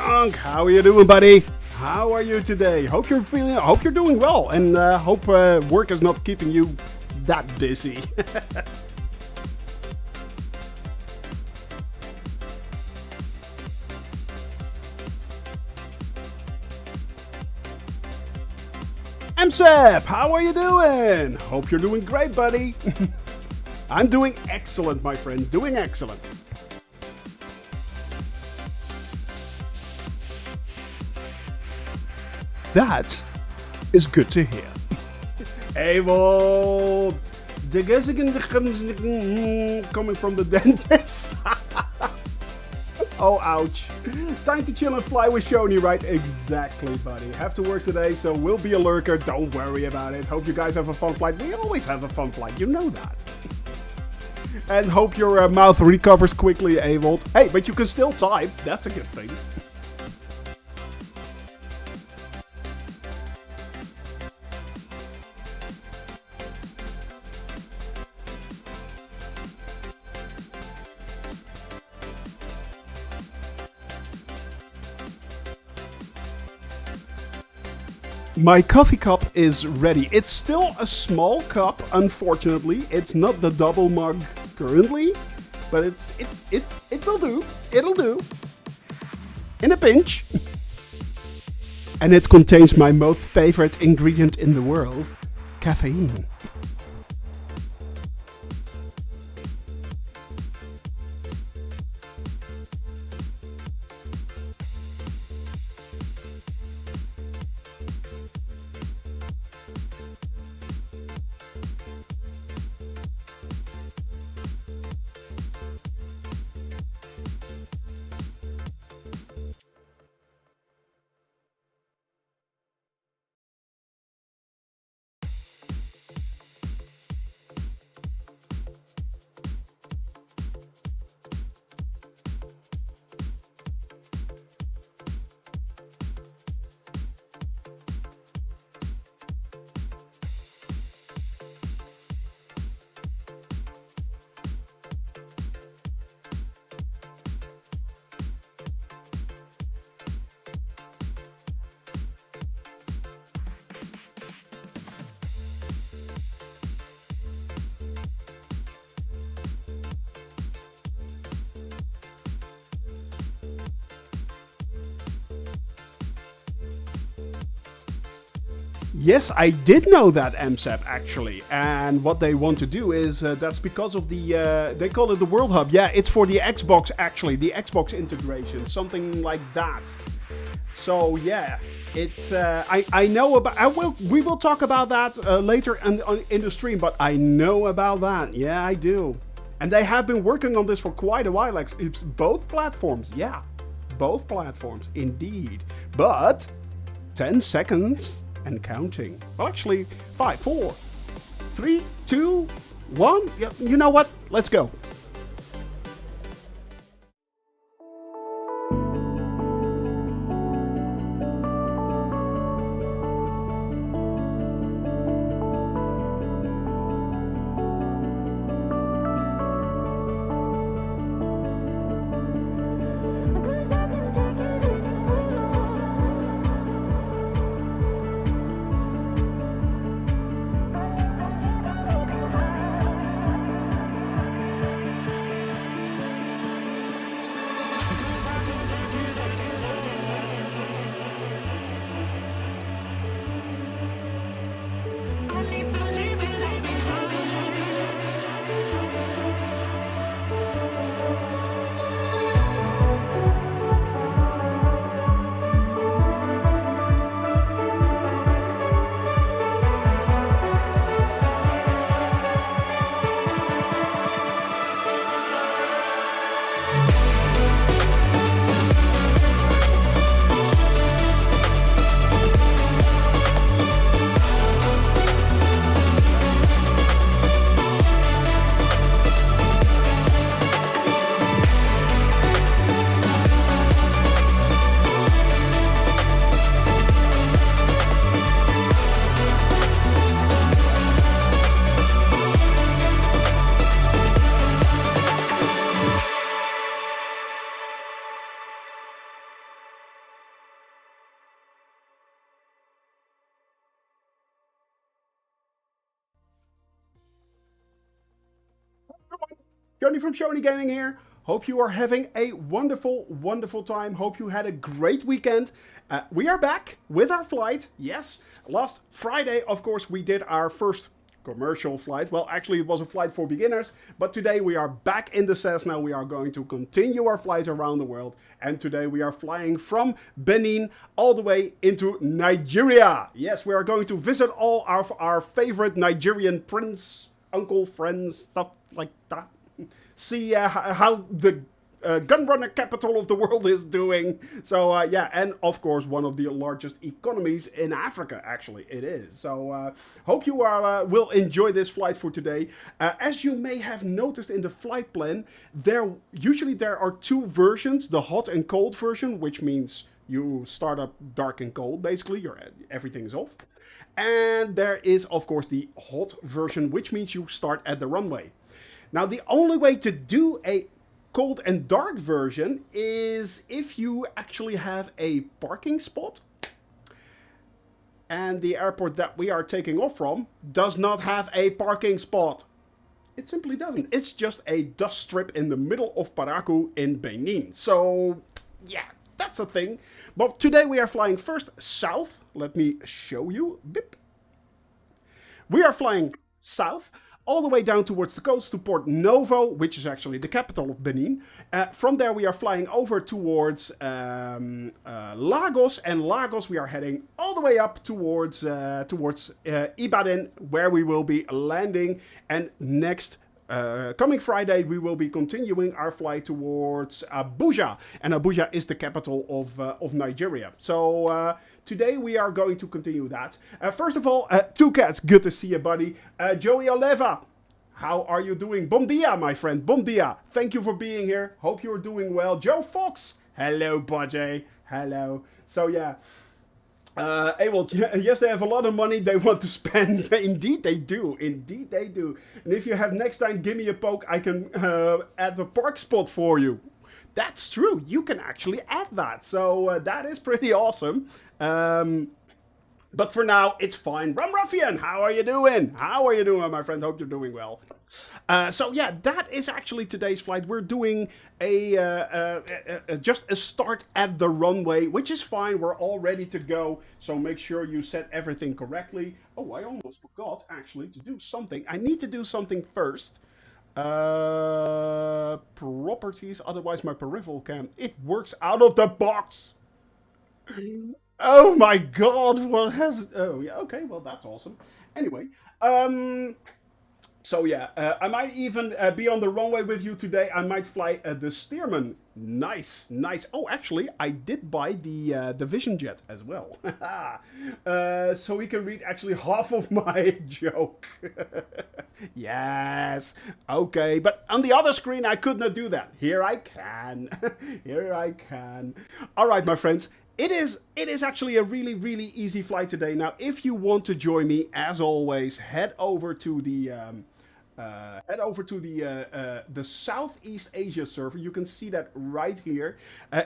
Frank, how are you doing, buddy? How are you today? Hope you're doing well, and hope work is not keeping you that busy. MSEP, how are you doing? Hope you're doing great, buddy. I'm doing excellent, my friend. Doing excellent. That is good to hear. Able, coming from the dentist. Oh, ouch. Time to chill and fly with Shoni, right? Exactly, buddy. Have to work today, so we'll be a lurker. Don't worry about it. Hope you guys have a fun flight. We always have a fun flight. You know that. And hope your mouth recovers quickly, Avold. Hey, but you can still type. That's a good thing. My coffee cup is ready. It's still a small cup, unfortunately. It's not the double mug currently, but it will do. It'll do. In a pinch. And it contains my most favorite ingredient in the world, caffeine. Yes, I did know that, MSEP, actually. And what they want to do is, that's because of the, they call it the World Hub. Yeah, it's for the Xbox, actually, the Xbox integration, something like that. So, yeah, I know about, we will talk about that later in the stream, but I know about that. Yeah, I do. And they have been working on this for quite a while, like, it's both platforms. Yeah, both platforms, indeed. But 10 seconds... and counting. Well, actually, 5, 4, 3, 2, 1. Yeah, you know what? Let's go. Johnny from Shoney Gaming here. Hope you are having a wonderful, wonderful time. Hope you had a great weekend. We are back with our flight. Yes, last Friday, of course, we did our first commercial flight. Well, actually, it was a flight for beginners, but today we are back in the Cessna. We are going to continue our flight around the world, and today we are flying from Benin all the way into Nigeria. Yes, we are going to visit all our favorite Nigerian prince, uncle, friends, stuff like that. See how the gunrunner capital of the world is doing. So yeah, and of course one of the largest economies in Africa. Actually, it is. So hope you are will enjoy this flight for today. As you may have noticed in the flight plan, there are two versions: the hot and cold version, which means you start up dark and cold. Basically, everything's off. And there is, of course, the hot version, which means you start at the runway. Now, the only way to do a cold and dark version is if you actually have a parking spot and the airport that we are taking off from does not have a parking spot. It simply doesn't. It's just a dust strip in the middle of Parakou in Benin. So, yeah, that's a thing. But today we are flying first south. Let me show you. Beep. We are flying south all the way down towards the coast to Port Novo, which is actually the capital of Benin. From there, we are flying over towards Lagos, and Lagos we are heading all the way up towards Ibadan, where we will be landing. And next coming Friday, we will be continuing our flight towards Abuja, and Abuja is the capital of Nigeria. So today we are going to continue that. First of all, Two Cats, good to see you, buddy. Joey Oleva, how are you doing? Bom dia, my friend. Bom dia. Thank you for being here. Hope you're doing well. Joe Fox, hello, buddy. Hello. So yeah. Hey, well, yes, they have a lot of money they want to spend. Indeed, they do. Indeed, they do. And if you have next time, give me a poke. I can add the park spot for you. That's true. You can actually add that. So that is pretty awesome. But for now, it's fine. Rum Ruffian, how are you doing? How are you doing, my friend? Hope you're doing well. So yeah, that is actually today's flight. We're doing just a start at the runway, which is fine. We're all ready to go. So make sure you set everything correctly. Oh, I almost forgot actually to do something. I need to do something first. Properties, otherwise my peripheral cam, it works out of the box. Oh my god, what has... Oh, yeah, okay, well, that's awesome. Anyway, so yeah, I might even be on the runway with you today. I might fly the Stearman. Nice, nice. Oh, actually, I did buy the Vision Jet as well. So we can read actually half of my joke. Yes, okay. But on the other screen, I could not do that. Here I can. Here I can. All right, my friends. It is actually a really, really easy flight today. Now, if you want to join me, as always, head over to the Southeast Asia server. You can see that right here.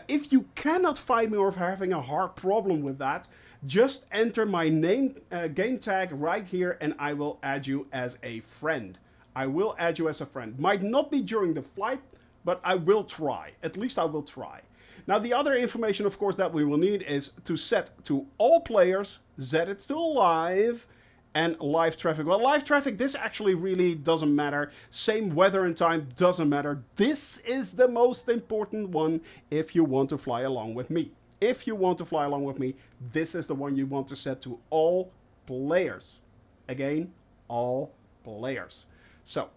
If you cannot find me or if you're having a hard problem with that, just enter my name game tag right here, and I will add you as a friend. I will add you as a friend. Might not be during the flight, but I will try. At least I will try. Now, the other information, of course, that we will need is to set to all players, set it to live, and live traffic. Well, live traffic, this actually really doesn't matter. Same weather and time doesn't matter. This is the most important one if you want to fly along with me. If you want to fly along with me, this is the one you want to set to all players. Again, all players. So,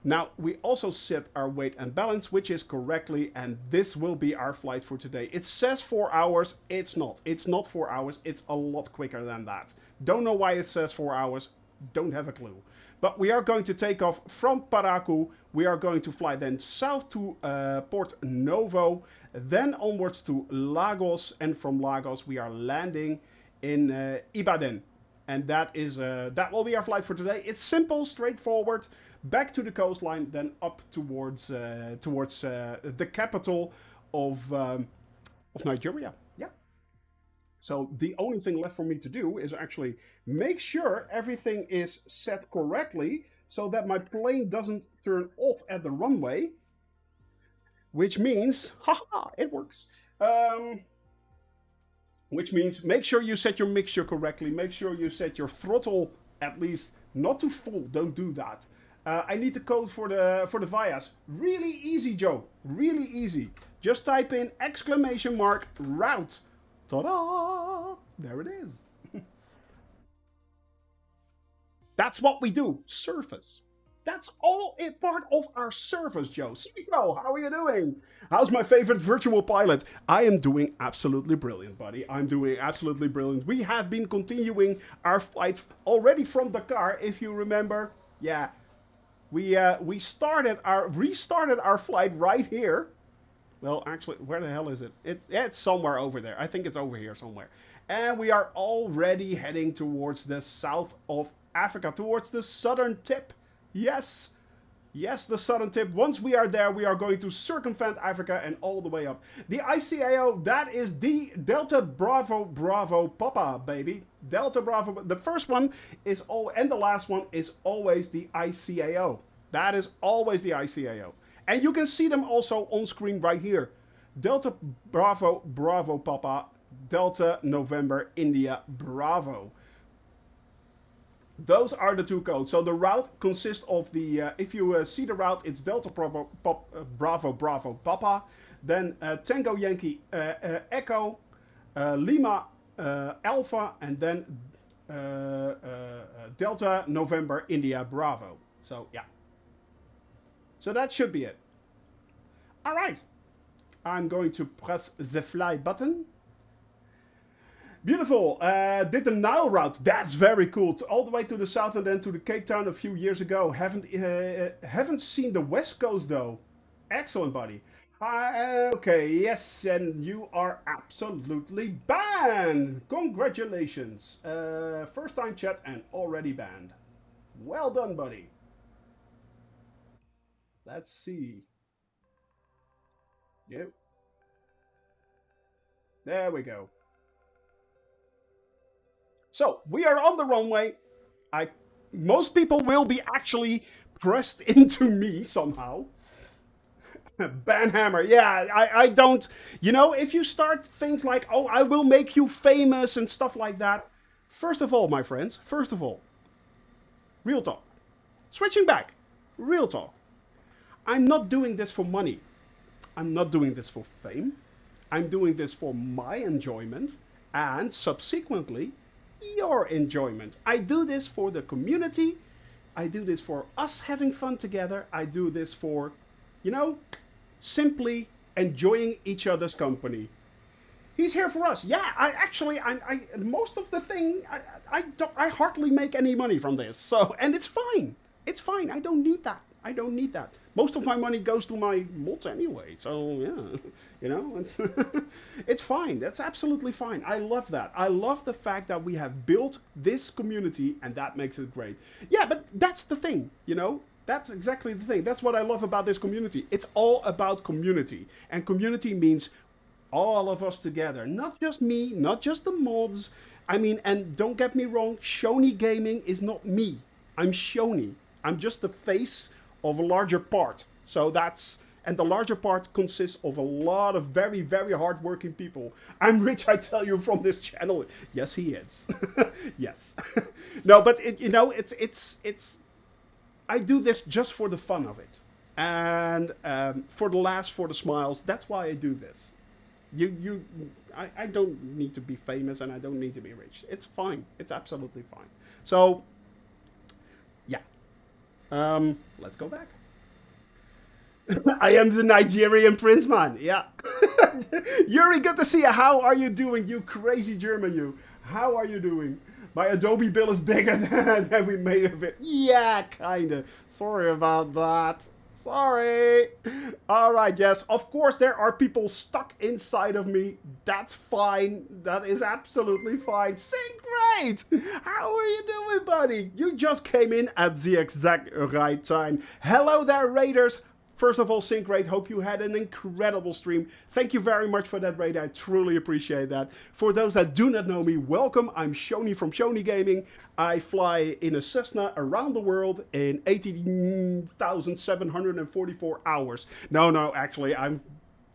now, we also set our weight and balance, which is correctly, and this will be our flight for today. It says 4 hours. It's not. It's not 4 hours. It's a lot quicker than that. Don't know why it says 4 hours. Don't have a clue. But we are going to take off from Parakou. We are going to fly then south to Port Novo, then onwards to Lagos, and from Lagos we are landing in Ibadan. And that will be our flight for today. It's simple, straightforward. Back to the coastline, then up towards the capital of Nigeria. Yeah. So the only thing left for me to do is actually make sure everything is set correctly, so that my plane doesn't turn off at the runway, which means, haha, it works. Which means make sure you set your mixture correctly. Make sure you set your throttle at least not too full. Don't do that. I need the code for the vias. Really easy, Joe. Really easy. Just type in exclamation mark route. Ta-da! There it is. That's what we do. Surface. That's all a part of our service, Joe. Sneeko, how are you doing? How's my favorite virtual pilot? I am doing absolutely brilliant, buddy. I'm doing absolutely brilliant. We have been continuing our flight already from Dakar, if you remember. Yeah, we restarted our flight right here. Well, actually, where the hell is it? It's somewhere over there. I think it's over here somewhere. And we are already heading towards the south of Africa, towards the southern tip. Yes, yes, the southern tip. Once we are there, we are going to circumvent Africa and all the way up. The ICAO, that is the Delta Bravo Bravo Papa, baby. Delta Bravo. The first one is all, and the last one is always the ICAO. That is always the ICAO. And you can see them also on screen right here. Delta Bravo Bravo Papa, Delta November India Bravo. Those are the two codes. So the route consists of the, if you see the route, it's Delta Bravo Bravo Papa, then Tango Yankee Echo, Lima Alpha, and then Delta November India Bravo. So yeah. So that should be it. All right. I'm going to press the fly button. Beautiful. Did the Nile route. That's very cool. All the way to the south and then to the Cape Town a few years ago. Haven't seen the West Coast though. Excellent, buddy. Okay, yes, and you are absolutely banned. Congratulations. First time chat and already banned. Well done, buddy. Let's see. Yep. There we go. So, we are on the runway. Most people will be actually pressed into me somehow. Banhammer, yeah, I don't... You know, if you start things like, oh, I will make you famous and stuff like that. First of all, my friends, first of all, real talk. Switching back, real talk. I'm not doing this for money. I'm not doing this for fame. I'm doing this for my enjoyment and subsequently your enjoyment. I do this for the community. I do this for us having fun together. I do this for, you know, simply enjoying each other's company. He's here for us. Yeah, I most of the thing, I hardly make any money from this. So, and it's fine. It's fine. I don't need that. I don't need that. Most of my money goes to my mods anyway. So, yeah, you know, it's fine. That's absolutely fine. I love that. I love the fact that we have built this community and that makes it great. Yeah, but that's the thing, you know. That's exactly the thing. That's what I love about this community. It's all about community. And community means all of us together. Not just me, not just the mods. I mean, and don't get me wrong, Shoni Gaming is not me. I'm Shoni. I'm just the face of a larger part. So that's... And the larger part consists of a lot of very, very hardworking people. I'm rich, I tell you, from this channel. Yes, he is. Yes. No, but, it's... I do this just for the fun of it. And for the laughs, for the smiles. That's why I do this. I don't need to be famous and I don't need to be rich. It's fine. It's absolutely fine. So, yeah. Let's go back. I am the Nigerian prince, man. Yeah. Yuri, good to see you. How are you doing, you crazy German, you? How are you doing? My Adobe bill is bigger than we made of it. Yeah, kinda. Sorry about that. Sorry. Alright, yes. Of course, there are people stuck inside of me. That's fine. That is absolutely fine. Sing great. How are you doing, buddy? You just came in at the exact right time. Hello there, Raiders. First of all, Sync Rate, hope you had an incredible stream. Thank you very much for that, Rate. I truly appreciate that. For those that do not know me, welcome. I'm Shoni from Shoni Gaming. I fly in a Cessna around the world in 18,744 hours. No, actually, I'm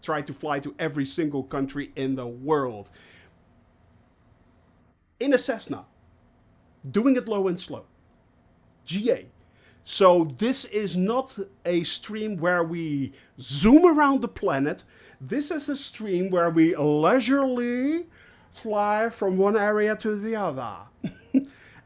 trying to fly to every single country in the world. In a Cessna, doing it low and slow. GA. So this is not a stream where we zoom around the planet. This is a stream where we leisurely fly from one area to the other.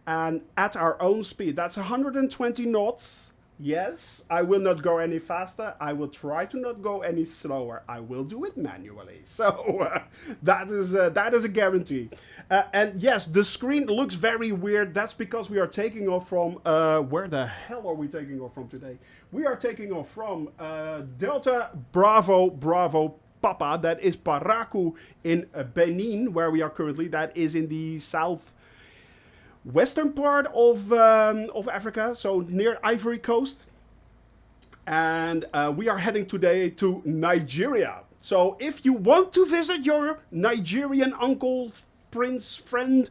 And at our own speed. That's 120 knots. Yes, I will not go any faster. I will try to not go any slower. I will do it manually. So that is a guarantee. And yes, the screen looks very weird. That's because we are taking off from... where the hell are we taking off from today? We are taking off from Delta Bravo Bravo Papa. That is Paraku in Benin, where we are currently. That is in the south... western part of Africa, so near Ivory Coast. And we are heading today to Nigeria. So if you want to visit your Nigerian uncle, prince, friend,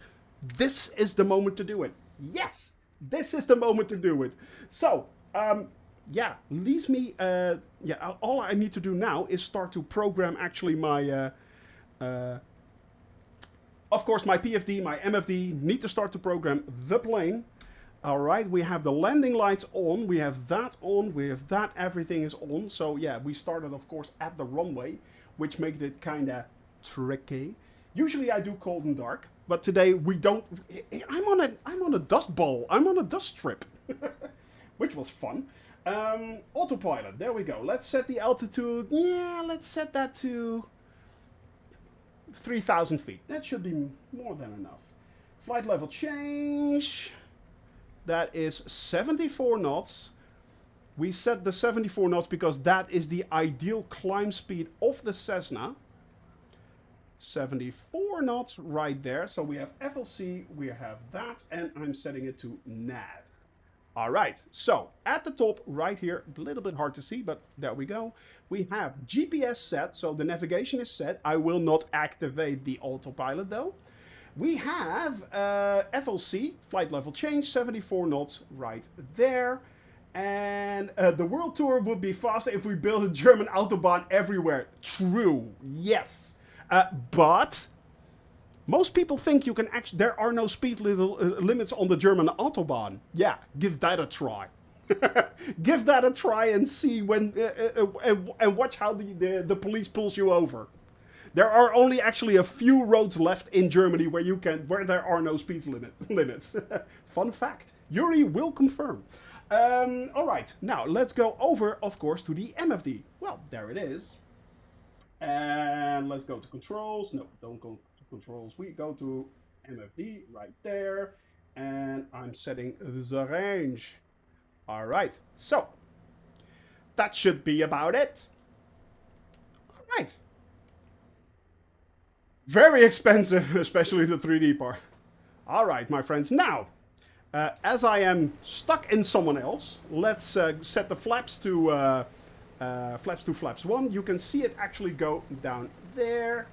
this is the moment to do it. Yes, this is the moment to do it. So, yeah, leaves me, all I need to do now is start to program actually my... of course, my PFD, my MFD, need to start to program the plane. All right, we have the landing lights on. We have that on. We have that. Everything is on. So, yeah, we started, of course, at the runway, which makes it kind of tricky. Usually, I do cold and dark, but today we don't. I'm on a dust bowl. I'm on a dust strip, which was fun. Autopilot. There we go. Let's set the altitude. Yeah, let's set that to 3,000 feet. That should be more than enough. Flight level change. That is 74 knots. We set the 74 knots because that is the ideal climb speed of the Cessna. 74 knots right there. So we have FLC, we have that, and I'm setting it to NAD. All right, so at the top right here, a little bit hard to see, but there we go. We have GPS set, so the navigation is set. I will not activate the autopilot though. We have FLC, flight level change, 74 knots right there. And the world tour would be faster if we build a German Autobahn everywhere. True, yes. But most people think you can actually, there are no speed limits on the German Autobahn. Yeah, give that a try. Give that a try and see when, and watch how the police pulls you over. There are only actually a few roads left in Germany where there are no speed limits. Fun fact. Yuri will confirm. All right, now let's go over, of course, to the MFD. Well, there it is. And let's go to controls. No, don't go to controls. We go to MFD right there. And I'm setting the range. All right, so that should be about it. All right. Very expensive, especially the 3D part. All right, my friends. Now, as I am stuck in someone else, let's set the flaps to flaps 1. You can see it actually go down there.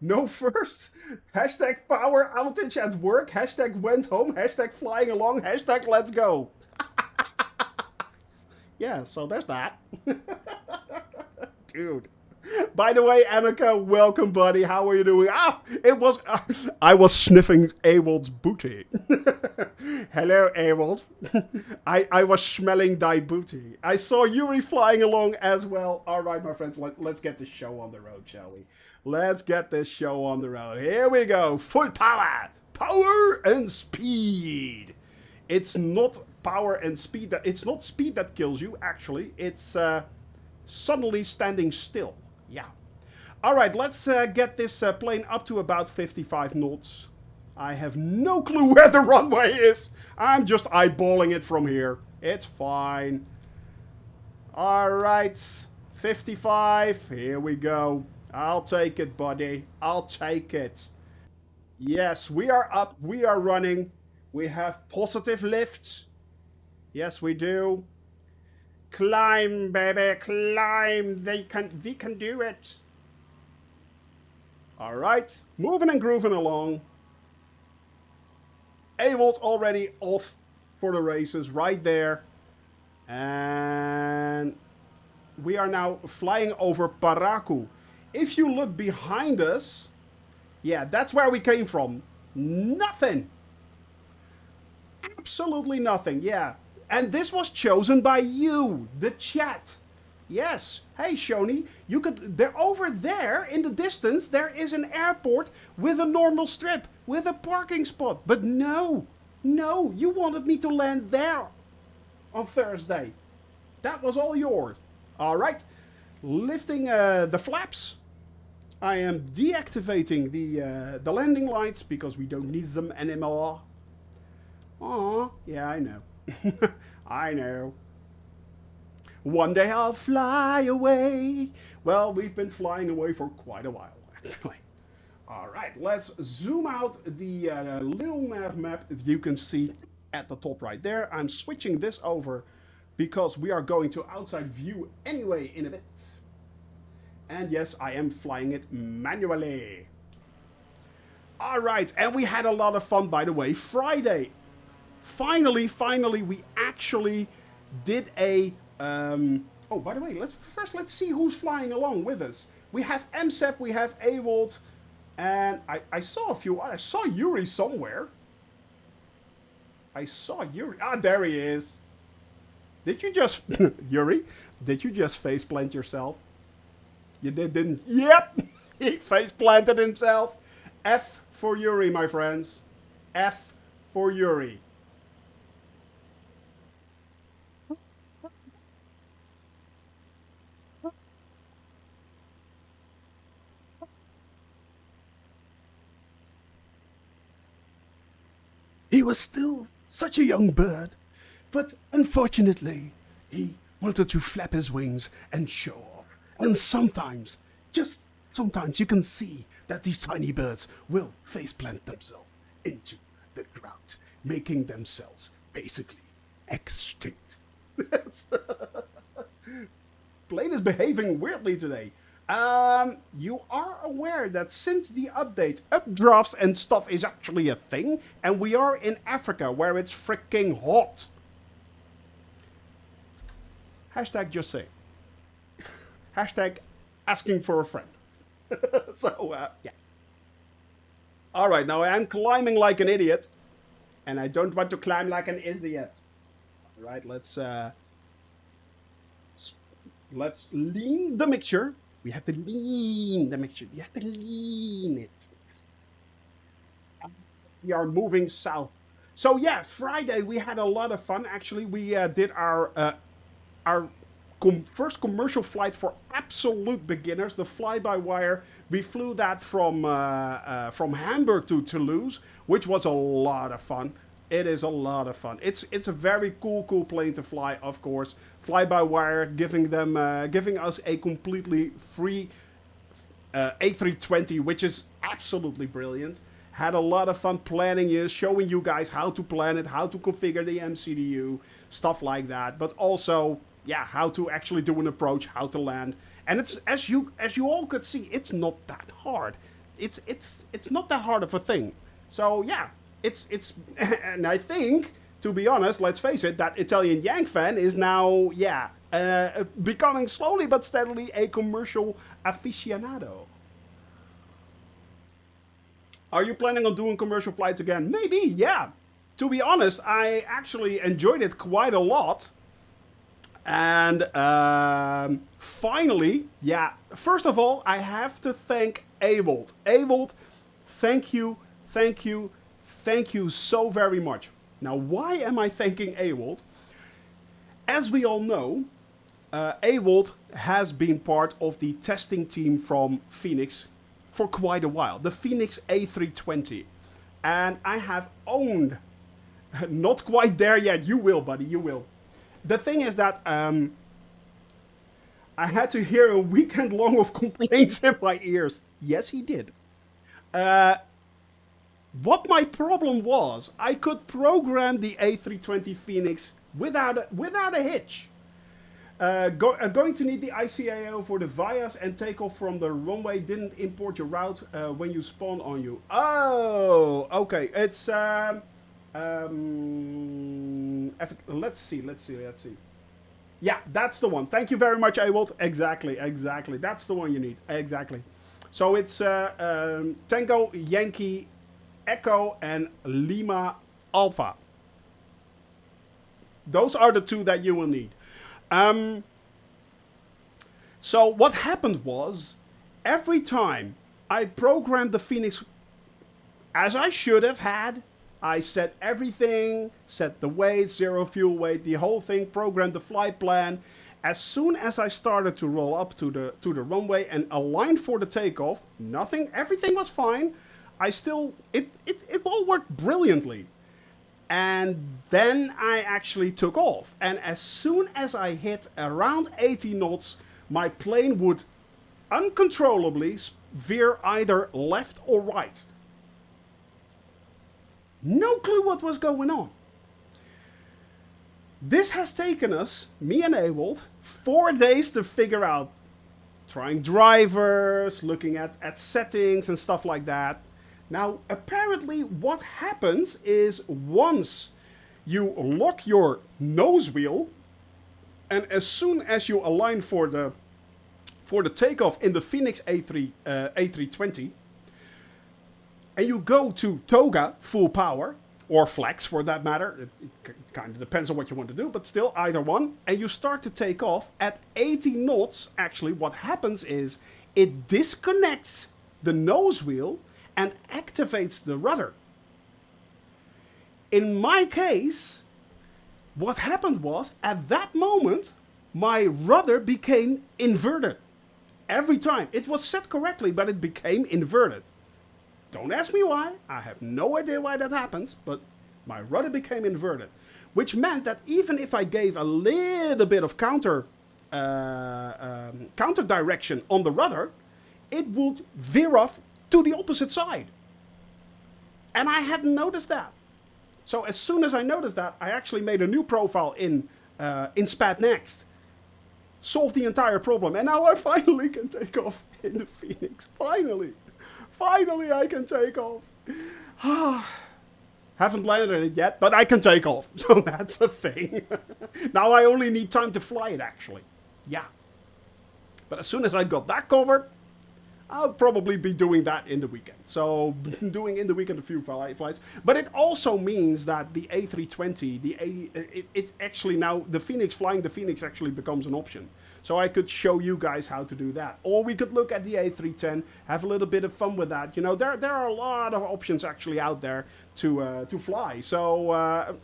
No first. Hashtag power outage at work. Hashtag went home. Hashtag flying along. Hashtag let's go. Yeah, so there's that. Dude. By the way, Emeka, welcome, buddy. How are you doing? Ah, I was sniffing Ewald's booty. Hello, Ewald. I was smelling thy booty. I saw Yuri flying along as well. All right, my friends, let's get this show on the road, shall we? Let's get this show on the road. Here we go. Full power. Power and speed. It's not power and speed. It's not speed that kills you, actually. It's suddenly standing still. Yeah. All right, let's get this plane up to about 55 knots. I have no clue where the runway is. I'm just eyeballing it from here. It's fine. All right, 55. Here we go. I'll take it, buddy. I'll take it. Yes, we are up. We are running. We have positive lifts. Yes, we do. Climb, baby, climb. We can do it. All right, moving and grooving along. Ewald already off for the races right there. And we are now flying over Paraku. If you look behind us, yeah, that's where we came from. Nothing. Absolutely nothing, yeah. And this was chosen by you, the chat. Yes. Hey, Shoni, you could. There, over there in the distance, there is an airport with a normal strip, with a parking spot. But no, you wanted me to land there on Thursday. That was all yours. All right. Lifting the flaps. I am deactivating the landing lights because we don't need them anymore. Aw, yeah, I know. I know. One day I'll fly away. Well, we've been flying away for quite a while, actually. All right, let's zoom out the little nav map that you can see at the top right there. I'm switching this over because we are going to outside view anyway in a bit. And yes, I am flying it manually. All right, and we had a lot of fun, by the way. Friday, finally, we actually did a... oh, by the way, let's see who's flying along with us. We have MSEP, we have Ewald, and I saw a few others. I saw Yuri somewhere. I saw Yuri. Ah, there he is. Did you just... Yuri, did you just face plant yourself? You did, didn't... Yep! He face planted himself. F for Yuri, my friends. F for Yuri. He was still such a young bird, but unfortunately, he wanted to flap his wings and show off. And sometimes, just sometimes, you can see that these tiny birds will faceplant themselves into the ground, making themselves basically extinct. Plane is behaving weirdly today. You are aware that since the update, updrafts and stuff is actually a thing, and we are in Africa where it's freaking hot. Hashtag just say. Hashtag asking for a friend. So, yeah. Alright, now I'm climbing like an idiot, and I don't want to climb like an idiot. Alright, let's lean the mixture. We have to lean the mixture. You have to lean it. We are moving south. So yeah, Friday we had a lot of fun. Actually, we did our first commercial flight for absolute beginners, the fly-by-wire. We flew that from Hamburg to Toulouse, which was a lot of fun. It is a lot of fun. It's a very cool plane to fly, of course. Fly-by-wire, giving us a completely free A320, which is absolutely brilliant. Had a lot of fun planning it, showing you guys how to plan it, how to configure the MCDU, stuff like that. But also, yeah, how to actually do an approach, how to land. And it's as you all could see, it's not that hard. It's not that hard of a thing. So yeah. It's and I think, to be honest, let's face it, that Italian Yank fan is now, yeah, becoming slowly but steadily a commercial aficionado. Are you planning on doing commercial flights again? Maybe, yeah. To be honest, I actually enjoyed it quite a lot. And finally, yeah, first of all, I have to thank Ewald. Ewald, thank you so very much. Now, why am I thanking Ewald? As we all know, Ewald has been part of the testing team from Phoenix for quite a while, the Phoenix A320. And I have owned, not quite there yet, you will, buddy, you will. The thing is that I had to hear a weekend long of complaints in my ears. Yes, he did. What my problem was, I could program the A320 Phoenix without a hitch. Going to need the ICAO for the vias and takeoff from the runway. Didn't import your route when you spawn on you. Oh, okay. It's let's see. Yeah, that's the one. Thank you very much, Ewald. Exactly. That's the one you need. Exactly. So it's Tango, Yankee, Echo, and Lima Alpha. Those are the two that you will need. So what happened was, every time I programmed the Phoenix as I should have had, I set everything, set the weight, zero fuel weight, the whole thing, programmed the flight plan. As soon as I started to roll up to the runway and aligned for the takeoff, everything was fine. It all worked brilliantly. And then I actually took off. And as soon as I hit around 80 knots, my plane would uncontrollably veer either left or right. No clue what was going on. This has taken us, me and Ewald, 4 days to figure out. Trying drivers, looking at settings and stuff like that. Now, apparently what happens is once you lock your nose wheel, and as soon as you align for the takeoff in the Phoenix A320, and you go to toga, full power, or flex for that matter, it kind of depends on what you want to do, but still either one, and you start to take off at 80 knots, actually what happens is it disconnects the nose wheel and activates the rudder. In my case, what happened was, at that moment, my rudder became inverted. Every time. It was set correctly, but it became inverted. Don't ask me why. I have no idea why that happens, but my rudder became inverted. Which meant that even if I gave a little bit of counter direction on the rudder, it would veer off to the opposite side. And I hadn't noticed that. So as soon as I noticed that, I actually made a new profile in SPAT Next. Solved the entire problem. And now I finally can take off in the Phoenix. Finally I can take off. Haven't landed it yet, but I can take off. So that's a thing. Now I only need time to fly it, actually. Yeah. But as soon as I got that covered, I'll probably be doing that in the weekend. So, doing in the weekend a few flights. But it also means that the A320, it's actually now, flying the Phoenix actually becomes an option. So I could show you guys how to do that. Or we could look at the A310, have a little bit of fun with that. You know, there are a lot of options actually out there to fly. So,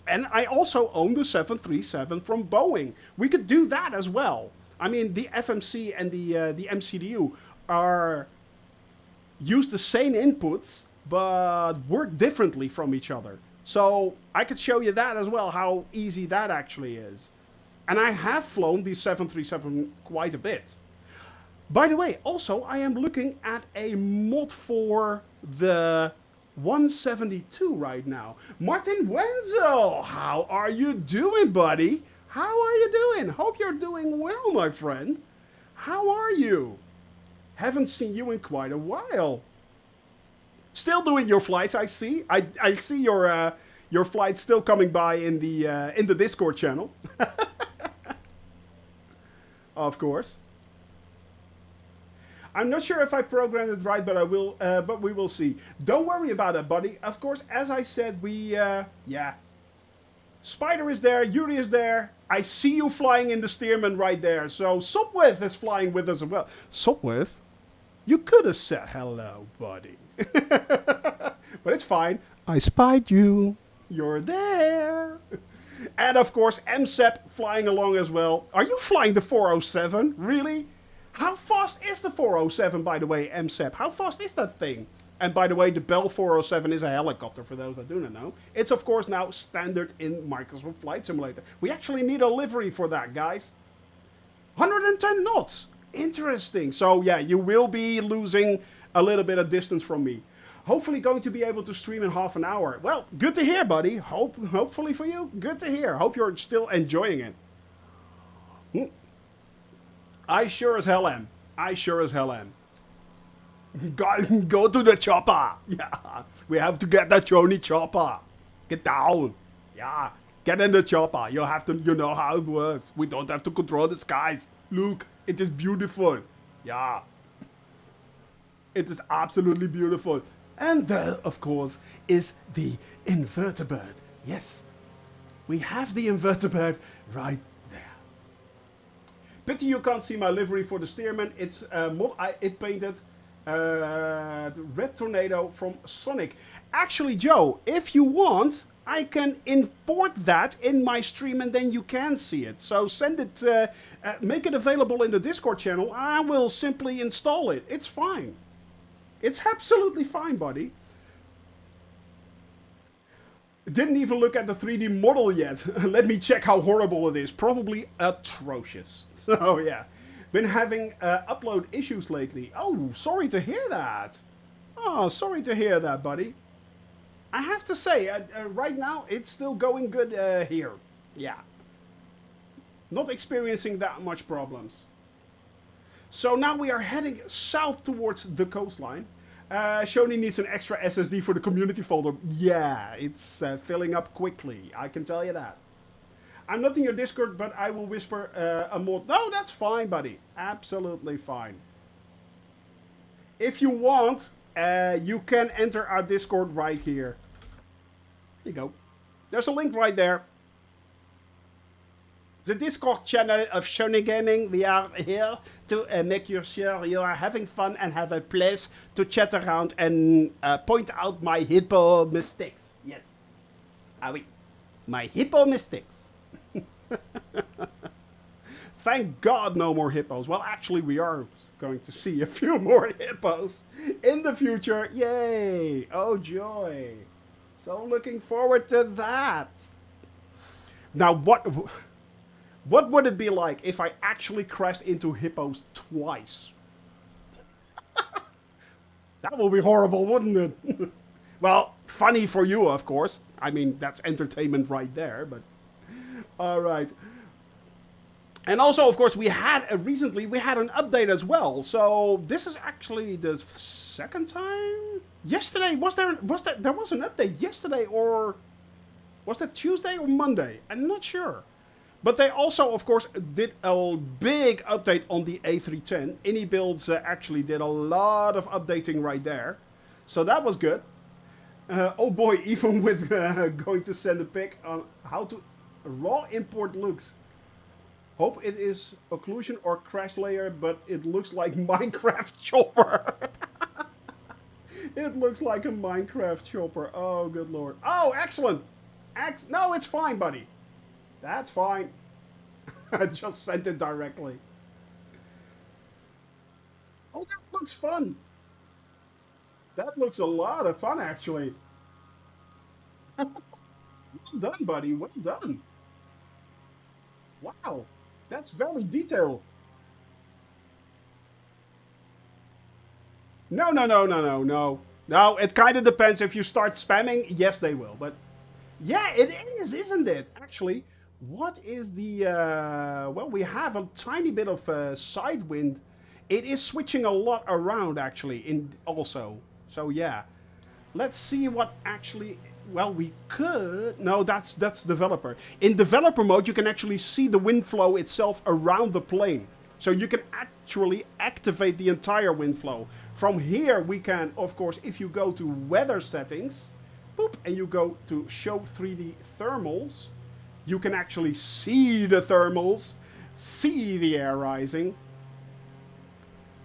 and I also own the 737 from Boeing. We could do that as well. I mean, the FMC and the MCDU use the same inputs, but work differently from each other. So I could show you that as well, how easy that actually is. And I have flown the 737 quite a bit. By the way, also, I am looking at a mod for the 172 right now. Martin Wenzel, how are you doing, buddy? How are you doing? Hope you're doing well, my friend. How are you? Haven't seen you in quite a while. Still doing your flights, I see. I see your flights still coming by in the Discord channel. Of course. I'm not sure if I programmed it right, but I will. But we will see. Don't worry about it, buddy. Of course, as I said, yeah. Spider is there. Yuri is there. I see you flying in the Stearman right there. So Subwith is flying with us as well. Subwith? You could have said hello, buddy. But it's fine. I spied you. You're there. And of course, MSEP flying along as well. Are you flying the 407? Really? How fast is the 407, by the way, MSEP? How fast is that thing? And by the way, the Bell 407 is a helicopter, for those that do not know. It's, of course, now standard in Microsoft Flight Simulator. We actually need a livery for that, guys. 110 knots. Interesting. So, yeah, you will be losing a little bit of distance from me. Hopefully going to be able to stream in half an hour. Well, good to hear, buddy. Hopefully for you, good to hear. Hope you're still enjoying it. I sure as hell am. I sure as hell am. Go to the chopper. Yeah, we have to get that Joni chopper. Get down. Yeah, get in the chopper. You have to, you know how it works. We don't have to control the skies. Look, it is beautiful. Yeah, it is absolutely beautiful. And there, of course, is the invertebrate. Yes, we have the invertebrate right there. Pity you can't see my livery for the Stearman. It's it painted Red Tornado from Sonic. Actually, Joe, if you want, I can import that in my stream and then you can see it. So send it, make it available in the Discord channel. I will simply install it. It's fine. It's absolutely fine, buddy. Didn't even look at the 3D model yet. Let me check how horrible it is. Probably atrocious. So yeah, been having upload issues lately. Oh, sorry to hear that. Oh, sorry to hear that, buddy. I have to say, right now, it's still going good here. Yeah. Not experiencing that much problems. So now we are heading south towards the coastline. Shoni needs an extra SSD for the community folder. Yeah, it's filling up quickly. I can tell you that. I'm not in your Discord, but I will whisper a mod. No, that's fine, buddy. Absolutely fine. If you want, you can enter our Discord right here. There you go. There's a link right there. The Discord channel of Shoni Gaming. We are here to make sure you are having fun and have a place to chat around and point out my hippo mistakes. Yes. Ah oui. My hippo mistakes. Thank God no more hippos. Well, actually, we are going to see a few more hippos in the future. Yay! Oh, joy. So looking forward to that. Now, what would it be like if I actually crashed into hippos twice? That will be horrible, wouldn't it? Well, funny for you, of course. I mean, that's entertainment right there, but... All right. And also, of course, we had recently an update as well. So this is actually the second time. Yesterday there was an update yesterday, or was that Tuesday or Monday? I'm not sure. But they also, of course, did a big update on the A310. Any builds actually did a lot of updating right there, so that was good. Oh boy, even with going to send a pic on how to raw import looks. Hope it is occlusion or crash layer, but it looks like Minecraft chopper. It looks like a Minecraft chopper. Oh, good lord. Oh, excellent. No, it's fine, buddy. That's fine. I just sent it directly. Oh, that looks fun. That looks a lot of fun, actually. Well done, buddy. Well done. Wow. That's very detailed. No. No, it kind of depends. If you start spamming, yes, they will. But yeah, it is, isn't it? Actually, what is the... well, we have a tiny bit of side wind. It is switching a lot around, actually, also. So, yeah. Let's see what actually... Well, we could... No, that's developer. In developer mode, you can actually see the wind flow itself around the plane. So you can actually activate the entire wind flow. From here, we can, of course, if you go to weather settings, boop, and you go to show 3D thermals, you can actually see the thermals, see the air rising.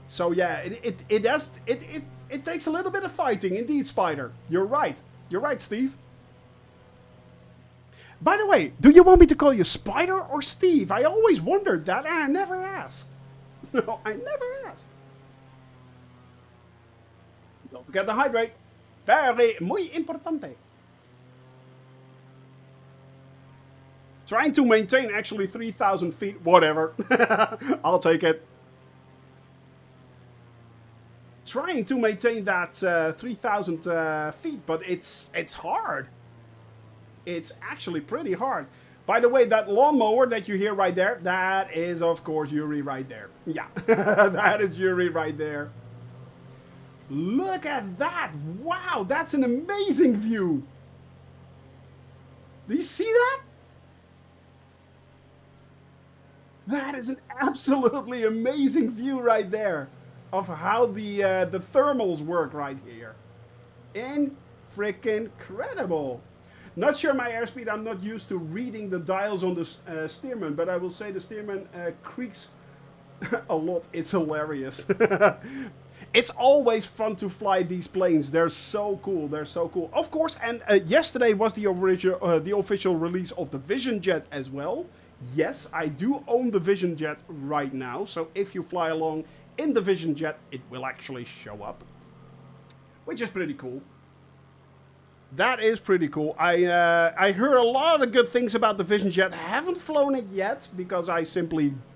So yeah, it takes a little bit of fighting, indeed, Spider. You're right. You're right, Steve. By the way, do you want me to call you Spider or Steve? I always wondered that, and I never asked. No, I never asked. Don't forget to hydrate. Very, muy importante. Trying to maintain actually 3,000 feet. Whatever. I'll take it. Trying to maintain that 3,000 feet, but it's hard. It's actually pretty hard. By the way, that lawnmower that you hear right there, that is, of course, Yuri right there. Yeah, that is Yuri right there. Look at that! Wow, that's an amazing view! Do you see that? That is an absolutely amazing view right there of how the thermals work right here. In freaking incredible. Not sure my airspeed. I'm not used to reading the dials on the Stearman, but I will say the Stearman creaks a lot. It's hilarious. It's always fun to fly these planes. They're so cool. They're so cool. Of course, and yesterday was the official release of the Vision Jet as well. Yes, I do own the Vision Jet right now. So if you fly along in the Vision Jet, it will actually show up, which is pretty cool. That is pretty cool. I heard a lot of good things about the Vision Jet. I haven't flown it yet because I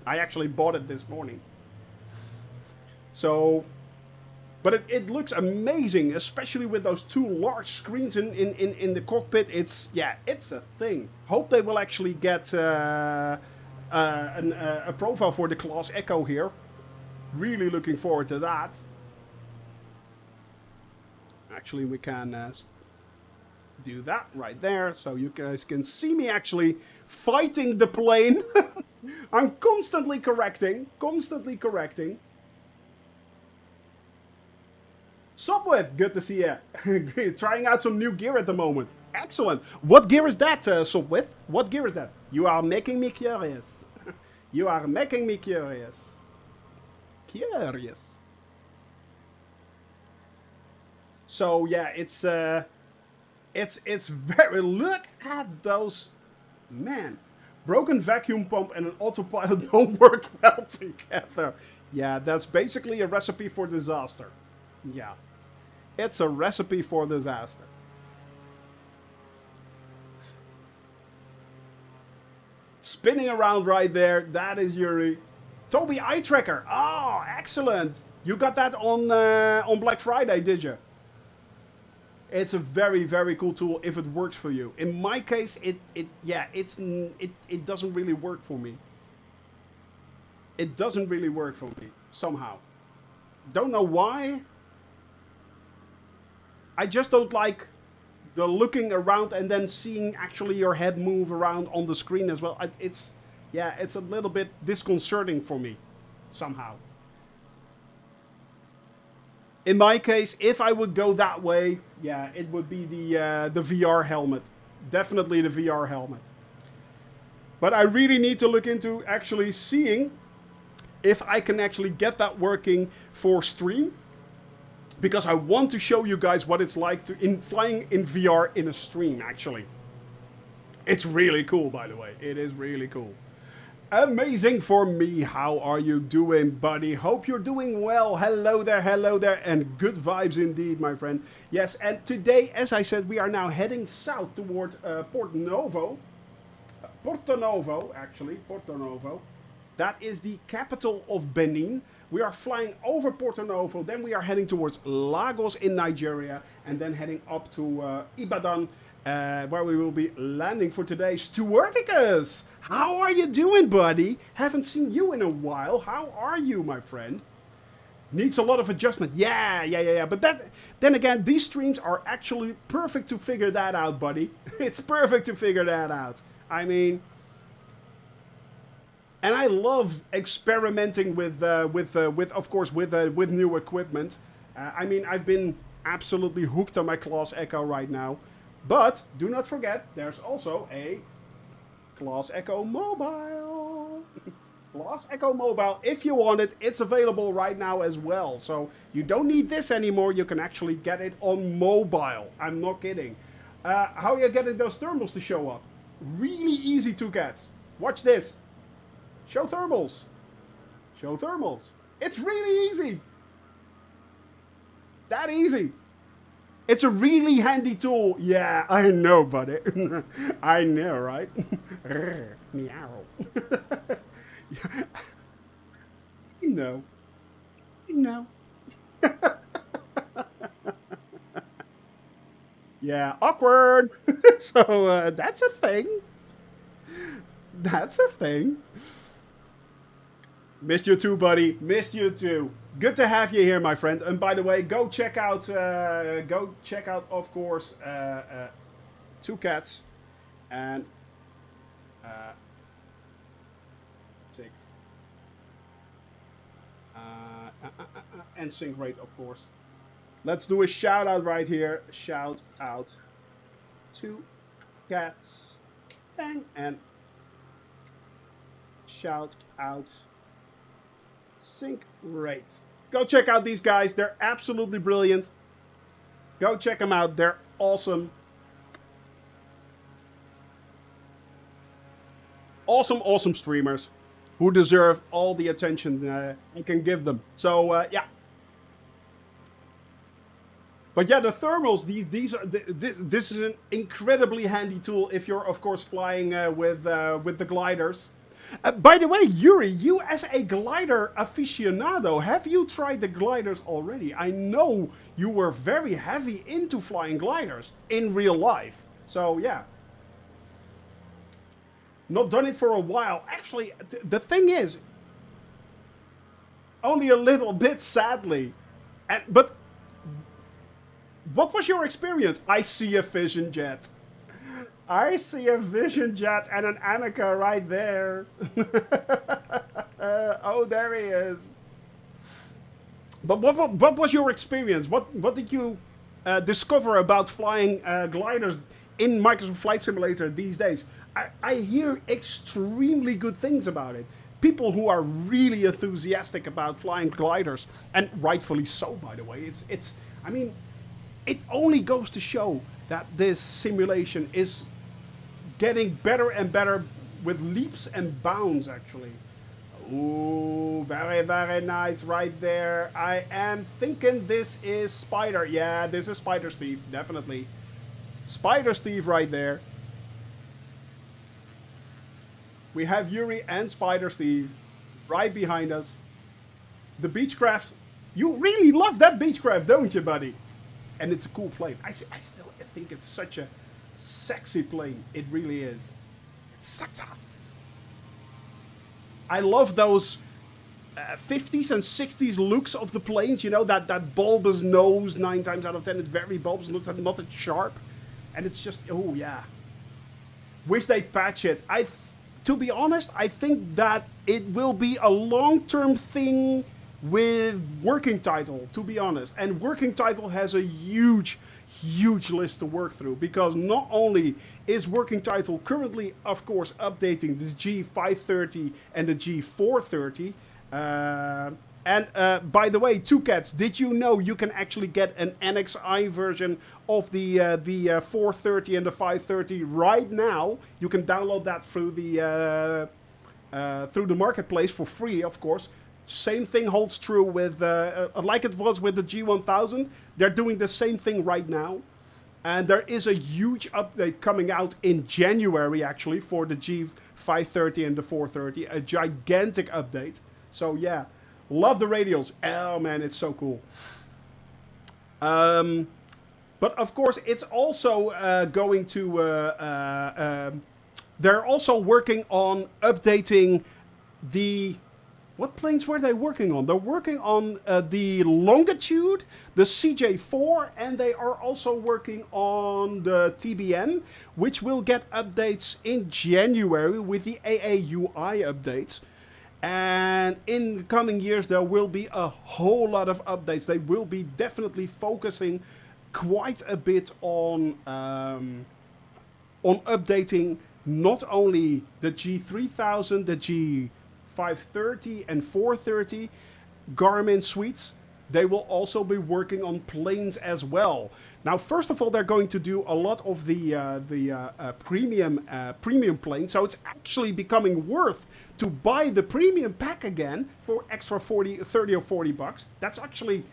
actually bought it this morning. So, but it looks amazing, especially with those two large screens in the cockpit. It's a thing. Hope they will actually get a profile for the Class Echo here. Really looking forward to that. Actually, we can do that right there, so you guys can see me actually fighting the plane. I'm constantly correcting. Subwith, good to see you. Trying out some new gear at the moment. Excellent. What gear is that, Subwith? What gear is that? You are making me curious. You are making me curious. So yeah, it's very, look at those, man. Broken vacuum pump and an autopilot don't work well together. Yeah, that's basically a recipe for disaster. Yeah, it's a recipe for disaster. Spinning around right there, that is Yuri. Toby Eye Tracker. Oh, excellent. You got that on Black Friday, did you? It's a very, very cool tool if it works for you. In my case, it doesn't really work for me. It doesn't really work for me, somehow. Don't know why. I just don't like the looking around and then seeing actually your head move around on the screen as well. It's a little bit disconcerting for me, somehow. In my case, if I would go that way, yeah, it would be the VR helmet. Definitely the VR helmet. But I really need to look into actually seeing if I can actually get that working for stream. Because I want to show you guys what it's like flying in VR in a stream, actually. It's really cool, by the way. It is really cool. Amazing for me. How are you doing, buddy? Hope you're doing well. Hello there, and good vibes indeed, my friend. Yes, and today, as I said, we are now heading south towards Porto Novo. Porto Novo. That is the capital of Benin. We are flying over Porto Novo, then we are heading towards Lagos in Nigeria, and then heading up to Ibadan, where we will be landing for today's Stuarticus. How are you doing, buddy? Haven't seen you in a while. How are you, my friend? Needs a lot of adjustment. Yeah. But then again, these streams are actually perfect to figure that out, buddy. It's perfect to figure that out. I mean, and I love experimenting with new equipment. I mean, I've been absolutely hooked on my Class Echo right now. But do not forget, there's also a Class Echo Mobile. Class Echo Mobile, if you want it, it's available right now as well. So you don't need this anymore. You can actually get it on mobile. I'm not kidding. How are you getting those thermals to show up? Really easy to get. Watch this. Show thermals. It's really easy. That easy. It's a really handy tool. Yeah, I know, buddy. I know, right? Meow. You know. Yeah, awkward. So that's a thing. Missed you too, buddy. Missed you too. Good to have you here, my friend. And by the way, go check out, of course, Two Cats and take and Sync Rate, of course. Let's do a shout out right here. Shout out to Cats. Bang. And shout out Sync Rate. Go check out these guys. They're absolutely brilliant. Go check them out. They're awesome. Awesome streamers who deserve all the attention you can give them. So, yeah. But yeah, the thermals, this is an incredibly handy tool if you're, of course, flying with the gliders. By the way, Yuri, you as a glider aficionado, have you tried the gliders already? I know you were very heavy into flying gliders in real life. So, yeah. Not done it for a while. Actually, the thing is, only a little bit, sadly. But what was your experience? I see a Vision Jet. I see a Vision Jet and an Amica right there. Oh, there he is. But what was your experience? What did you discover about flying gliders in Microsoft Flight Simulator these days? I hear extremely good things about it. People who are really enthusiastic about flying gliders, and rightfully so, by the way. I mean, it only goes to show that this simulation is getting better and better with leaps and bounds, actually. Ooh, very, very nice right there. I am thinking this is Spider. Yeah, this is Spider Steve, definitely. Spider Steve right there. We have Yuri and Spider Steve right behind us. The Beechcraft. You really love that Beechcraft, don't you, buddy? And it's a cool plane. I still think it's such a sexy plane. It really is. It's sexy. I love those 50s and 60s looks of the planes. You know, that bulbous nose, 9 times out of 10. It's very bulbous, not that sharp. And it's just, oh yeah. Wish they patch it. To be honest, I think that it will be a long-term thing with Working Title, to be honest. And Working Title has a huge list to work through, because not only is Working Title currently, of course, updating the G530 and the G430, and by the way, Two Cats, did you know you can actually get an NXI version of the 430 and the 530 right now? You can download that through the marketplace for free, of course. Same thing holds true with, like it was with the G1000. They're doing the same thing right now. And there is a huge update coming out in January, actually, for the G530 and the 430. A gigantic update. So, yeah. Love the radials. Oh, man, it's so cool. But, of course, it's also going to... they're also working on updating the... What planes were they working on? They're working on the Longitude, the CJ4, and they are also working on the TBM, which will get updates in January with the AAUI updates. And in the coming years, there will be a whole lot of updates. They will be definitely focusing quite a bit on updating not only the G3000, the G530 and 430 Garmin suites. They will also be working on planes as well. Now, first of all, they're going to do a lot of the premium planes, so it's actually becoming worth to buy the premium pack again for extra 30 or 40 bucks. That's actually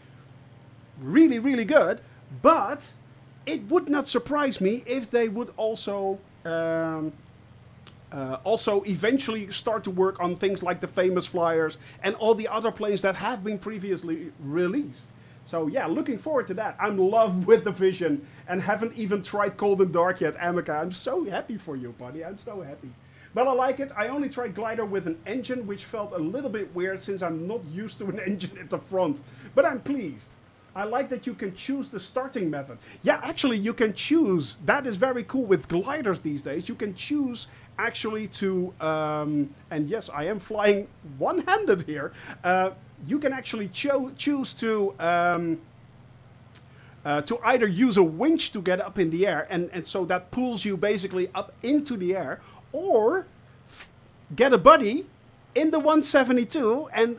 really, really good. But it would not surprise me if they would also eventually start to work on things like the Famous Flyers and all the other planes that have been previously released. So yeah, looking forward to that. I'm in love with the Vision and haven't even tried Cold and Dark yet, Amica. I'm so happy for you, buddy. I'm so happy. But I like it. I only tried glider with an engine, which felt a little bit weird since I'm not used to an engine at the front. But I'm pleased. I like that you can choose the starting method. Yeah, actually, you can choose. That is very cool with gliders these days. You can choose actually to, and yes, I am flying one-handed here. You can actually choose to either use a winch to get up in the air, and so that pulls you basically up into the air, or get a buddy in the 172 and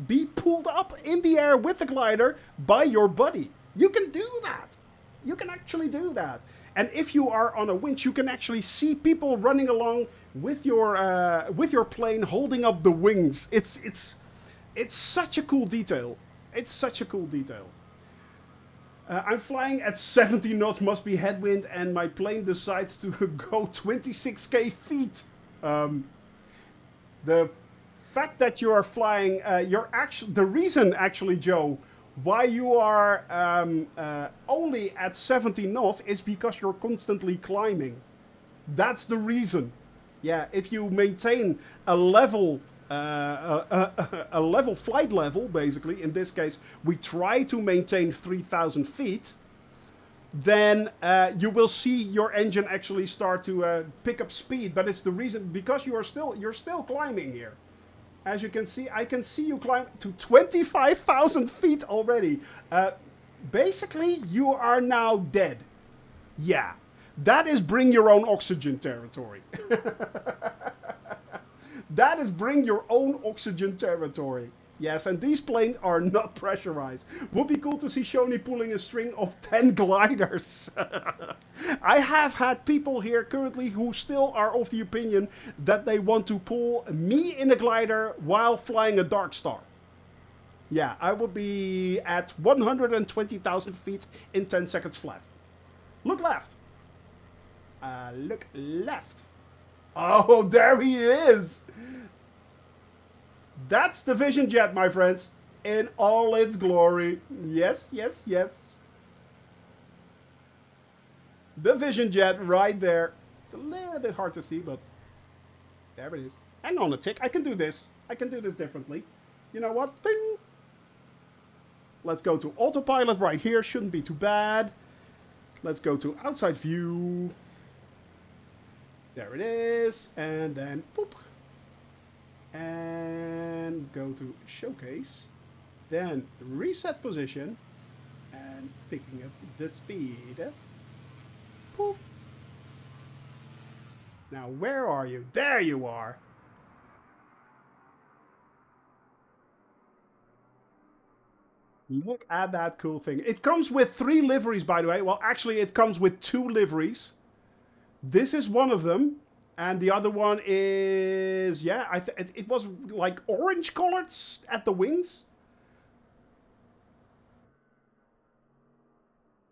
be pulled up in the air with the glider by your buddy. You can do that. You can actually do that. And if you are on a winch, you can actually see people running along with your plane holding up the wings. It's such a cool detail. It's such a cool detail. I'm flying at 70 knots, must be headwind, and my plane decides to go 26k feet. The fact that you are flying, the reason actually, Joe, why you are only at 70 knots is because you're constantly climbing. That's the reason. Yeah, if you maintain a level flight level, basically, in this case, we try to maintain 3,000 feet, then you will see your engine actually start to pick up speed. But it's the reason, because you're still climbing here. As you can see, I can see you climb to 25,000 feet already. Basically, you are now dead. Yeah, that is bring your own oxygen territory. That is bring your own oxygen territory. Yes, and these planes are not pressurized. Would be cool to see Shoney pulling a string of 10 gliders. I have had people here currently who still are of the opinion that they want to pull me in a glider while flying a Dark Star. Yeah, I will be at 120,000 feet in 10 seconds flat. Look left. Look left. Oh, there he is. That's the Vision Jet, my friends, in all its glory. Yes, yes, yes. The Vision Jet right there. It's a little bit hard to see, but there it is. Hang on a tick. I can do this. I can do this differently. You know what? Bing. Let's go to autopilot right here. Shouldn't be too bad. Let's go to outside view. There it is. And then boop. And go to showcase, then reset position, and picking up the speed. Poof. Now where are you? There you are. Look at that cool thing. It comes with 3 liveries, by the way. Well, actually, it comes with 2 liveries. This is one of them. And the other one is, yeah, it was like orange colored at the wings.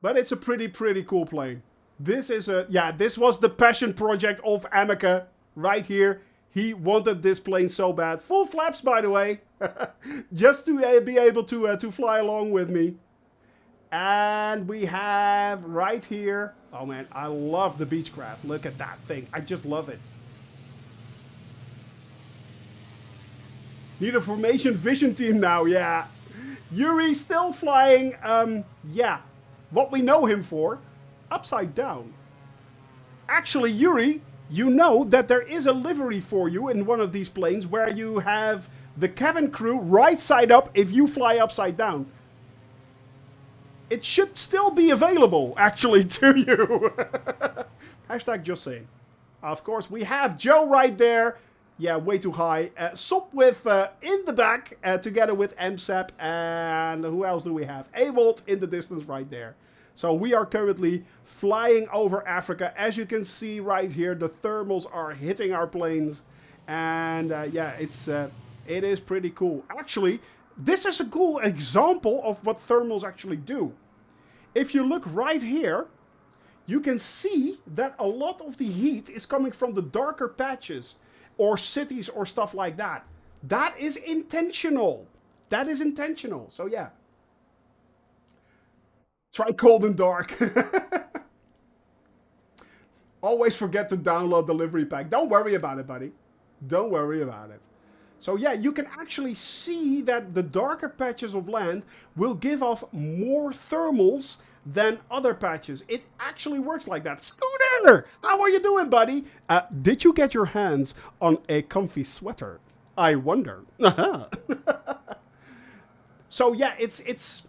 But it's a pretty cool plane. This is this was the passion project of Amica right here. He wanted this plane so bad. Full flaps, by the way. Just to be able to fly along with me. And we have right here, oh man, I love the Beechcraft. Look at that thing. I just love it. Need a formation vision team now, yeah. Yuri still flying, yeah, what we know him for, upside down. Actually, Yuri, you know that there is a livery for you in one of these planes where you have the cabin crew right side up if you fly upside down. It should still be available, actually, to you. Hashtag just saying. Of course, we have Joe right there. Yeah, way too high. Sop with in the back, together with MSEP. And who else do we have? Awold in the distance right there. So we are currently flying over Africa. As you can see right here, the thermals are hitting our planes. And yeah, it is pretty cool. Actually, this is a cool example of what thermals actually do. If you look right here, you can see that a lot of the heat is coming from the darker patches or cities or stuff like that. That is intentional. That is intentional. So yeah. Try cold and dark. Always forget to download delivery pack. Don't worry about it, buddy. Don't worry about it. So yeah, you can actually see that the darker patches of land will give off more thermals than other patches. It actually works like that. Scooter, how are you doing, buddy? Did you get your hands on a comfy sweater? I wonder. So yeah, it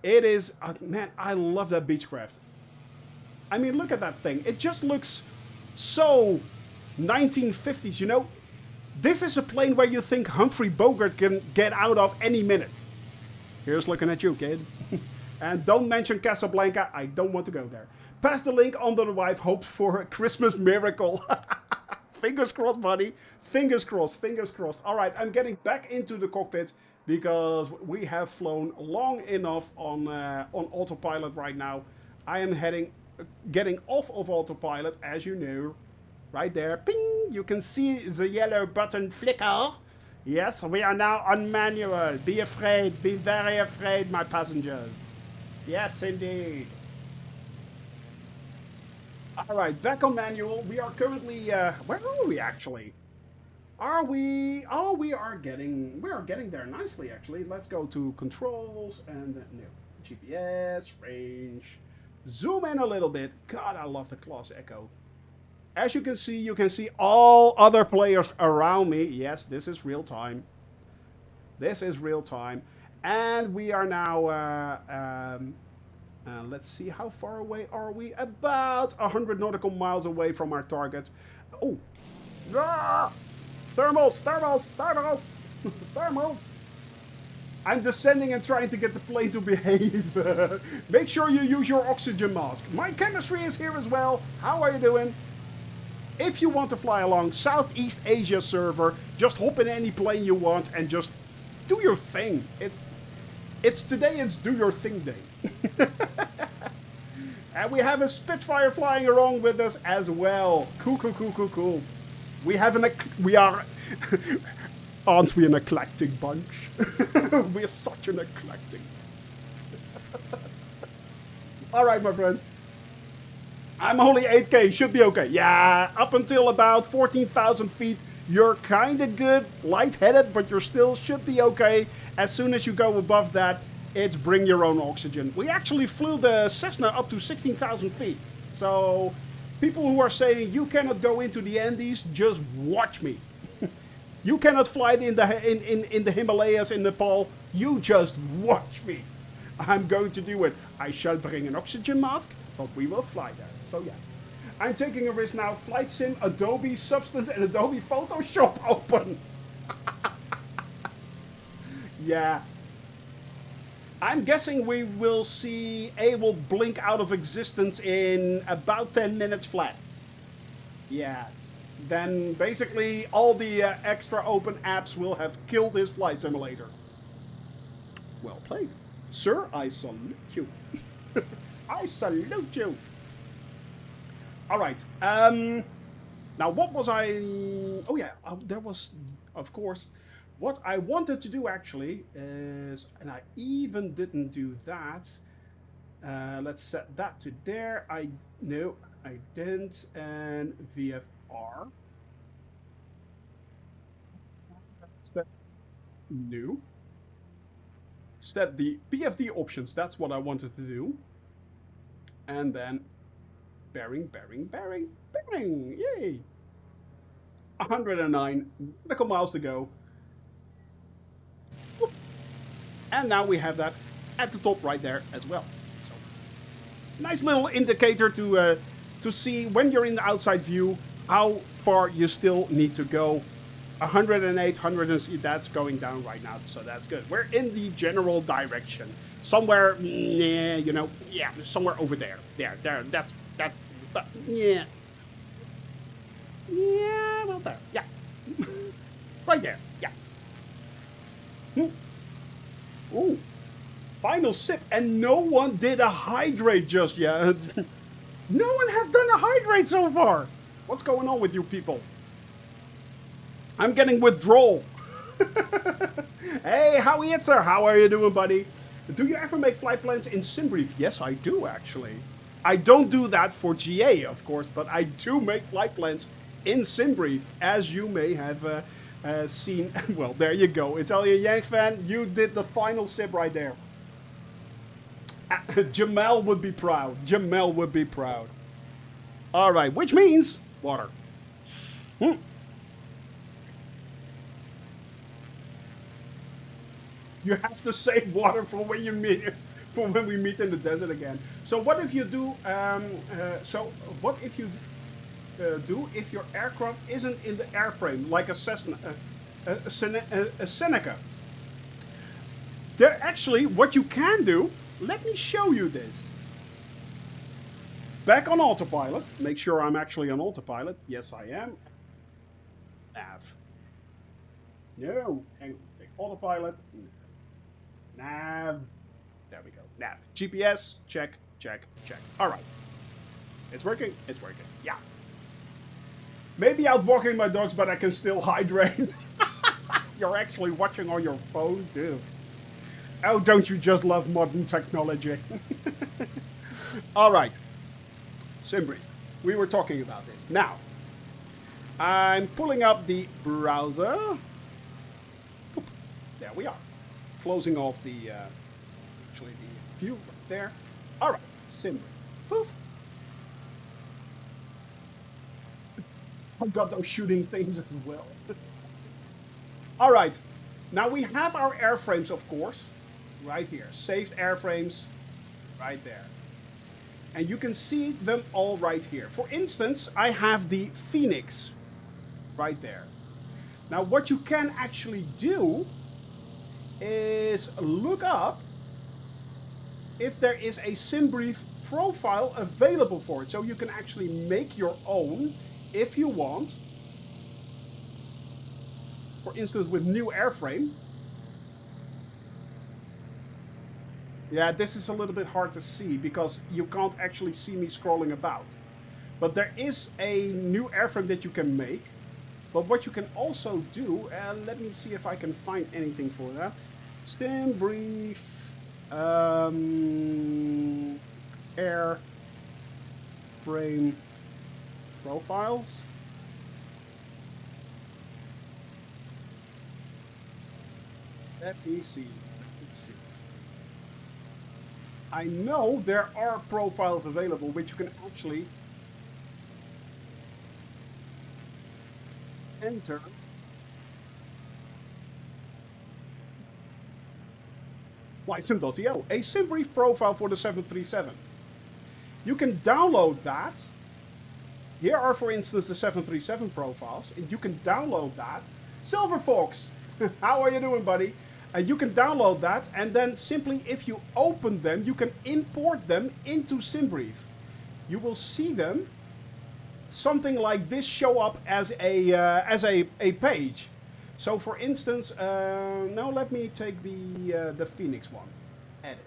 is, man, I love that Beechcraft. I mean, look at that thing. It just looks so 1950s, you know? This is a plane where you think Humphrey Bogart can get out of any minute. Here's looking at you, kid. And don't mention Casablanca. I don't want to go there. Pass the link on the wife. Hopes for a Christmas miracle. Fingers crossed, buddy. Fingers crossed. Fingers crossed. All right, I'm getting back into the cockpit because we have flown long enough on autopilot right now. I am getting off of autopilot, as you know. Right there, ping! You can see the yellow button flicker. Yes, we are now on manual. Be afraid, be very afraid, my passengers. Yes, indeed. All right, back on manual. We are currently, where are we actually? Are we? Oh, we are getting there nicely actually. Let's go to controls and no, GPS, range. Zoom in a little bit. God, I love the Class Echo. As you can see all other players around me. Yes, this is real time. This is real time. And we are now, let's see, how far away are we? About 100 nautical miles away from our target. Oh, ah! Thermals, thermals, thermals, thermals. I'm descending and trying to get the plane to behave. Make sure you use your oxygen mask. My chemistry is here as well. How are you doing? If you want to fly along Southeast Asia server, just hop in any plane you want and just do your thing. It's today, it's do your thing day. And we have a Spitfire flying around with us as well. Cool, cool, cool, cool, cool. We are, aren't we an eclectic bunch? We're such an eclectic. All right, my friends. I'm only 8K, should be okay. Yeah, up until about 14,000 feet, you're kind of good, lightheaded, but you're still should be okay. As soon as you go above that, it's bring your own oxygen. We actually flew the Cessna up to 16,000 feet. So, people who are saying you cannot go into the Andes, just watch me. You cannot fly in the Himalayas in Nepal, you just watch me. I'm going to do it. I shall bring an oxygen mask, but we will fly there. So yeah, I'm taking a risk now. Flight Sim, Adobe Substance, and Adobe Photoshop open. Yeah. I'm guessing we will see A will blink out of existence in about 10 minutes flat. Yeah. Then basically all the extra open apps will have killed his flight simulator. Well played. Sir, I salute you. I salute you. All right. Now, what was I... Oh, yeah. There was, of course, what I wanted to do, actually, is... And I even didn't do that. Let's set that to there. No, I didn't. And VFR. No. Set the PFD options. That's what I wanted to do. And then... Bearing, yay! 109 nautical miles to go. And now we have that at the top right there as well. So, nice little indicator to see when you're in the outside view how far you still need to go. 108, 100, that's going down right now, so that's good. We're in the general direction. Somewhere, you know, yeah, somewhere over there. There, that's, that, yeah. Yeah, well there, yeah. Right there, yeah. Ooh, final sip, and no one did a hydrate just yet. No one has done a hydrate so far. What's going on with you people? I'm getting withdrawal. Hey, Howie Itzer, how are you doing, buddy? Do you ever make flight plans in SimBrief? Yes, I do, actually. I don't do that for GA, of course, but I do make flight plans in SimBrief, as you may have seen. Well, there you go. Italian Yank fan, you did the final sip right there. Jamel would be proud. Jamel would be proud. All right, which means water. You have to save water for when you meet, for when we meet in the desert again. So what if you do? What if you do if your aircraft isn't in the airframe, like a Cessna, a Seneca? There actually, what you can do. Let me show you this. Back on autopilot. Make sure I'm actually on autopilot. Yes, I am. Nav. No. Hang on. Take autopilot. Nav. There we go. Nav. GPS. Check. Check. Check. All right. It's working. It's working. Yeah. Maybe out walking my dogs, but I can still hydrate. You're actually watching on your phone, dude. Oh, don't you just love modern technology? All right. SimBrief. We were talking about this. Now, I'm pulling up the browser. Boop. There we are. Closing off the, actually the view right there. All right. SimBrief. Poof. I've got those shooting things as well. All right. Now we have our airframes, of course. Right here, saved airframes, right there. And you can see them all right here. For instance, I have the Phoenix right there. Now what you can actually do is look up if there is a SimBrief profile available for it. So you can actually make your own if you want. For instance, with new airframe. Yeah, this is a little bit hard to see because you can't actually see me scrolling about. But there is a new airframe that you can make. But what you can also do, let me see if I can find anything for that. SimBrief airframe profiles. Let me see. I know there are profiles available which you can actually enter. Flightsim.io, a SimBrief profile for the 737. You can download that. Here are, for instance, the 737 profiles, and you can download that. Silver Fox, how are you doing, buddy? You can download that, and then simply, if you open them, you can import them into SimBrief. You will see them, something like this, show up as a page. So, for instance, now let me take the Phoenix one. Edit.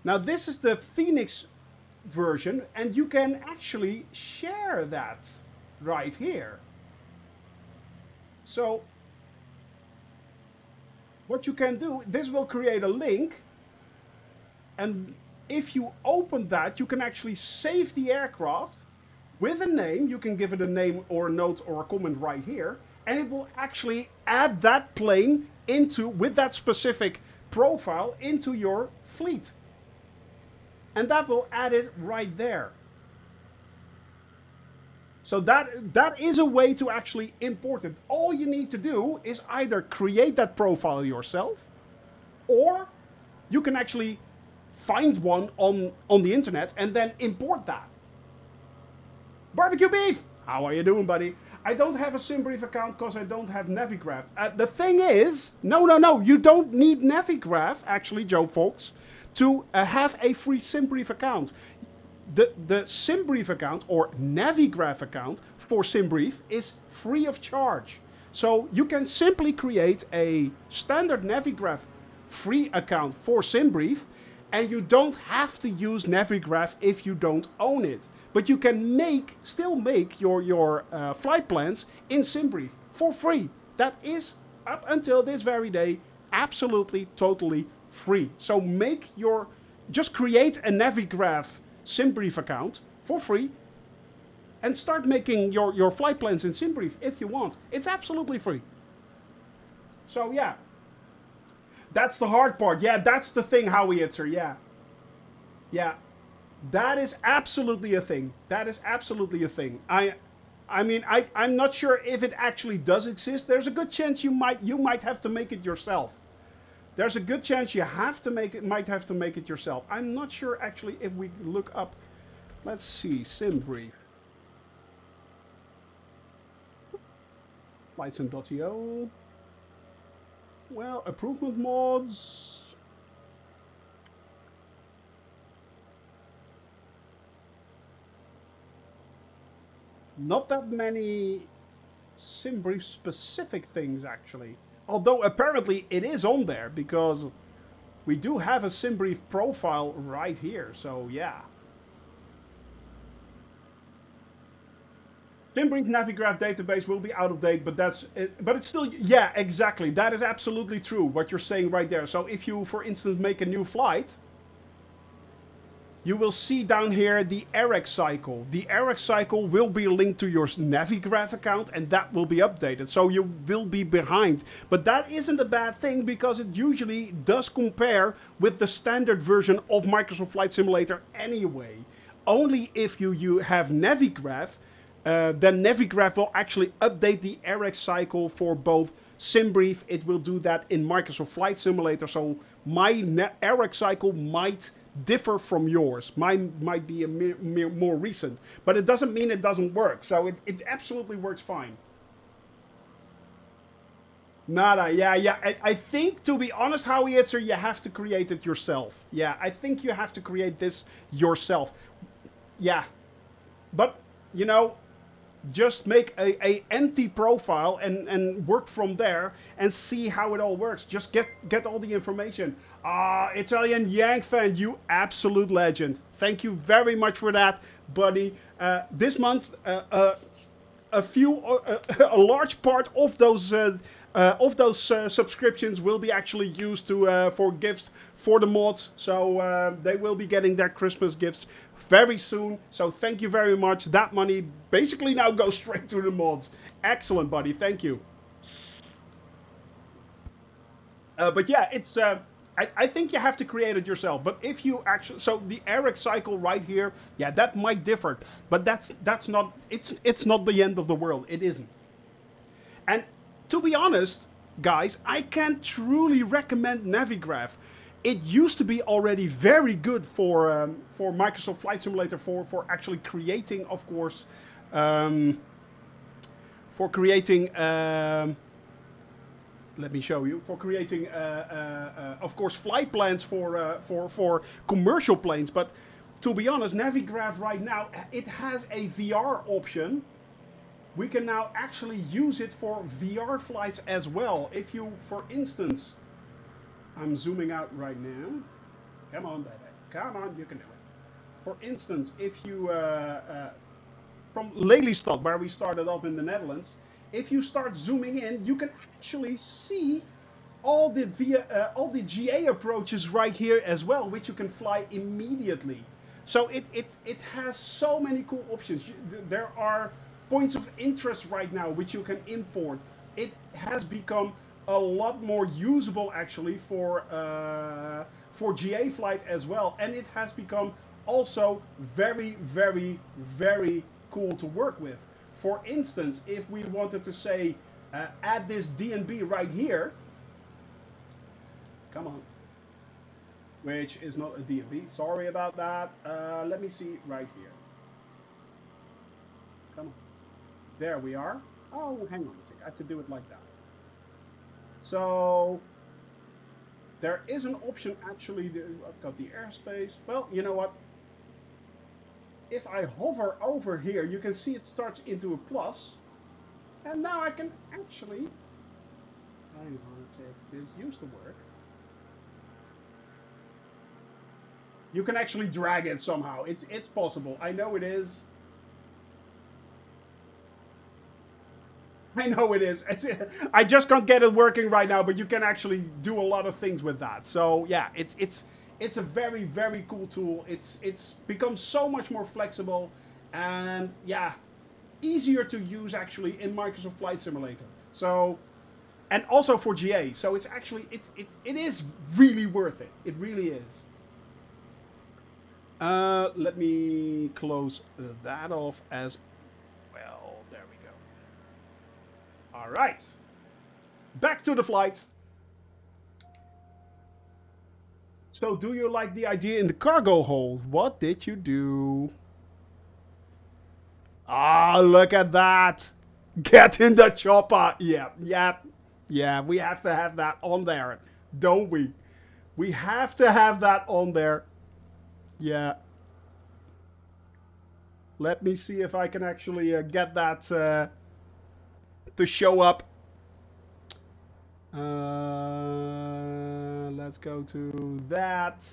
Now, this is the Phoenix version, and you can actually share that right here. So what you can do, this will create a link, and if you open that, you can actually save the aircraft with a name. You can give it a name or a note or a comment right here, and it will actually add that plane into, with that specific profile, into your fleet. And that will add it right there. So that is a way to actually import it. All you need to do is either create that profile yourself, or you can actually find one on the internet and then import that. Barbecue Beef, how are you doing, buddy? I don't have a SimBrief account because I don't have Navigraph. The thing is, no, you don't need Navigraph, actually, Joe Fox, to have a free SimBrief account. The SimBrief account or Navigraph account for SimBrief is free of charge. So you can simply create a standard Navigraph free account for SimBrief, and you don't have to use Navigraph if you don't own it. But you can still make your flight plans in SimBrief for free. That is, up until this very day, absolutely, totally free. So make your just create a Navigraph SimBrief account for free and start making your flight plans in SimBrief if you want. It's absolutely free. So yeah, that's the hard part. Yeah, that's the thing, Howie Itzer. Yeah. Yeah. That is absolutely a thing. That is absolutely a thing. I'm not sure if it actually does exist. There's a good chance you might have to make it yourself. There's a good chance you might have to make it yourself. I'm not sure actually if we look up. Let's see, SimBrief. Flightsim.io. Well, improvement mods. Not that many SimBrief specific things actually. Although apparently it is on there because we do have a SimBrief profile right here. So yeah. SimBrief Navigraph database will be out of date, but it's still, yeah, exactly. That is absolutely true, what you're saying right there. So if you, for instance, make a new flight, you will see down here the ERIC cycle. The ERIC cycle will be linked to your Navigraph account, and that will be updated. So you will be behind. But that isn't a bad thing because it usually does compare with the standard version of Microsoft Flight Simulator anyway. Only if you have Navigraph, then Navigraph will actually update the ERIC cycle for both SimBrief. It will do that in Microsoft Flight Simulator. So my ERIC cycle might differ from yours. Mine might be more recent. But it doesn't mean it doesn't work. So it absolutely works fine. Nada, yeah. I think, to be honest, Howie Itzer, you have to create it yourself. Yeah, I think you have to create this yourself. Yeah. But, you know, just make a empty profile and work from there and see how it all works. Just get all the information. Italian Yank fan, you absolute legend. Thank you very much for that, buddy. This month, a large part of those subscriptions will be actually used for gifts for the mods. So they will be getting their Christmas gifts very soon. So thank you very much. That money basically now goes straight to the mods. Excellent, buddy. Thank you. But yeah, it's I think you have to create it yourself. But if you actually, so the ERIC cycle right here, yeah, that might differ. But that's not, it's not the end of the world. It isn't. And to be honest, guys, I can truly recommend Navigraph. It used to be already very good for Microsoft Flight Simulator for actually creating, of course, for creating. Let me show you. For creating, of course, flight plans for commercial planes. But to be honest, Navigraph right now, it has a VR option. We can now actually use it for VR flights as well. If you, for instance, I'm zooming out right now. Come on, baby. Come on, you can do it. For instance, if you, from Lelystad, where we started off in the Netherlands, if you start zooming in, you can actually see all the GA approaches right here as well, which you can fly immediately. So it has so many cool options. There are points of interest right now which you can import. It has become a lot more usable actually for GA flight as well, and it has become also very, very, very cool to work with. For instance, if we wanted to say add this DNB right here, come on, which is not a DNB, sorry about that. Let me see right here. Come on. There we are. Oh, hang on a second. I have to do it like that. So there is an option actually. I've got the airspace. Well, you know what? If I hover over here, you can see it starts into a plus. And now I can actually, hang on a sec, this used to work. You can actually drag it somehow. It's possible. I know it is. I know it is. I just can't get it working right now, but you can actually do a lot of things with that. So yeah, it's It's a very, very cool tool. It's become so much more flexible and yeah, easier to use actually in Microsoft Flight Simulator. So, and also for GA. So it's actually, it is really worth it. It really is. Let me close that off as well. There we go. All right. Back to the flight. So, do you like the idea in the cargo hold? What did you do? Ah, look at that. Get in the chopper. Yeah, yeah, yeah. We have to have that on there, don't we? We have to have that on there. Yeah. Let me see if I can actually get that to show up. Let's go to that.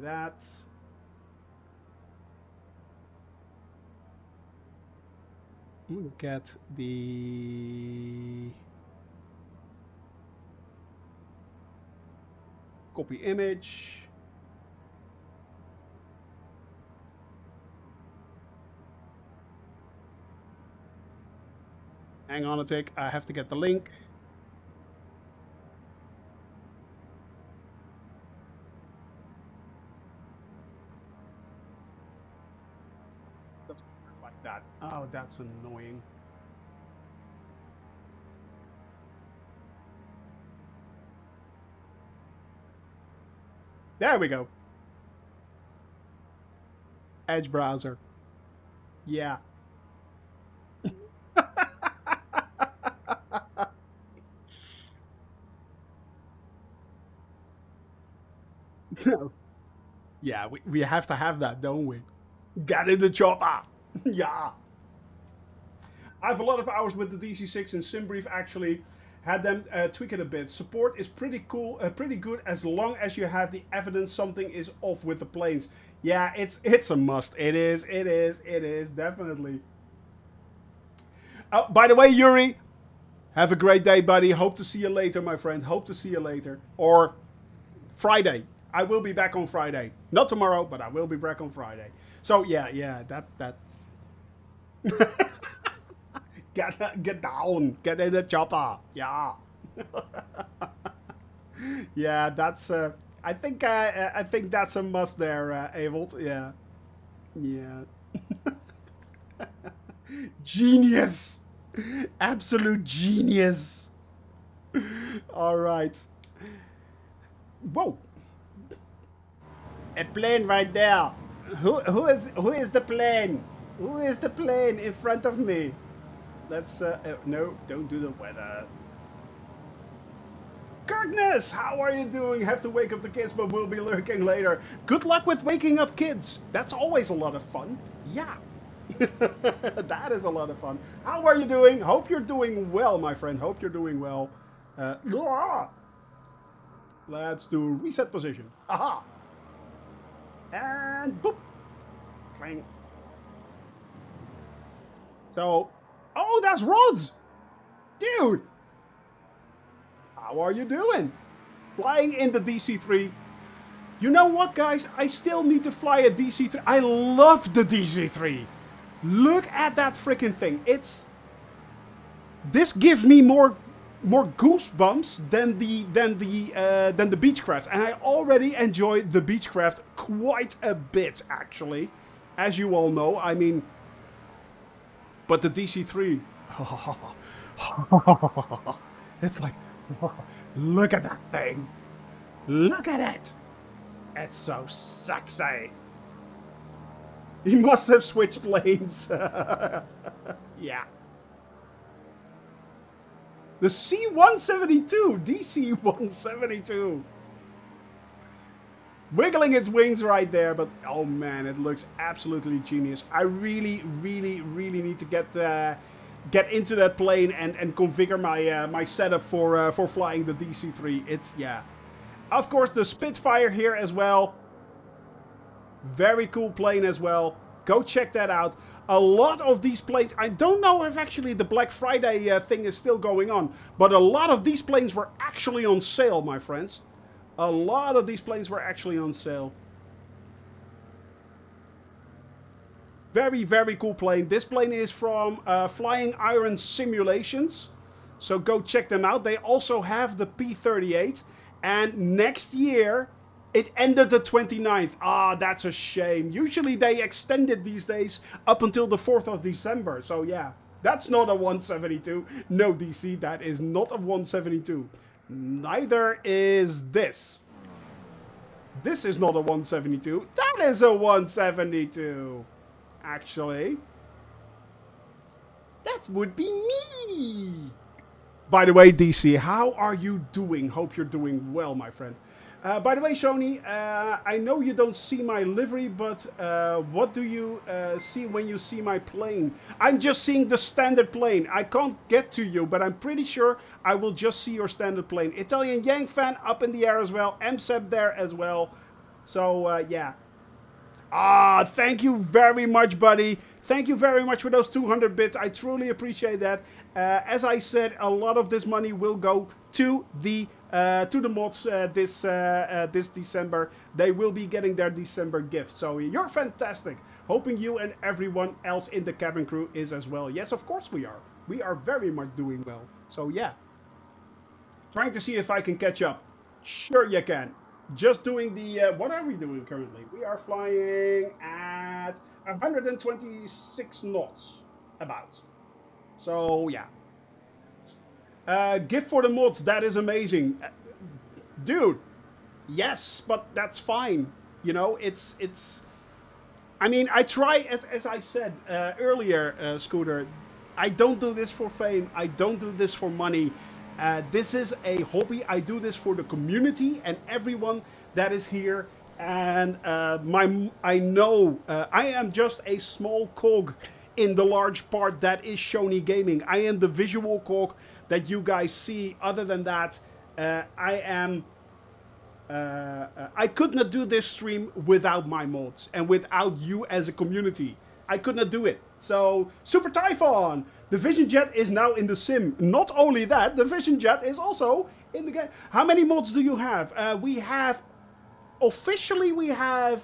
That. We'll get the copy image. Hang on a tick, I have to get the link. Doesn't work like that. Oh, that's annoying. There we go. Edge browser. Yeah. Yeah, we have to have that, don't we? Get in the chopper. Yeah. I have a lot of hours with the DC6 and SimBrief actually. Had them tweak it a bit. Support is pretty cool, pretty good as long as you have the evidence something is off with the planes. Yeah, it's a must. It is definitely. Oh, by the way, Yuri, have a great day, buddy. Hope to see you later, my friend. Hope to see you later. Or Friday. I will be back on Friday. Not tomorrow, but I will be back on Friday. So yeah, that's get down, get in the chopper. Yeah. Yeah, that's I think that's a must there, Avold. Yeah. Yeah. Genius. Absolute genius. All right. Whoa. A plane right there. Who is the plane? Who is the plane in front of me? Let's no, don't do the weather. Kirkness, how are you doing? Have to wake up the kids, but we'll be lurking later. Good luck with waking up kids. That's always a lot of fun. Yeah. That is a lot of fun. How are you doing? Hope you're doing well, my friend. Hope you're doing well. Let's do reset position. Aha. And boop. Clang. So, oh, that's Rods! Dude! How are you doing? Flying in the DC-3. You know what, guys? I still need to fly a DC-3. I love the DC-3. Look at that freaking thing. This gives me more goosebumps than the Beechcraft, and I already enjoy the Beechcraft quite a bit, actually, as you all know. I mean, but the DC-3, it's like, look at that thing, look at it, it's so sexy. He must have switched planes. Yeah. The C-172, DC-172. Wiggling its wings right there, but oh man, it looks absolutely genius. I really need to get into that plane and configure my setup for flying the DC-3. It's, yeah. Of course, the Spitfire here as well. Very cool plane as well. Go check that out. A lot of these planes, I don't know if actually the Black Friday thing is still going on, but a lot of these planes were actually on sale, my friends. A lot of these planes were actually on sale. Very, very cool plane. This plane is from Flying Iron Simulations. So go check them out. They also have the P-38. And next year, it ended the 29th. Ah, that's a shame. Usually they extend it these days up until the 4th of December. So yeah, that's not a 172. No, DC, that is not a 172. Neither is this. This is not a 172. That is a 172. Actually, that would be me. By the way, DC, how are you doing? Hope you're doing well, my friend. By the way, Shoni, I know you don't see my livery, but what do you see when you see my plane? I'm just seeing the standard plane. I can't get to you, but I'm pretty sure I will just see your standard plane. Italian Yank fan up in the air as well. MSEP there as well. So, yeah. Ah, thank you very much, buddy. Thank you very much for those 200 bits. I truly appreciate that. As I said, a lot of this money will go to the mods this December. They will be getting their December gift. So you're fantastic. Hoping you and everyone else in the cabin crew is as well. Yes, of course we are. We are very much doing well. So yeah. Trying to see if I can catch up. Sure you can. Just doing the, what are we doing currently? We are flying at 126 knots, about. So, yeah. Gift for the mods, that is amazing. Dude, yes, but that's fine. You know, it's I mean, I try, as I said earlier, Scooter, I don't do this for fame. I don't do this for money. This is a hobby. I do this for the community and everyone that is here. And I know I am just a small cog in the large part that is Shoni Gaming. I am the visual cog that you guys see. Other than that, I could not do this stream without my mods and without you as a community. I could not do it. So, Super Typhon! The Vision Jet is now in the sim. Not only that, the Vision Jet is also in the game. How many mods do you have? Officially we have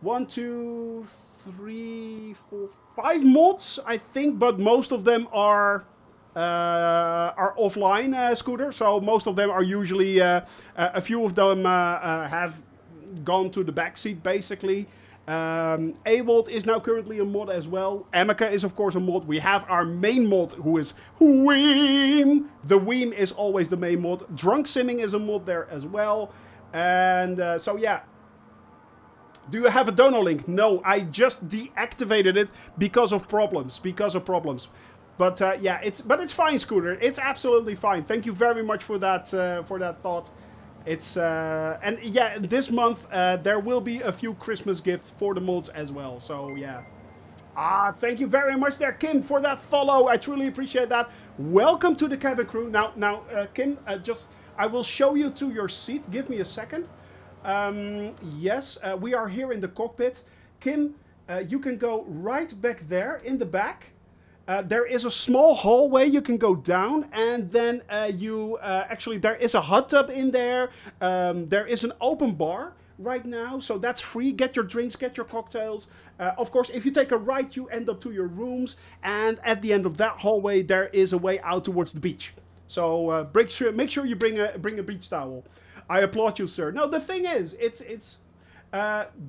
1, 2, 3, 4, 5 mods, I think, but most of them are offline, Scooter. So most of them are usually, a few of them have gone to the backseat, basically. AWOLD is now currently a mod as well. Amica is of course a mod. We have our main mod who is Weem. The Weem is always the main mod. Drunk Simming is a mod there as well. And so yeah. Do you have a donor link? No, I just deactivated it because of problems. But yeah, it's fine, Scooter. It's absolutely fine. Thank you very much for that thought. It's and yeah, this month there will be a few Christmas gifts for the mods as well. So yeah. Thank you very much there, Kim, for that follow. I truly appreciate that. Welcome to the cabin crew. Now, Kim, I will show you to your seat. Give me a second. Yes, we are here in the cockpit. Kim, you can go right back there in the back. There is a small hallway you can go down, and then actually there is a hot tub in there. There is an open bar right now, so that's free. Get your drinks, get your cocktails. Of course, if you take a right, you end up to your rooms, and at the end of that hallway, there is a way out towards the beach. So make sure you bring a beach towel. I applaud you, sir. No, the thing is,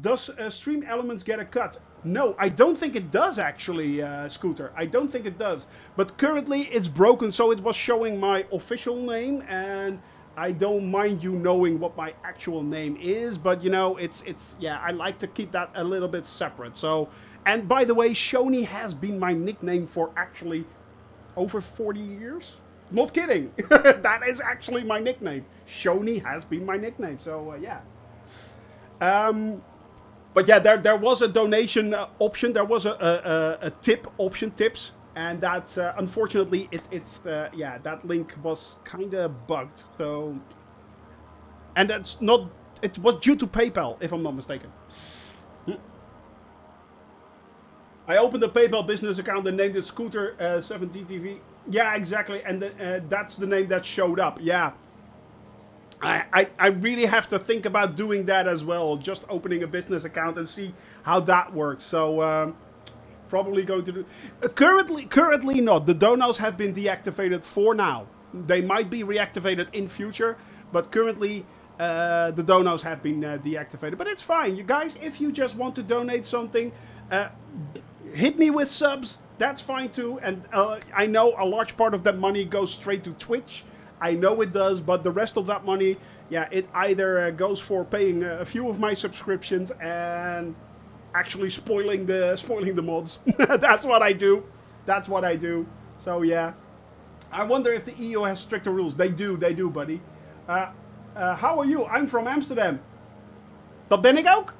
does Stream Elements get a cut? No, I don't think it does, actually, Scooter. I don't think it does. But currently, it's broken, so it was showing my official name, and I don't mind you knowing what my actual name is, but, you know, yeah, I like to keep that a little bit separate. So, and by the way, Shoni has been my nickname for actually over 40 years. Not kidding. That is actually my nickname. Shoni has been my nickname, so, yeah. But yeah, there was a donation option. There was a tip option, tips, and that unfortunately yeah, that link was kind of bugged. So, and that's not. It was due to PayPal, if I'm not mistaken. I opened a PayPal business account and named it Scooter 7TTV. Yeah, exactly, and that's the name that showed up. Yeah, I really have to think about doing that as well. Just opening a business account and see how that works. So probably going to do. Currently not. The donos have been deactivated for now. They might be reactivated in future, but currently the donos have been deactivated. But it's fine, you guys. If you just want to donate something, hit me with subs. That's fine too. And I know a large part of that money goes straight to Twitch. I know it does, but the rest of that money, yeah, it either goes for paying a few of my subscriptions and actually spoiling the mods. That's what I do. That's what I do. So yeah, I wonder if the EU has stricter rules. They do, buddy. How are you? I'm from Amsterdam. Dat ben ik ook.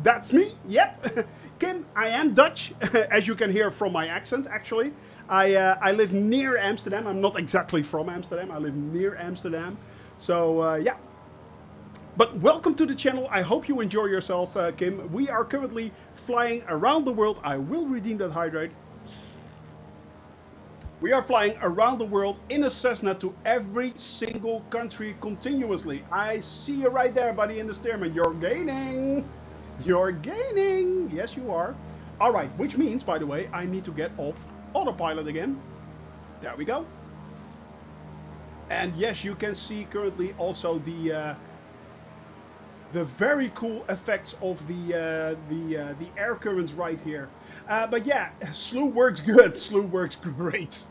That's me. Yep. Kim, I am Dutch, as you can hear from my accent, actually. I live near Amsterdam. I'm not exactly from Amsterdam. I live near Amsterdam. So, yeah. But welcome to the channel. I hope you enjoy yourself, Kim. We are currently flying around the world. I will redeem that hydrate. We are flying around the world in a Cessna to every single country continuously. I see you right there, buddy, in the steerman. You're gaining. You're gaining. Yes, you are. All right, which means, by the way, I need to get off autopilot again. There we go. And yes, you can see currently also the very cool effects of the air currents right here. But yeah, slew works good. Slew works great.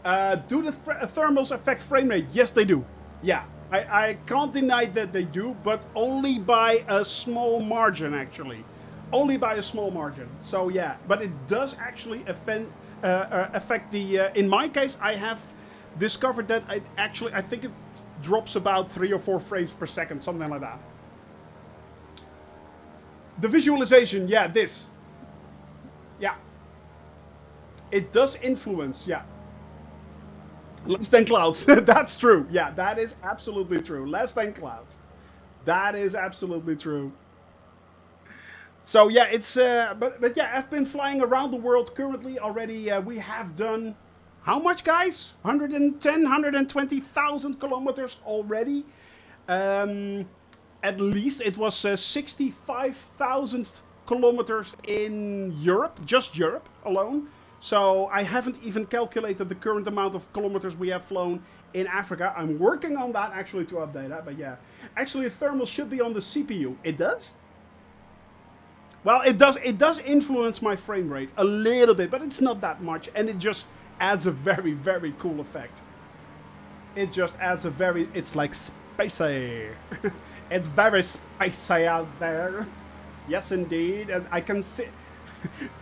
Do the thermals affect frame rate? Yes, they do. Yeah, I can't deny that they do, but only by a small margin, actually. Only by a small margin. So yeah, but it does actually affect the... in my case, I have discovered that I think it drops about 3 or 4 frames per second, something like that. The visualization, yeah, this. Yeah. It does influence, yeah. Less than clouds. That's true. Yeah, that is absolutely true. Less than clouds. That is absolutely true. So yeah, it's but yeah, I've been flying around the world currently already. We have done how much, guys? 110, 120,000 kilometers already. At least it was 65,000 kilometers in Europe, just Europe alone. So I haven't even calculated the current amount of kilometers we have flown in Africa. I'm working on that actually to update that, but yeah. Actually, the thermal should be on the CPU. It does? Well, it does influence my frame rate a little bit, but it's not that much, and it just adds a very, very cool effect. It just adds a very, it's like spicy. It's very spicy out there. Yes, indeed, and I can see.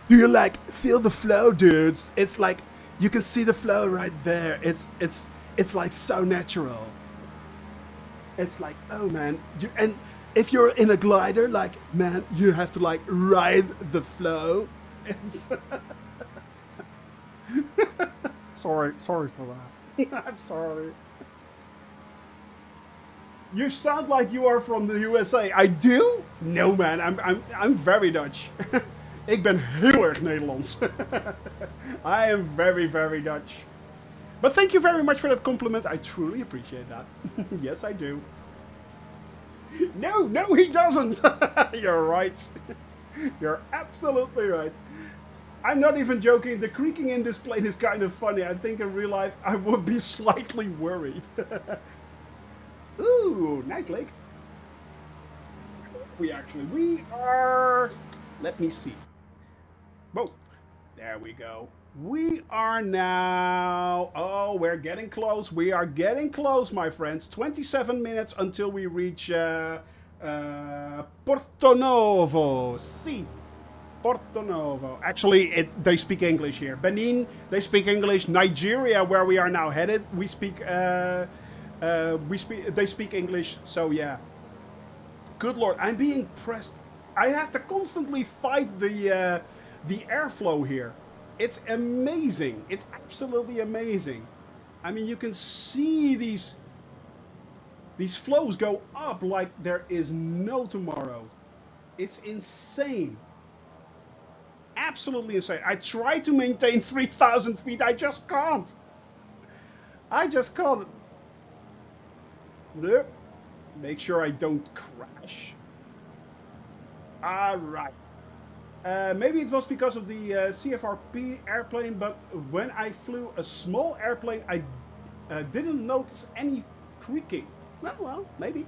Do you like feel the flow, dudes? It's like you can see the flow right there. It's like so natural. It's like, oh man, and if you're in a glider, like, man, you have to like ride the flow. sorry for that. I'm sorry. You sound like you are from the USA. I do? No, man. I'm very Dutch. Ik ben heel erg Nederlands. I am very, very Dutch. But thank you very much for that compliment. I truly appreciate that. Yes, I do. No, he doesn't. You're right. You're absolutely right. I'm not even joking. The creaking in this plane is kind of funny. I think in real life I would be slightly worried. Ooh, nice lake. We are... Let me see. Whoa. There we go. We are now... Oh, we're getting close. We are getting close, my friends. 27 minutes until we reach Porto Novo. Si. Porto Novo. Actually, they speak English here. Benin, they speak English. Nigeria, where we are now headed, they speak English. So yeah. Good lord, I'm being pressed. I have to constantly fight the airflow here. It's amazing. It's absolutely amazing. I mean, you can see these flows go up like there is no tomorrow. It's insane. absolutely insane. I try to maintain 3,000 feet. I just can't. I just can't. Nope. Make sure I don't crash. All right. Maybe it was because of the CFRP airplane, but when I flew a small airplane, I didn't notice any creaking. Well, maybe.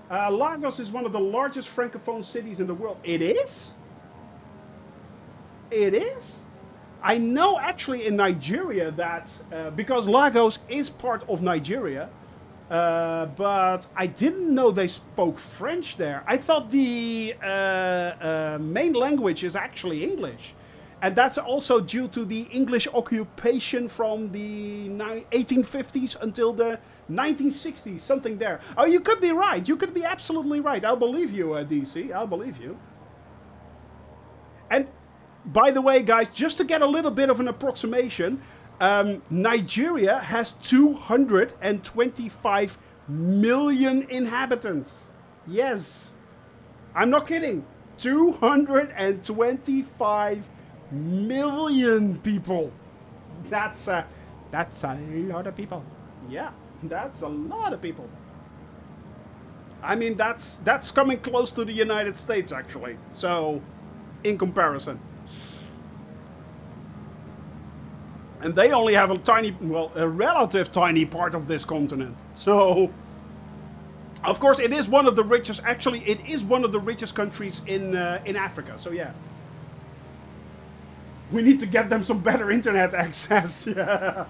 Lagos is one of the largest francophone cities in the world. It is? It is? I know actually in Nigeria that, because Lagos is part of Nigeria, but I didn't know they spoke French there. I thought the main language is actually English. And that's also due to the English occupation from the 1850s until the 1960s, something there. Oh, you could be right. You could be absolutely right. I'll believe you, DC. I'll believe you. And by the way, guys, just to get a little bit of an approximation, Nigeria has 225 million inhabitants. Yes, I'm not kidding. 225 million people. That's a lot of people. Yeah, that's a lot of people. I mean, that's coming close to the United States, actually. So, in comparison. And they only have a tiny, well, a relative tiny part of this continent. So, of course, it is one of the richest. Actually, it is one of the richest countries in Africa. So yeah, we need to get them some better internet access. Yeah.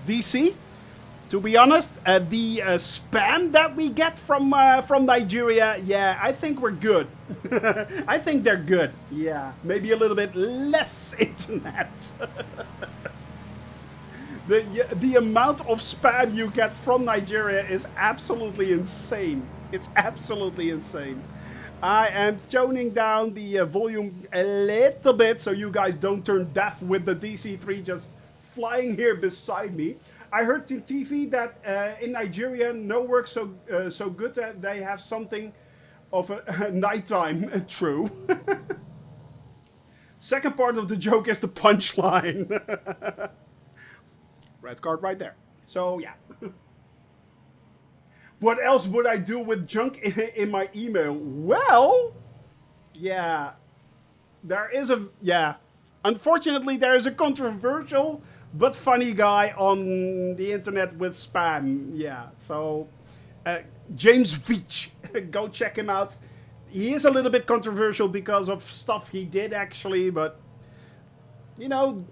DC. To be honest, the spam that we get from Nigeria, yeah, I think we're good. I think they're good. Yeah, maybe a little bit less internet. The amount of spam you get from Nigeria is absolutely insane. It's absolutely insane. I am toning down the volume a little bit so you guys don't turn deaf with the DC-3 just flying here beside me. I heard in TV that in Nigeria no work so good that they have something of a nighttime. True. Second part of the joke is the punchline. Red card right there. So yeah. What else would I do with junk in my email? Well, yeah, there is a Unfortunately, there is a controversial but funny guy on the internet with spam. Yeah, so James Veach, go check him out. He is a little bit controversial because of stuff he did actually, but you know,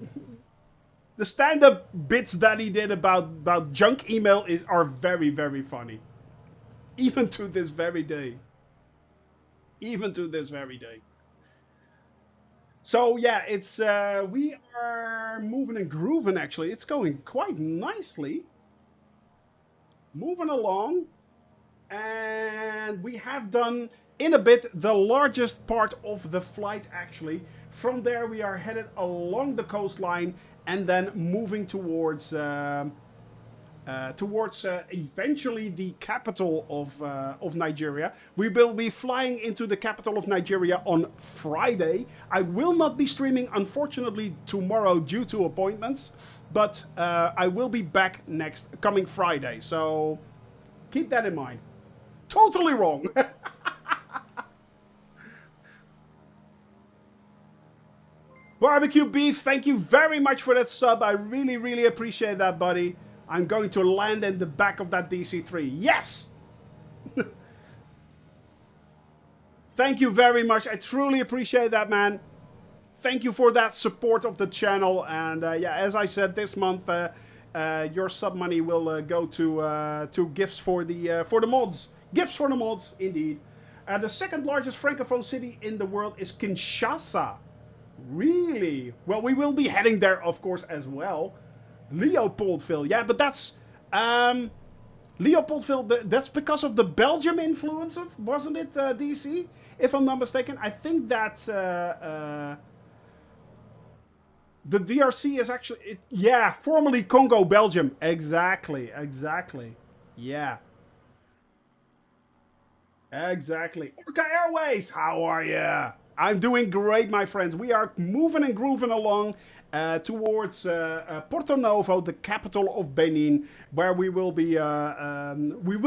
the stand-up bits that he did about junk email are very, very funny. Even to this very day. Even to this very day. So yeah, it's we are moving and grooving actually. It's going quite nicely. Moving along. And we have done in a bit the largest part of the flight actually. From there we are headed along the coastline and then moving towards eventually the capital of Nigeria. We will be flying into the capital of Nigeria on Friday. I will not be streaming, unfortunately, tomorrow due to appointments, but I will be back coming Friday. So keep that in mind. Totally wrong. Barbecue Beef, thank you very much for that sub. I really, really appreciate that, buddy. I'm going to land in the back of that DC-3. Yes! Thank you very much. I truly appreciate that, man. Thank you for that support of the channel. And yeah, as I said, this month your sub money will go to gifts for the mods. Gifts for the mods, indeed. The second largest francophone city in the world is Kinshasa. Really? Well, we will be heading there, of course, as well. Leopoldville, yeah, but that's Leopoldville. That's because of the Belgium influence, wasn't it, DC? If I'm not mistaken, I think that the DRC is actually, formerly Congo, Belgium. Exactly. Yeah. Exactly. Orca Airways, how are ya? I'm doing great, my friends. We are moving and grooving along towards Porto Novo, the capital of Benin, where we will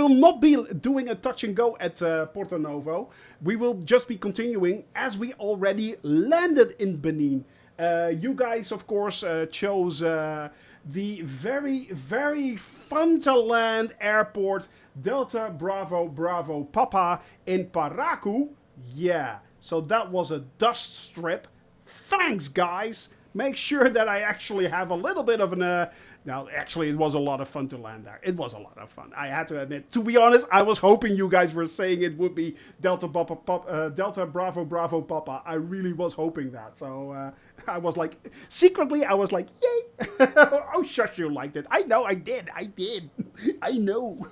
not be doing a touch and go at Porto Novo. We will just be continuing as we already landed in Benin. You guys, of course, chose the very, very fun to land airport, Delta Bravo Bravo Papa in Paracu. Yeah, so that was a dust strip. Thanks, guys. Make sure that I actually have a little bit of an. Now, actually, it was a lot of fun to land there. It was a lot of fun. I had to admit. To be honest, I was hoping you guys were saying it would be Delta Delta Bravo Bravo Papa. I really was hoping that. So I was like, secretly, I was like, yay! Oh, shush, you liked it. I know, I did. I know.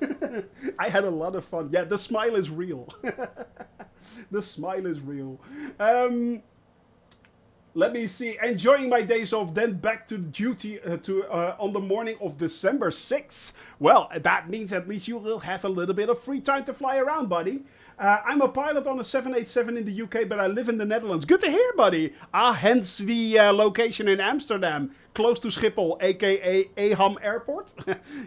I had a lot of fun. Yeah, the smile is real. The smile is real. Let me see. Enjoying my days off, then back to duty on the morning of December 6th. Well, that means at least you will have a little bit of free time to fly around, buddy. I'm a pilot on a 787 in the UK, but I live in the Netherlands. Good to hear, buddy. Hence the location in Amsterdam, close to Schiphol, aka Eham Airport.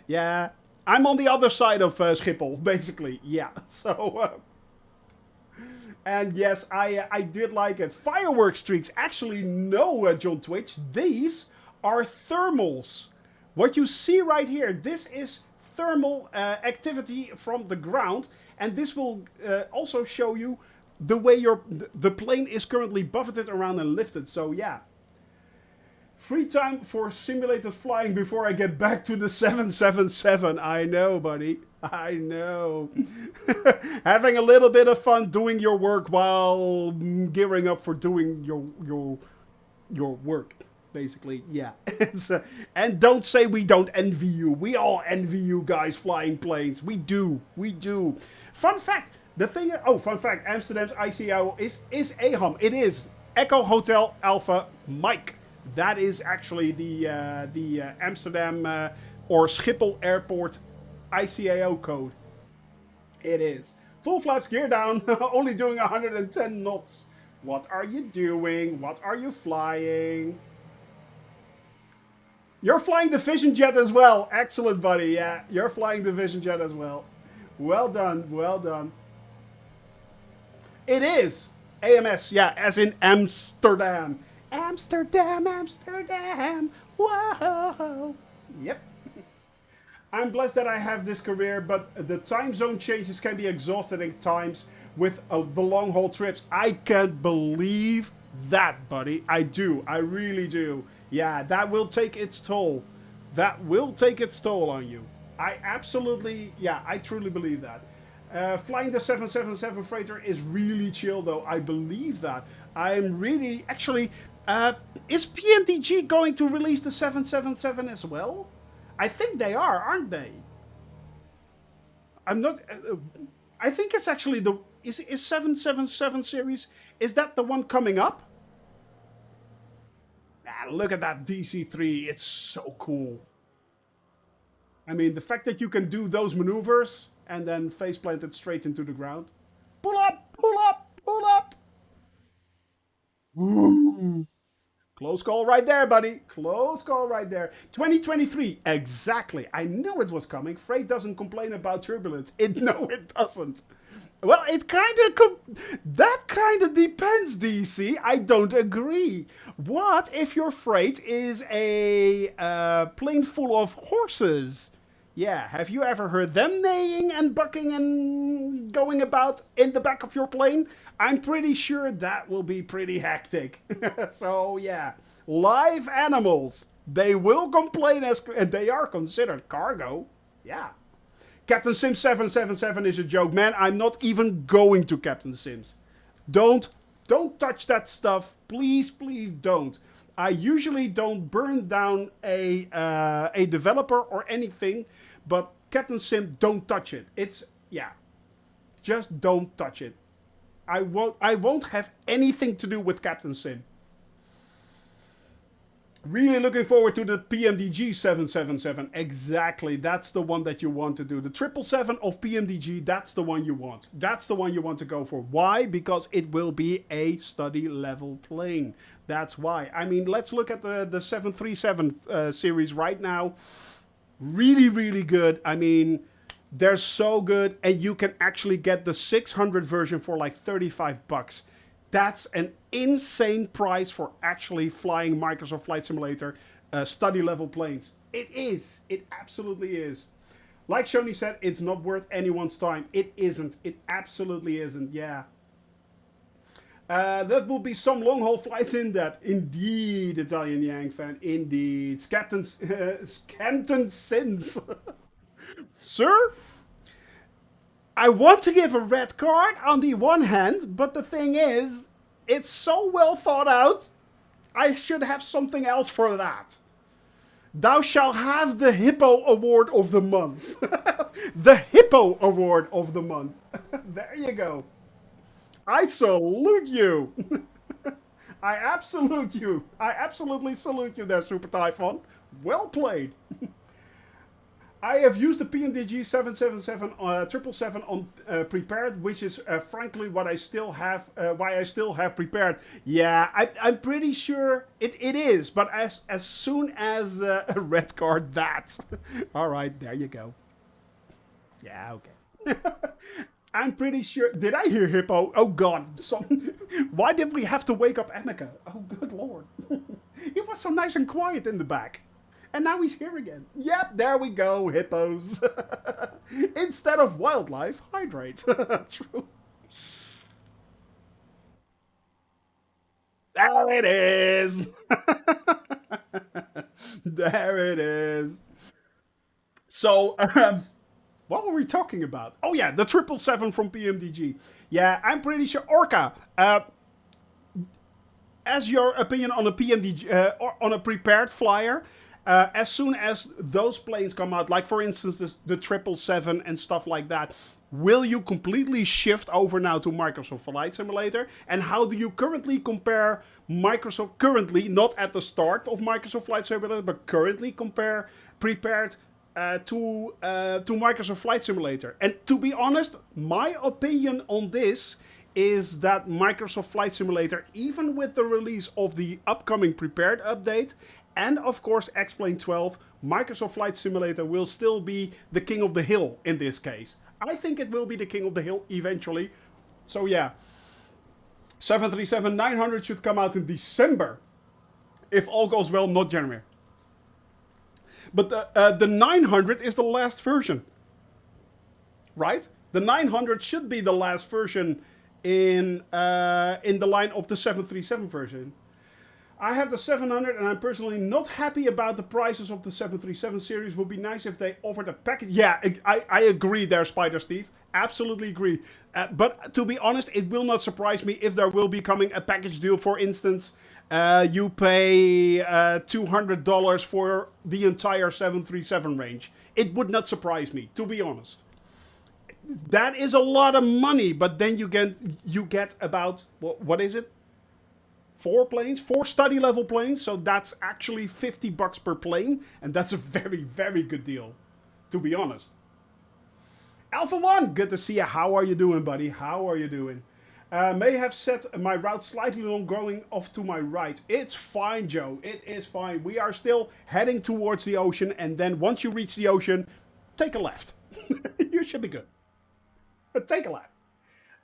Yeah, I'm on the other side of Schiphol, basically. Yeah, so... And yes, I did like it. Fireworks streaks. Actually, no, John Twitch. These are thermals. What you see right here, this is thermal activity from the ground. And this will also show you the way the plane is currently buffeted around and lifted. So yeah. Free time for simulated flying before I get back to the 777. I know, buddy. I know. Having a little bit of fun doing your work while gearing up for doing your work. Basically, yeah. And don't say we don't envy you. We all envy you guys flying planes. We do. We do. Fun fact. Fun fact. Amsterdam's ICAO is Eham. It is Echo Hotel Alpha Mike. That is actually the Amsterdam or Schiphol Airport ICAO code. It is. Full flaps, gear down, only doing 110 knots. What are you doing? What are you flying? You're flying the Vision Jet as well. Excellent, buddy. Yeah, you're flying the Vision Jet as well. Well done, well done. It is. AMS, yeah, as in Amsterdam. Amsterdam, Amsterdam. Whoa. Yep. I'm blessed that I have this career, but the time zone changes can be exhausting at times with the long haul trips. I can't believe that, buddy. I do. I really do. Yeah, that will take its toll. That will take its toll on you. I absolutely, yeah, I truly believe that. Flying the 777 freighter is really chill, though. I believe that. I'm really, actually, is PMDG going to release the 777 as well? I think they are, aren't they? I'm not... I think it's actually the... Is 777 series, is that the one coming up? Ah, look at that DC-3. It's so cool. I mean, the fact that you can do those maneuvers and then face plant it straight into the ground. Pull up! Pull up! Pull up! Ooh. Close call right there, buddy. Close call right there. 2023. Exactly. I knew it was coming. Freight doesn't complain about turbulence. No, it doesn't. Well, it kind of... that kind of depends, DC. I don't agree. What if your freight is a plane full of horses? Yeah, have you ever heard them neighing and bucking and going about in the back of your plane? I'm pretty sure that will be pretty hectic. So, yeah. Live animals. They will complain and they are considered cargo. Yeah. Captain Sims 777 is a joke. Man, I'm not even going to Captain Sims. Don't touch that stuff. Please, please don't. I usually don't burn down a developer or anything, but Captain Sim, don't touch it. It's, yeah, just don't touch it. I won't have anything to do with Captain Sim. Really looking forward to the PMDG 777. Exactly, that's the one that you want to do. The 777 of PMDG, that's the one you want. That's the one you want to go for. Why? Because it will be a study level plane. That's why. I mean, let's look at the 737 series right now. Really, really good. I mean, they're so good, and you can actually get the 600 version for like 35 bucks. That's an insane price for actually flying Microsoft Flight Simulator study level planes. It is. It absolutely is. Like Shoni said, it's not worth anyone's time. It isn't. It absolutely isn't. Yeah. That will be some long haul flights in that. Indeed, Italian Yang fan. Indeed. Scanton Sins. Sir? I want to give a red card on the one hand, but the thing is, it's so well thought out, I should have something else for that. Thou shalt have the Hippo Award of the month. The Hippo Award of the month. There you go. I salute you. I absolutely salute you there, Super Typhon. Well played. I have used the PMDG 777 777 on prepared, which is frankly what I still have, why I still have prepared. Yeah, I'm pretty sure it is, but as soon as a red card that. All right, there you go. Yeah, okay. I'm pretty sure. Did I hear Hippo? Oh God! Why did we have to wake up Emeka? Oh good Lord! He was so nice and quiet in the back. And now he's here again. Yep, there we go, hippos. Instead of wildlife, hydrate. True. There it is. There it is. So, what were we talking about? Oh yeah, the 777 from PMDG. Yeah, I'm pretty sure. Orca, as your opinion on a PMDG, on a prepared flyer, as soon as those planes come out, like for instance the 777 and stuff like that, will you completely shift over now to Microsoft Flight Simulator? And how do you currently compare Microsoft, currently, not at the start of Microsoft Flight Simulator, but currently compare prepared to Microsoft Flight Simulator? And to be honest, my opinion on this is that Microsoft Flight Simulator, even with the release of the upcoming prepared update, and of course X-Plane 12, Microsoft Flight Simulator will still be the king of the hill in this case. I think it will be the king of the hill eventually. So yeah, 737-900 should come out in December. If all goes well, not January. But the 900 is the last version. Right? The 900 should be the last version in the line of the 737 version. I have the 700 and I'm personally not happy about the prices of the 737 series. Would be nice if they offered a package. Yeah, I agree there, Spider Steve. Absolutely agree. But to be honest, it will not surprise me if there will be coming a package deal. For instance, you pay $200 for the entire 737 range. It would not surprise me, to be honest. That is a lot of money, but then you get about, what is it? 4 planes, 4 study level planes, so that's actually 50 bucks per plane, and that's a very, very good deal, to be honest. Alpha 1, good to see you. How are you doing, buddy? How are you doing? May have set my route slightly long going off to my right. It's fine, Joe. It is fine. We are still heading towards the ocean, and then once you reach the ocean, take a left. You should be good. But take a left.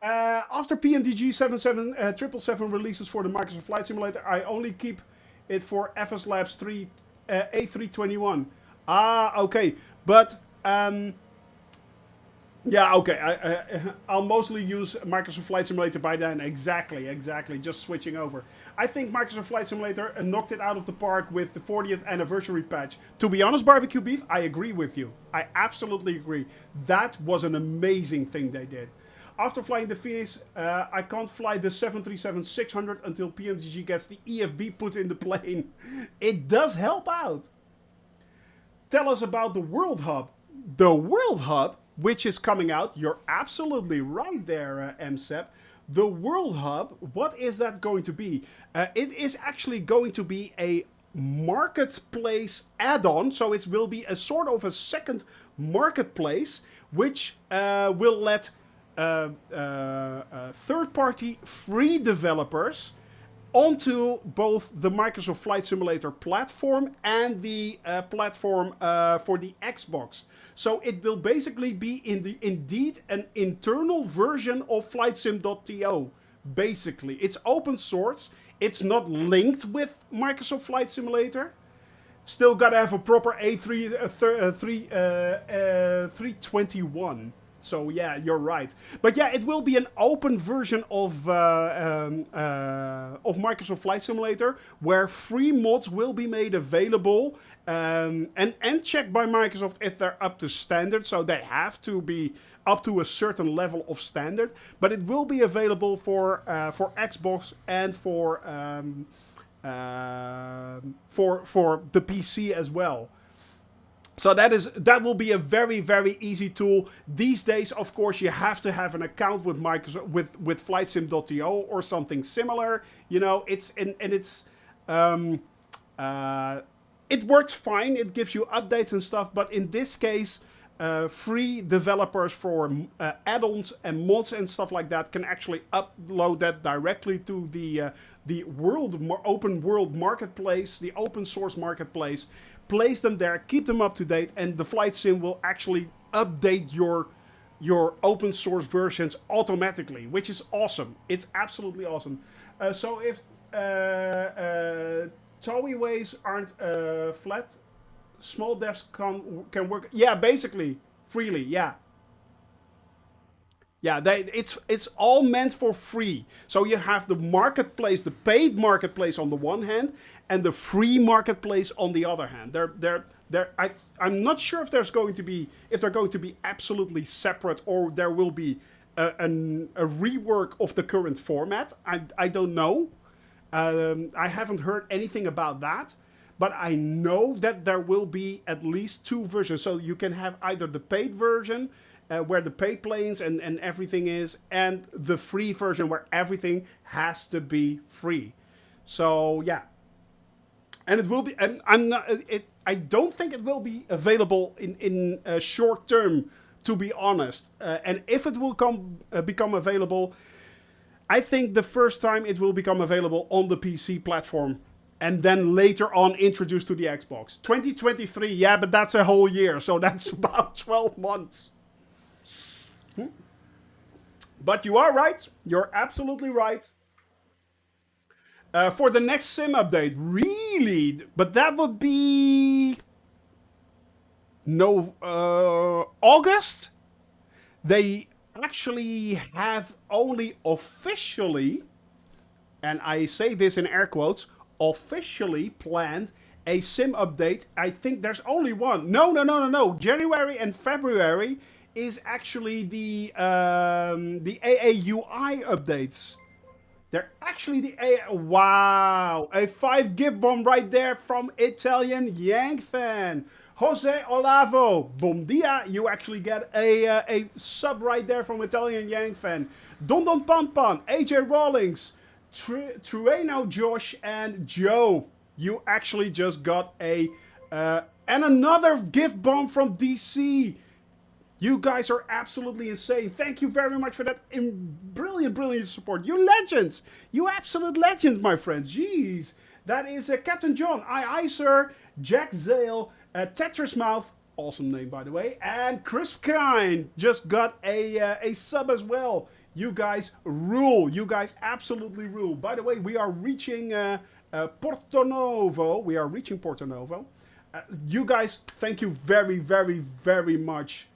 After PMDG 777 releases for the Microsoft Flight Simulator, I only keep it for FS Labs 3 A321. Ah, okay. But, yeah, okay. I'll mostly use Microsoft Flight Simulator by then. Exactly. Just switching over. I think Microsoft Flight Simulator knocked it out of the park with the 40th anniversary patch. To be honest, Barbecue Beef, I agree with you. I absolutely agree. That was an amazing thing they did. After flying the Phoenix, I can't fly the 737-600 until PMDG gets the EFB put in the plane. It does help out. Tell us about the World Hub. The World Hub, which is coming out, you're absolutely right there, MSEP. The World Hub, what is that going to be? It is actually going to be a marketplace add-on. So it will be a sort of a second marketplace, which will let third-party free developers onto both the Microsoft Flight Simulator platform and the platform for the Xbox. So it will basically be indeed an internal version of FlightSim.to. Basically, it's open source. It's not linked with Microsoft Flight Simulator. Still gotta have a proper A321. So yeah, you're right. But yeah, it will be an open version of Microsoft Flight Simulator where free mods will be made available and checked by Microsoft if they're up to standard. So they have to be up to a certain level of standard. But it will be available for Xbox and for the PC as well. So that will be a very, very easy tool. These days, of course, you have to have an account with Microsoft with FlightSim.to or something similar. You know, it works fine. It gives you updates and stuff. But in this case, free developers for add-ons and mods and stuff like that can actually upload that directly to the open world marketplace, the open source marketplace. Place them there, keep them up to date, and the flight sim will actually update your open source versions automatically, which is awesome. It's absolutely awesome. So if towiways aren't flat, small devs can work. Yeah, basically freely. Yeah. Yeah, it's all meant for free. So you have the marketplace, the paid marketplace on the one hand, and the free marketplace on the other hand. I'm not sure if they're going to be absolutely separate, or there will be a rework of the current format. I don't know. I haven't heard anything about that. But I know that there will be at least two versions. So you can have either the paid version, where the paid planes and everything is, and the free version where everything has to be free. So yeah, and it will be. And I'm not. I don't think it will be available in short term, to be honest. And if it will become available, I think the first time it will become available on the PC platform. And then later on introduced to the Xbox. 2023, yeah, but that's a whole year. So that's about 12 months. But you are right. You're absolutely right. For the next sim update, really? But that would be no August. They actually have only officially, and I say this in air quotes, officially planned a sim update. I think there's only one. No. January and February is actually the AAUI updates. They're actually the wow, a 5 gift bomb right there from Italian Yank fan. Jose Olavo, bom dia. You actually get a sub right there from Italian Yank fan. Don Don Pan Pan, AJ Rawlings, Trueno Josh, and Joe. You actually just got and another gift bomb from DC. You guys are absolutely insane. Thank you very much for that brilliant support. You legends. You absolute legends, my friends. Jeez. That is Captain John, Aye Sir, Jack Zale, Tetris Mouth, awesome name by the way, and Crisp Kind just got a sub as well. You guys rule. You guys absolutely rule. By the way, we are reaching Porto Novo. We are reaching Porto Novo. You guys, thank you very much.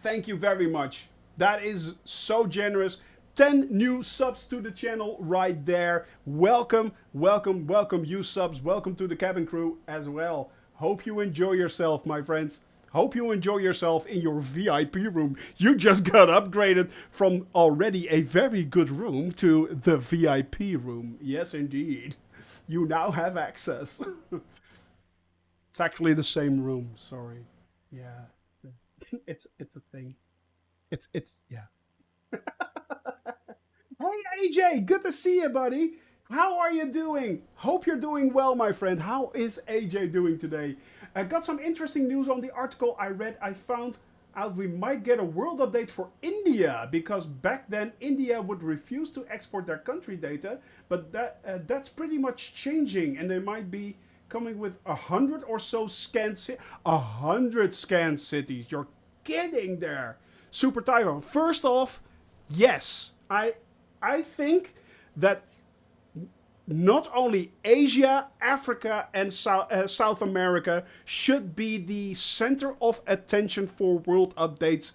Thank you very much. That is so generous. 10 new subs to the channel right there. Welcome, you subs. Welcome to the cabin crew as well. Hope you enjoy yourself, my friends. Hope you enjoy yourself in your VIP room. You just got upgraded from already a very good room to the VIP room. Yes, indeed. You now have access. It's actually the same room. Sorry. Yeah. It's a thing. It's yeah. Hey AJ, good to see you, buddy. How are you doing? Hope you're doing well, my friend. How is AJ doing today? I got some interesting news on the article I read. I found out we might get a world update for India because back then India would refuse to export their country data, but that's pretty much changing, and they might be coming with 100 or so scanned 100 scanned cities. You're kidding there, Super Tyrone. First off, yes, I think that not only Asia, Africa, and South America should be the center of attention for world updates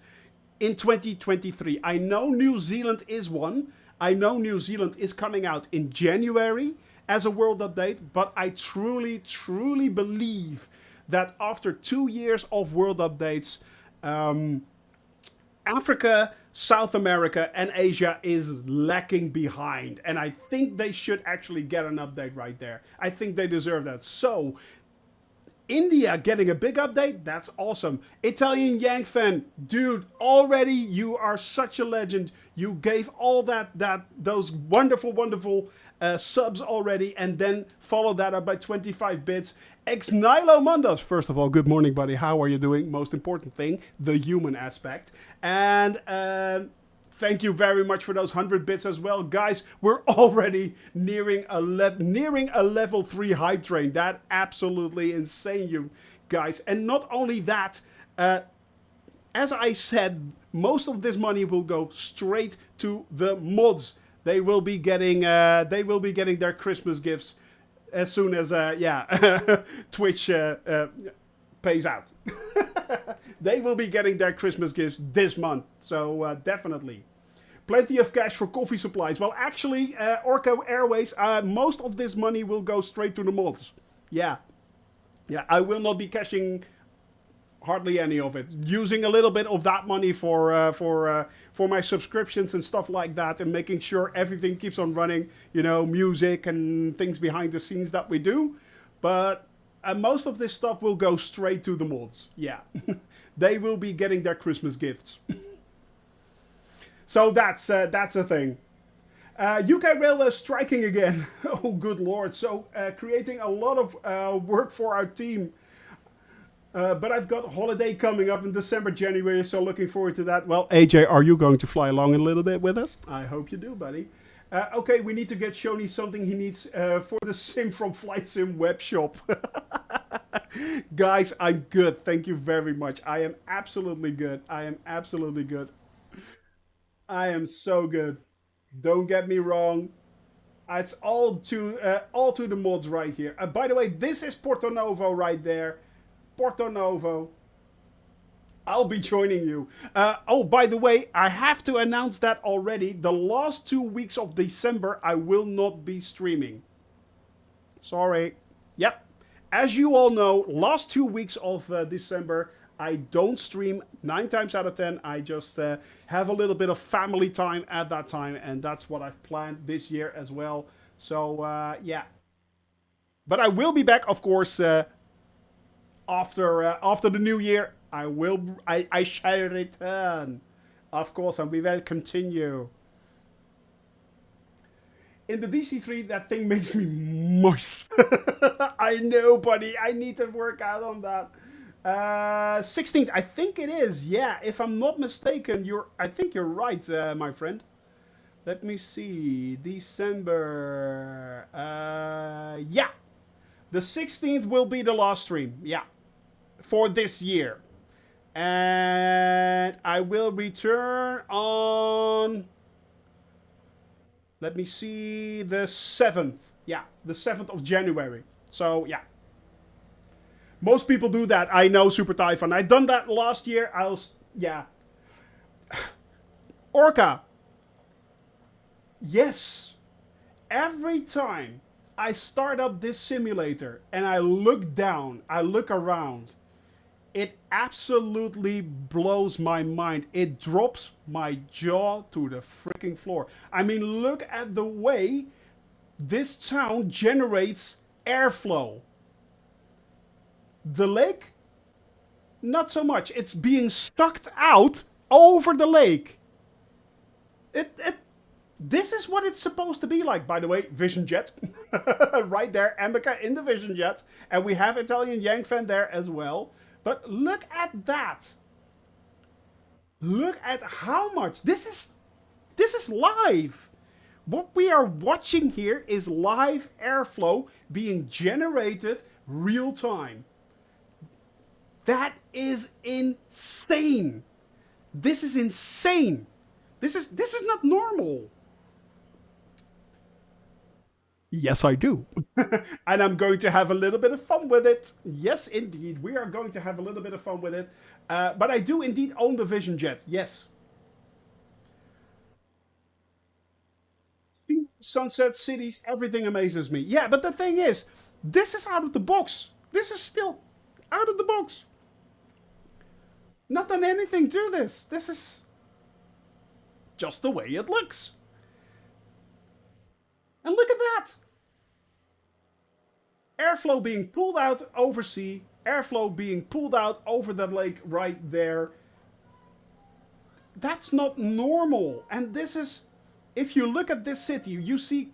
in 2023. I know New Zealand is one. I know New Zealand is coming out in January as a world update, but I truly, truly believe that after 2 years of world updates, Africa, South America, and Asia is lacking behind. And I think they should actually get an update right there. I think they deserve that. So, India getting a big update, that's awesome. Italian Yank fan, dude, already you are such a legend. You gave all those wonderful subs already, and then follow that up by 25 bits. Ex Nilo Mundos, first of all, good morning, buddy. How are you doing? Most important thing, the human aspect. And thank you very much for those 100 bits as well. Guys, we're already nearing a level 3 hype train. That absolutely insane, you guys. And not only that, as I said, most of this money will go straight to the mods. They will be getting their Christmas gifts as soon as Twitch pays out. They will be getting their Christmas gifts this month, so definitely. Plenty of cash for coffee supplies. Well, actually, Orca Airways, most of this money will go straight to the mods. Yeah, I will not be cashing hardly any of it. Using a little bit of that money for my subscriptions and stuff like that, and making sure everything keeps on running. You know, music and things behind the scenes that we do. But most of this stuff will go straight to the mods. Yeah, they will be getting their Christmas gifts. So that's a thing. UK Railway striking again. Oh, good lord. So creating a lot of work for our team. But I've got a holiday coming up in December, January, so looking forward to that. Well, AJ, are you going to fly along a little bit with us? I hope you do, buddy. Okay, we need to get Shoni something he needs for the sim from Flight Sim Webshop. Guys, I'm good. Thank you very much. I am absolutely good. I am absolutely good. I am so good. Don't get me wrong. It's all to the mods right here. By the way, this is Porto Novo right there. Porto Novo. I'll be joining you. Oh, by the way, I have to announce that already. The last 2 weeks of December, I will not be streaming. Sorry. Yep. As you all know, last 2 weeks of December, I don't stream 9 times out of 10. I just have a little bit of family time at that time, and that's what I've planned this year as well. So, yeah. But I will be back, of course, after the new year. I shall return. Of course, and we will continue. In the DC3, that thing makes me moist. I know, buddy. I need to work out on that. 16th, I think it is. Yeah, if I'm not mistaken, I think you're right, my friend. Let me see. December. Yeah. The 16th will be the last stream. Yeah. For this year. And I will return on... Let me see. The 7th. Yeah. The 7th of January. So, yeah. Most people do that. I know, Super Typhon. I done that last year. Yeah. Orca. Yes. Every time I start up this simulator and I look down, I look around, it absolutely blows my mind. It drops my jaw to the freaking floor. I mean, look at the way this town generates airflow. The lake, not so much. It's being sucked out over the lake. It This is what it's supposed to be like, by the way. Vision jet. Right there, Emeka in the Vision jet. And we have Italian Yangfan there as well. But look at that. Look at how much. This is live. What we are watching here is live airflow being generated real time. That is insane. This is insane. This is not normal. Yes, I do. And I'm going to have a little bit of fun with it. Yes, indeed. We are going to have a little bit of fun with it. But I do indeed own the Vision Jet. Yes. Sunset cities, everything amazes me. Yeah, but the thing is, this is out of the box. This is still out of the box. Not done anything to this. This is just the way it looks. And look at that. Airflow being pulled out over sea, airflow being pulled out over the lake right there. That's not normal. And this is, if you look at this city, you see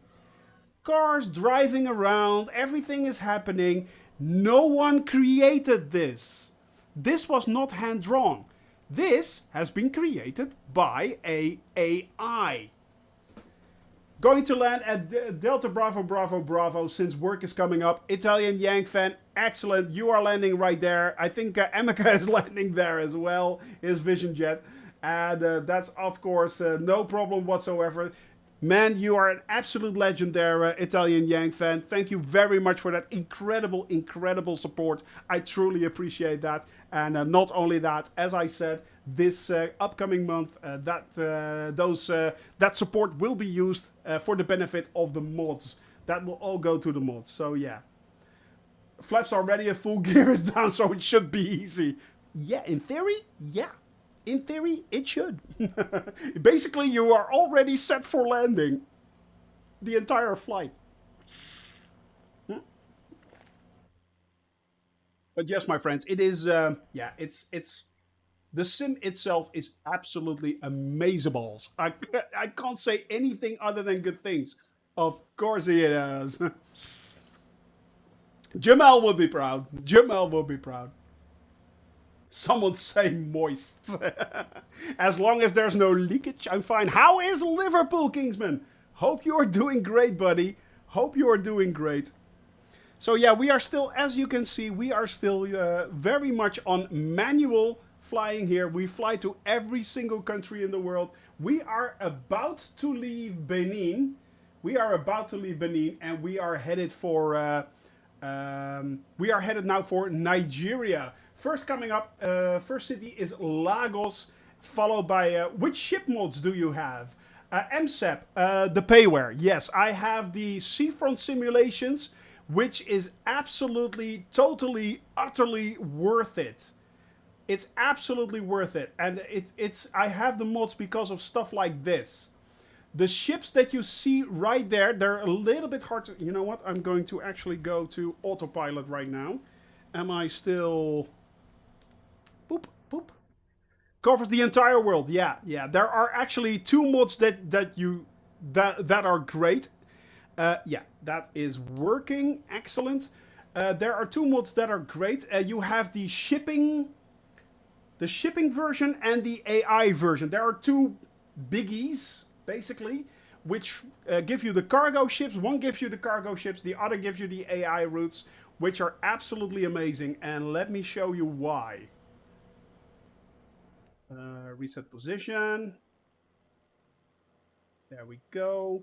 cars driving around, everything is happening. No one created this. This was not hand drawn. This has been created by a AI. Going to land at Delta Bravo Bravo Bravo since work is coming up. Italian Yank fan, excellent. You are landing right there. I think Emeka is landing there as well, his Vision Jet. And that's, of course, no problem whatsoever. Man, you are an absolute legend there, Italian Yank fan. Thank you very much for that incredible, incredible support. I truly appreciate that. And not only that, as I said, this upcoming month, that support will be used for the benefit of the mods. That will all go to the mods. So yeah, flaps are ready, a full gear is down, so it should be easy. Yeah, in theory, yeah. In theory, it should. Basically, you are already set for landing. The entire flight. But yes, my friends, it is, yeah, it's, the sim itself is absolutely amazeballs. I can't say anything other than good things. Of course it is. Jamal will be proud. Jamal will be proud. Someone say moist. As long as there's no leakage, I'm fine. How is Liverpool, Kingsman? Hope you are doing great, buddy. Hope you are doing great. So yeah, we are still, as you can see, we are still very much on manual flying here. We fly to every single country in the world. We are about to leave Benin. We are about to leave Benin, and we are headed for. We are headed now for Nigeria. First coming up, first city is Lagos, followed by, which ship mods do you have? MSEP, the payware. Yes, I have the Seafront Simulations, which is absolutely, totally, utterly worth it. It's absolutely worth it. And I have the mods because of stuff like this. The ships that you see right there, they're a little bit hard to... You know what? I'm going to actually go to autopilot right now. Am I still... Boop, boop. Covers the entire world. Yeah, yeah. There are actually two mods that are great. Yeah, that is working. Excellent. There are two mods that are great. You have the shipping version and the AI version. There are two biggies, basically, which give you the cargo ships. One gives you the cargo ships. The other gives you the AI routes, which are absolutely amazing. And let me show you why. Reset position. There we go.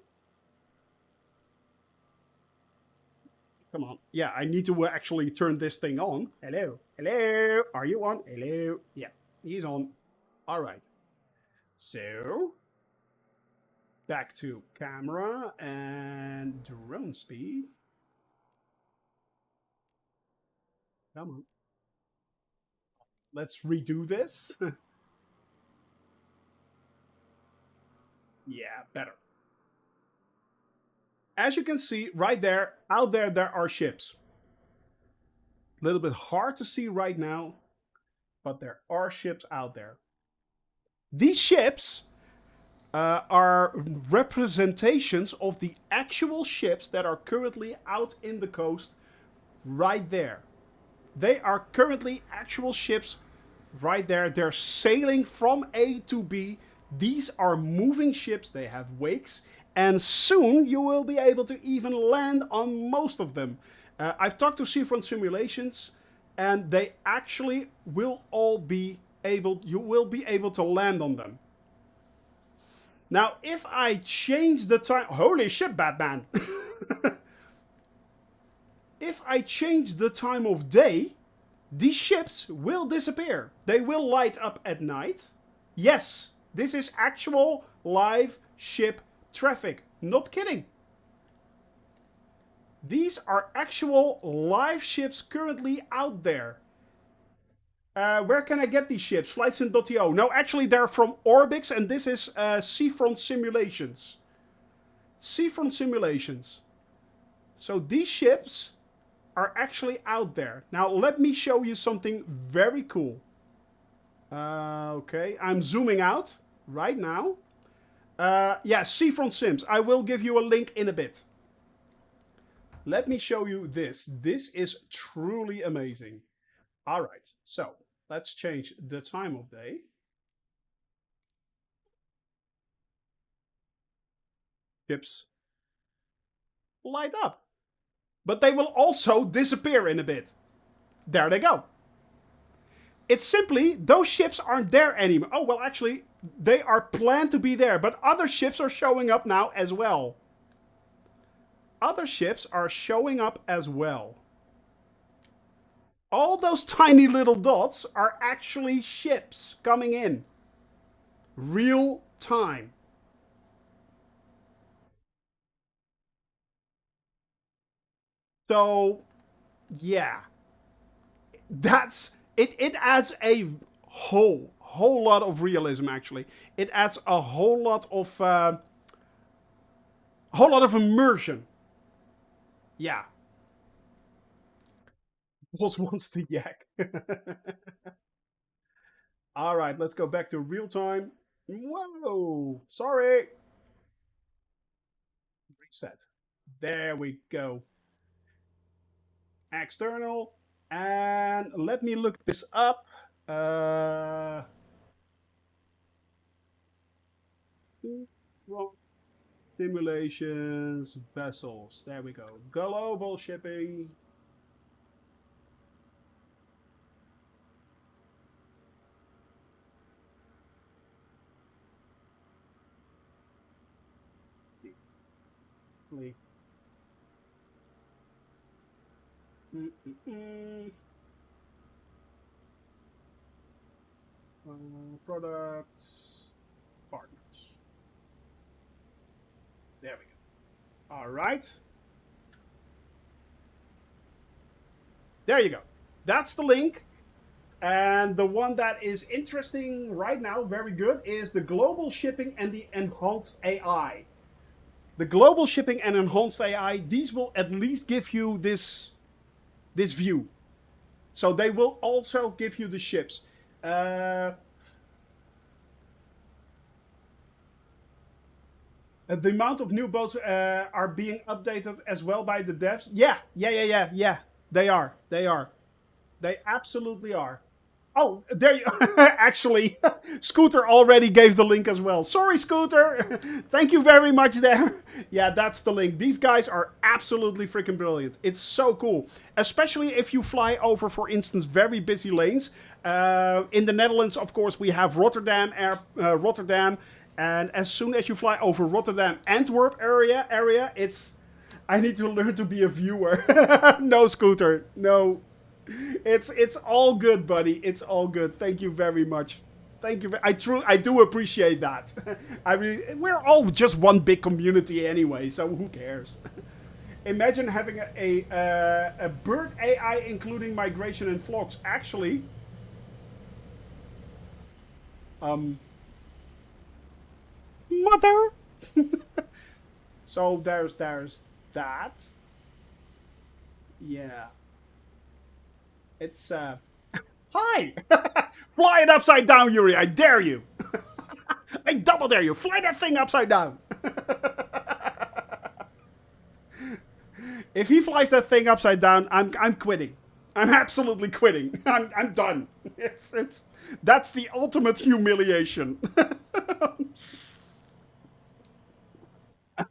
Come on. Yeah, I need to actually turn this thing on. Hello. Hello. Are you on? Hello. Yeah, he's on. All right. So, back to camera and drone speed. Come on. Let's redo this. Yeah, better. As you can see right there, out there, there are ships. A little bit hard to see right now, but there are ships out there. These ships are representations of the actual ships that are currently out in the coast right there. They are currently actual ships right there. They're sailing from A to B. These are moving ships. They have wakes. And soon you will be able to even land on most of them. I've talked to Seafront Simulations, and they actually will all be able, you will be able to land on them. Now, if I change the time, holy shit, Batman. If I change the time of day, these ships will disappear. They will light up at night. Yes, this is actual live ship traffic. Not kidding. These are actual live ships currently out there. Where can I get these ships? Flightsim.io. No, actually, they're from Orbix, and this is Seafront Simulations. Seafront Simulations. So these ships are actually out there. Now, let me show you something very cool. Okay, I'm zooming out right now. Yeah, Seafront Sims. I will give you a link in a bit. Let me show you this. This is truly amazing. All right, so let's change the time of day. Ships light up. But they will also disappear in a bit. There they go. It's simply, those ships aren't there anymore. Oh, well, actually, they are planned to be there. But other ships are showing up now as well. Other ships are showing up as well. All those tiny little dots are actually ships coming in. Real time. So, yeah. That's it. It adds a whole lot of realism. Actually, it adds a whole lot of immersion. Yeah. Boss wants to yak. All right, let's go back to real time. Whoa, sorry. Reset. There we go. External. And let me look this up. Simulations, vessels. There we go. Global shipping. Products, partners. There we go. All right. There you go. That's the link. And the one that is interesting right now, very good, is the global shipping and the enhanced AI. The global shipping and enhanced AI, these will at least give you this view. So they will also give you the ships. The amount of new boats are being updated as well by the devs. Yeah. They are. They absolutely are. Oh, there you actually, Scooter already gave the link as well. Sorry, Scooter. Thank you very much there. Yeah, that's the link. These guys are absolutely freaking brilliant. It's so cool. Especially if you fly over, for instance, very busy lanes. In the Netherlands, of course, we have Rotterdam, Rotterdam. And as soon as you fly over Rotterdam, Antwerp area, it's... I need to learn to be a viewer. No, Scooter. No. It's all good, buddy. It's all good. Thank you very much. Thank you. I do appreciate that. We're all just one big community anyway, so who cares? Imagine having a bird AI including migration and flocks. Actually, mother. So there's that. Yeah. It's hi. Fly it upside down, Yuri. I dare you. I double dare you, fly that thing upside down. If he flies that thing upside down, I'm quitting. I'm absolutely quitting. I'm done. It's that's the ultimate humiliation.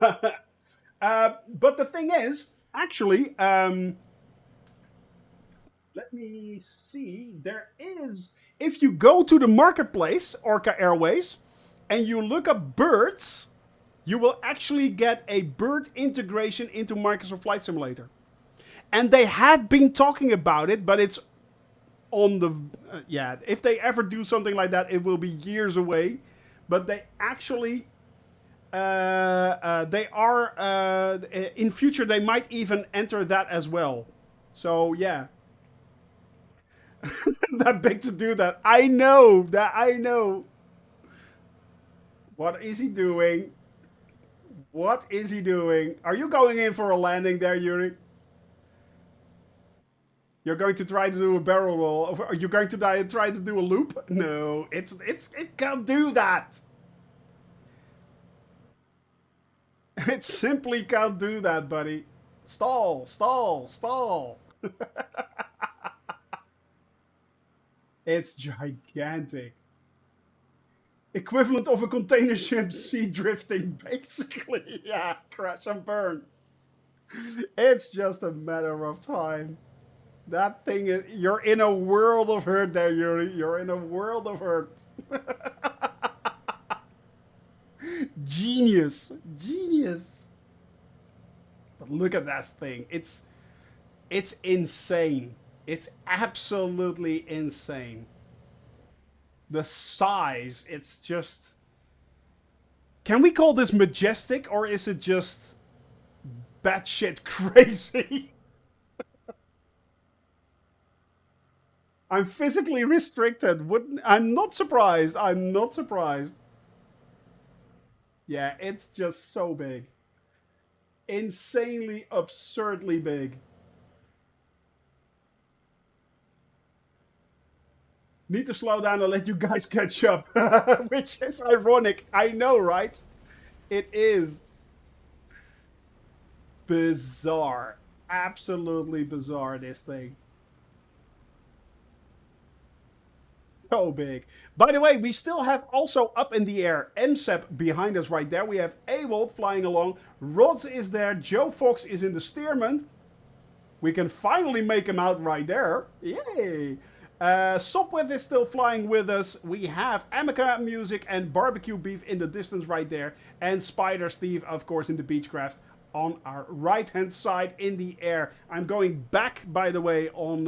But the thing is, actually, let me see. There is, if you go to the marketplace, Orca Airways, and you look up birds, you will actually get a bird integration into Microsoft Flight Simulator. And they have been talking about it, but it's on the yeah. If they ever do something like that, it will be years away. But they actually they are in future. They might even enter that as well. So yeah, that big to do that. I know that. I know. What is he doing? What is he doing? Are you going in for a landing there, Yuri? You're going to try to do a barrel roll. Are you going to try to do a loop? No, it can't do that. It simply can't do that, buddy. Stall, stall, stall. It's gigantic. Equivalent of a container ship sea drifting, basically. Yeah, crash and burn. It's just a matter of time. That thing is. You're in a world of hurt there, Yuri. You're in a world of hurt. Genius. Genius. But look at that thing. It's insane. It's absolutely insane. The size, it's just. Can we call this majestic or is it just batshit crazy? I'm physically restricted. I'm not surprised. I'm not surprised. Yeah, it's just so big. Insanely, absurdly big. Need to slow down and let you guys catch up. Which is ironic. I know, right? It is bizarre. Absolutely bizarre, this thing. So big. By the way, we still have also up in the air MSEP behind us right there. We have Awold flying along. Rods is there. Joe Fox is in the steerman. We can finally make him out right there. Yay! Sopwith is still flying with us. We have Amica Music and Barbecue Beef in the distance right there. And Spider Steve, of course, in the Beechcraft on our right-hand side in the air. I'm going back, by the way, on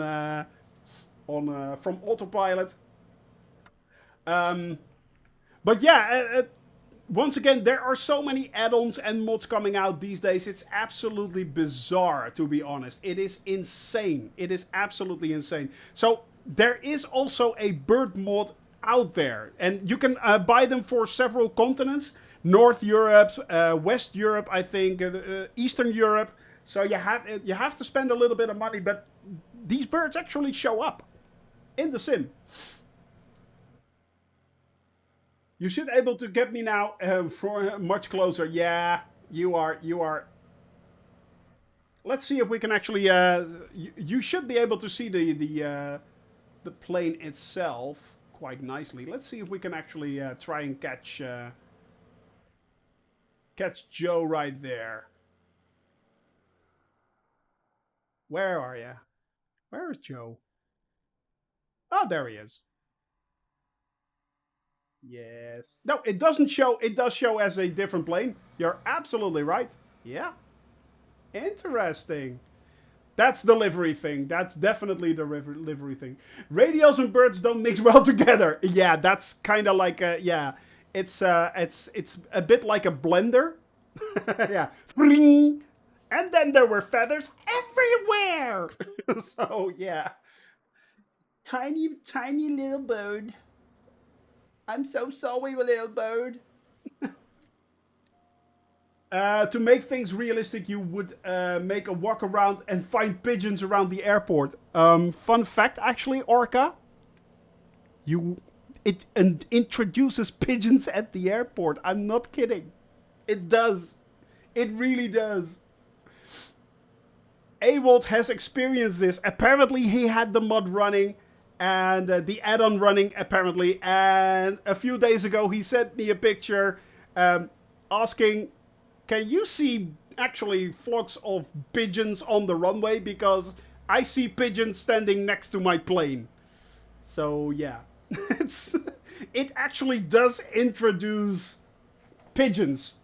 from autopilot. But yeah, once again, there are so many add-ons and mods coming out these days. It's absolutely bizarre, to be honest. It is insane. It is absolutely insane. So there is also a bird mod out there, and you can buy them for several continents: North Europe, West Europe, I think, Eastern Europe. So you have to spend a little bit of money, but these birds actually show up in the sim. You should able to get me now for much closer. Yeah, you are. You are. Let's see if we can actually. You should be able to see the plane itself quite nicely. Let's see if we can actually try and catch Joe right there. Where are you? Where is Joe? Oh, there he is. Yes. No, it doesn't show. It does show as a different plane. You're absolutely right. Yeah. Interesting. That's the livery thing. That's definitely the livery thing. Radios and birds don't mix well together. Yeah, that's kind of like a, yeah. It's a bit like a blender. Yeah. Fling. And then there were feathers everywhere. So yeah. Tiny, tiny little bird. I'm so sorry, little bird. To make things realistic, you would make a walk around and find pigeons around the airport. Fun fact, actually, Orca, you it introduces pigeons at the airport. I'm not kidding. It does. It really does. Awold has experienced this. Apparently, he had the mod running and the add-on running, apparently. And a few days ago, he sent me a picture asking, can you see actually flocks of pigeons on the runway? Because I see pigeons standing next to my plane. So, yeah. It actually does introduce pigeons.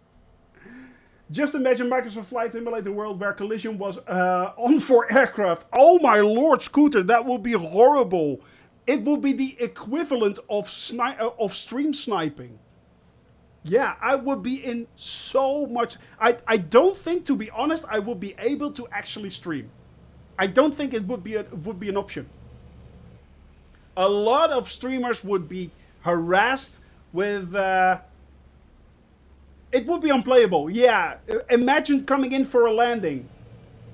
Just imagine Microsoft Flight Simulator world where collision was on for aircraft. Oh my lord, Scooter, that would be horrible. It would be the equivalent of stream sniping. Yeah, I would be in so much... I don't think, to be honest, I would be able to actually stream. I don't think it would be an option. A lot of streamers would be harassed with... it would be unplayable, yeah. Imagine coming in for a landing.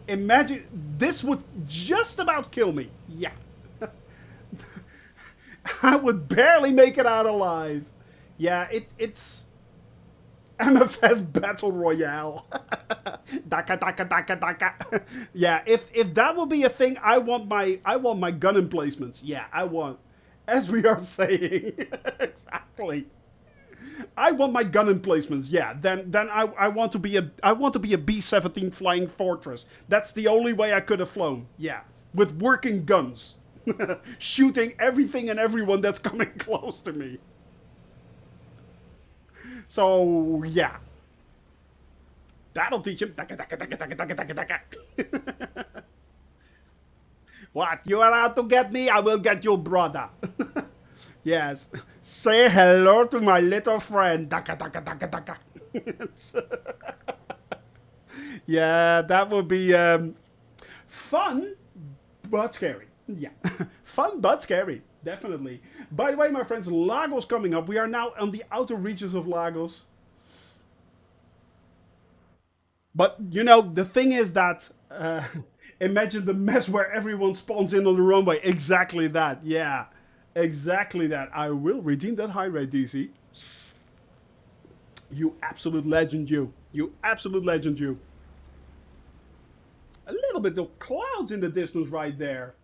Imagine, this would just about kill me, yeah. I would barely make it out alive. Yeah, it's... MFS Battle Royale. Daka, daka, daka, daka. Yeah, if that would be a thing, I want my gun emplacements. Yeah, I want. As we are saying. Exactly. I want my gun emplacements. Yeah, then I want to be a B-17 Flying Fortress. That's the only way I could have flown. Yeah, with working guns, shooting everything and everyone that's coming close to me. So yeah, that'll teach him. Daka, daka, daka, daka, daka, daka, daka. What? You are out to get me? I will get you, brother. Yes. Say hello to my little friend. Daka, daka, daka, daka. Yeah, that would be fun, but scary. Yeah. Fun, but scary. Definitely. By the way, my friends, Lagos coming up. We are now on the outer reaches of Lagos. But, you know, the thing is that... imagine the mess where everyone spawns in on the runway. Exactly that. Yeah. Exactly that. I will redeem that high rate, DC. You absolute legend, you. You absolute legend, you. A little bit of clouds in the distance right there.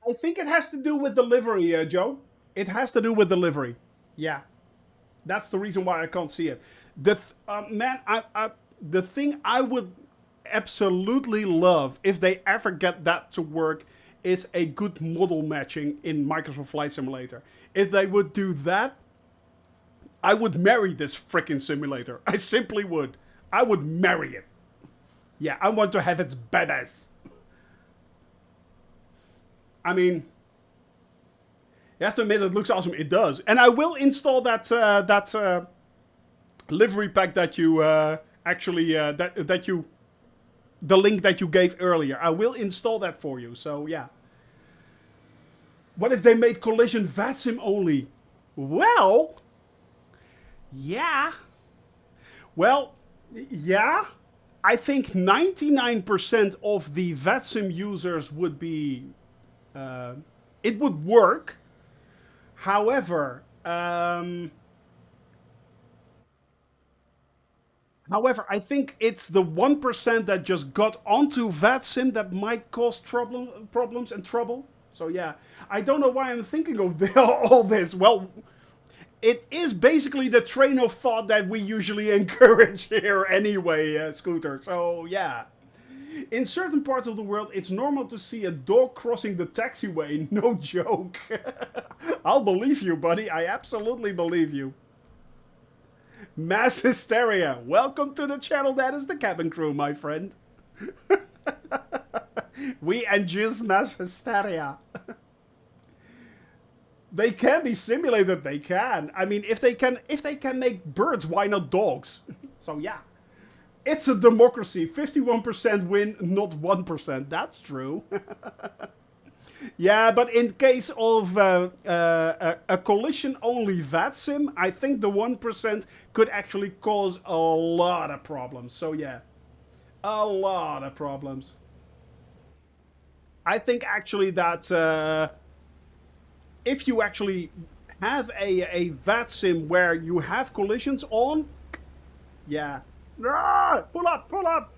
I think it has to do with delivery, Joe. It has to do with delivery. Yeah. That's the reason why I can't see it. Man, the thing I would absolutely love if they ever get that to work is a good model matching in Microsoft Flight Simulator. If they would do that, I would marry this freaking simulator. I simply would. I would marry it. Yeah, I want to have its badass. I mean, you have to admit it looks awesome. It does, and I will install that livery pack that you actually that you the link that you gave earlier. I will install that for you. So yeah. What if they made collision VATSIM only? Well, yeah. Well, yeah. I think 99% of the VATSIM users would be. It would work. However, I think it's the 1% that just got onto VATSIM that might cause problems and trouble. So yeah, I don't know why I'm thinking of all this. Well, it is basically the train of thought that we usually encourage here anyway, Scooter. So yeah. In certain parts of the world, it's normal to see a dog crossing the taxiway. No joke. I'll believe you, buddy. I absolutely believe you. Mass hysteria. Welcome to the channel that is the cabin crew, my friend. We induce mass hysteria. They can be simulated. They can. I mean, if they can make birds, why not dogs? So yeah. It's a democracy. 51% win, not 1%. That's true. Yeah, but in case of a collision-only VATSIM, I think the 1% could actually cause a lot of problems. So yeah, a lot of problems. I think actually that if you actually have a VAT sim where you have collisions on, yeah. Ah, pull up, pull up.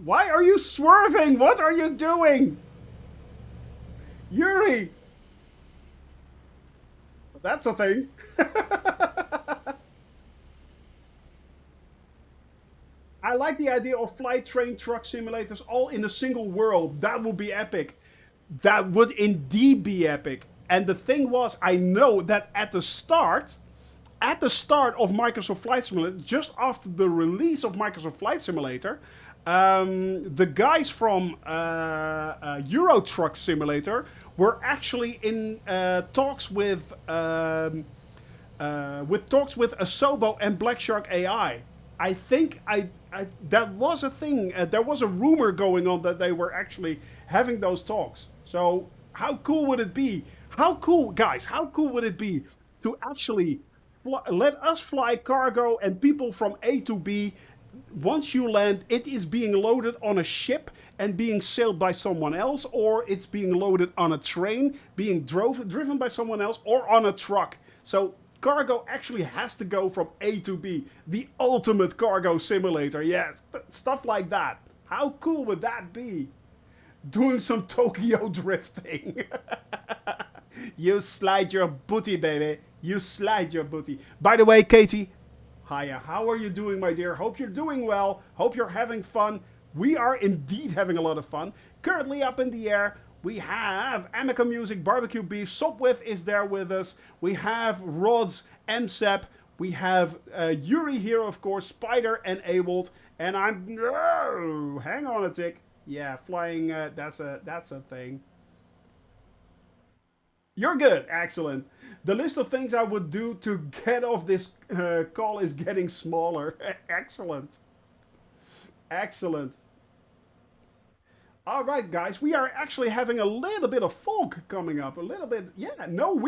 Why are you swerving? What are you doing? Yuri! That's a thing. I like the idea of flight, train, truck simulators all in a single world. That would be epic. That would indeed be epic. And the thing was, I know that at the start of Microsoft Flight Simulator, just after the release of Microsoft Flight Simulator, the guys from Euro Truck Simulator were actually in talks with talks with Asobo and Black Shark AI. I think that was a thing. There was a rumor going on that they were actually having those talks. So how cool would it be? How cool, guys? How cool would it be to actually let us fly cargo and people from A to B? Once you land, it is being loaded on a ship and being sailed by someone else, or it's being loaded on a train, being driven by someone else, or on a truck. So cargo actually has to go from A to B. The ultimate cargo simulator, yes, stuff like that. How cool would that be? Doing some Tokyo drifting. You slide your booty, baby. You slide your booty. By the way, Katie, hiya. How are you doing, my dear? Hope you're doing well. Hope you're having fun. We are indeed having a lot of fun. Currently up in the air, we have Amica Music, Barbecue Beef, Sopwith is there with us. We have Rods, MSEP. We have Yuri here, of course, Spider and Awold. And I'm... Oh, hang on a tick. Yeah, flying, that's a thing. You're good. Excellent. The list of things I would do to get off this call is getting smaller. Excellent. Excellent. All right, guys. We are actually having a little bit of fog coming up. A little bit. Yeah, no,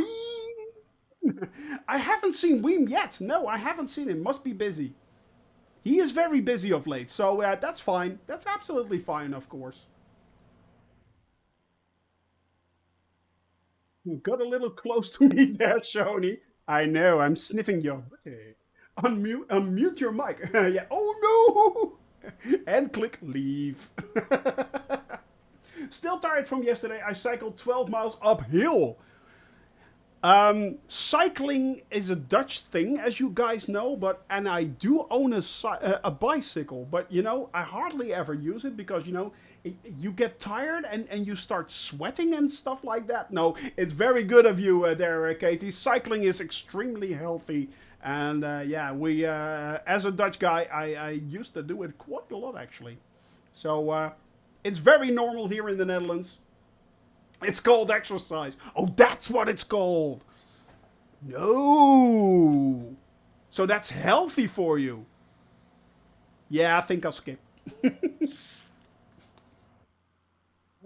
I haven't seen Weem yet. No, I haven't seen him. Must be busy. He is very busy of late. So that's fine. That's absolutely fine, of course. You got a little close to me there, Shoni. I know, I'm sniffing your booty. Unmute your mic. Yeah. Oh no! And click leave. Still tired from yesterday. I cycled 12 miles uphill. Cycling is a Dutch thing, as you guys know, and I do own a bicycle, but I hardly ever use it because you get tired and you start sweating and stuff like that. No, it's very good of you there, Katie. Cycling is extremely healthy, and yeah, we as a Dutch guy, I used to do it quite a lot actually. So it's very normal here in the Netherlands. It's called exercise. Oh, that's what it's called. No. So that's healthy for you. Yeah, I think I'll skip.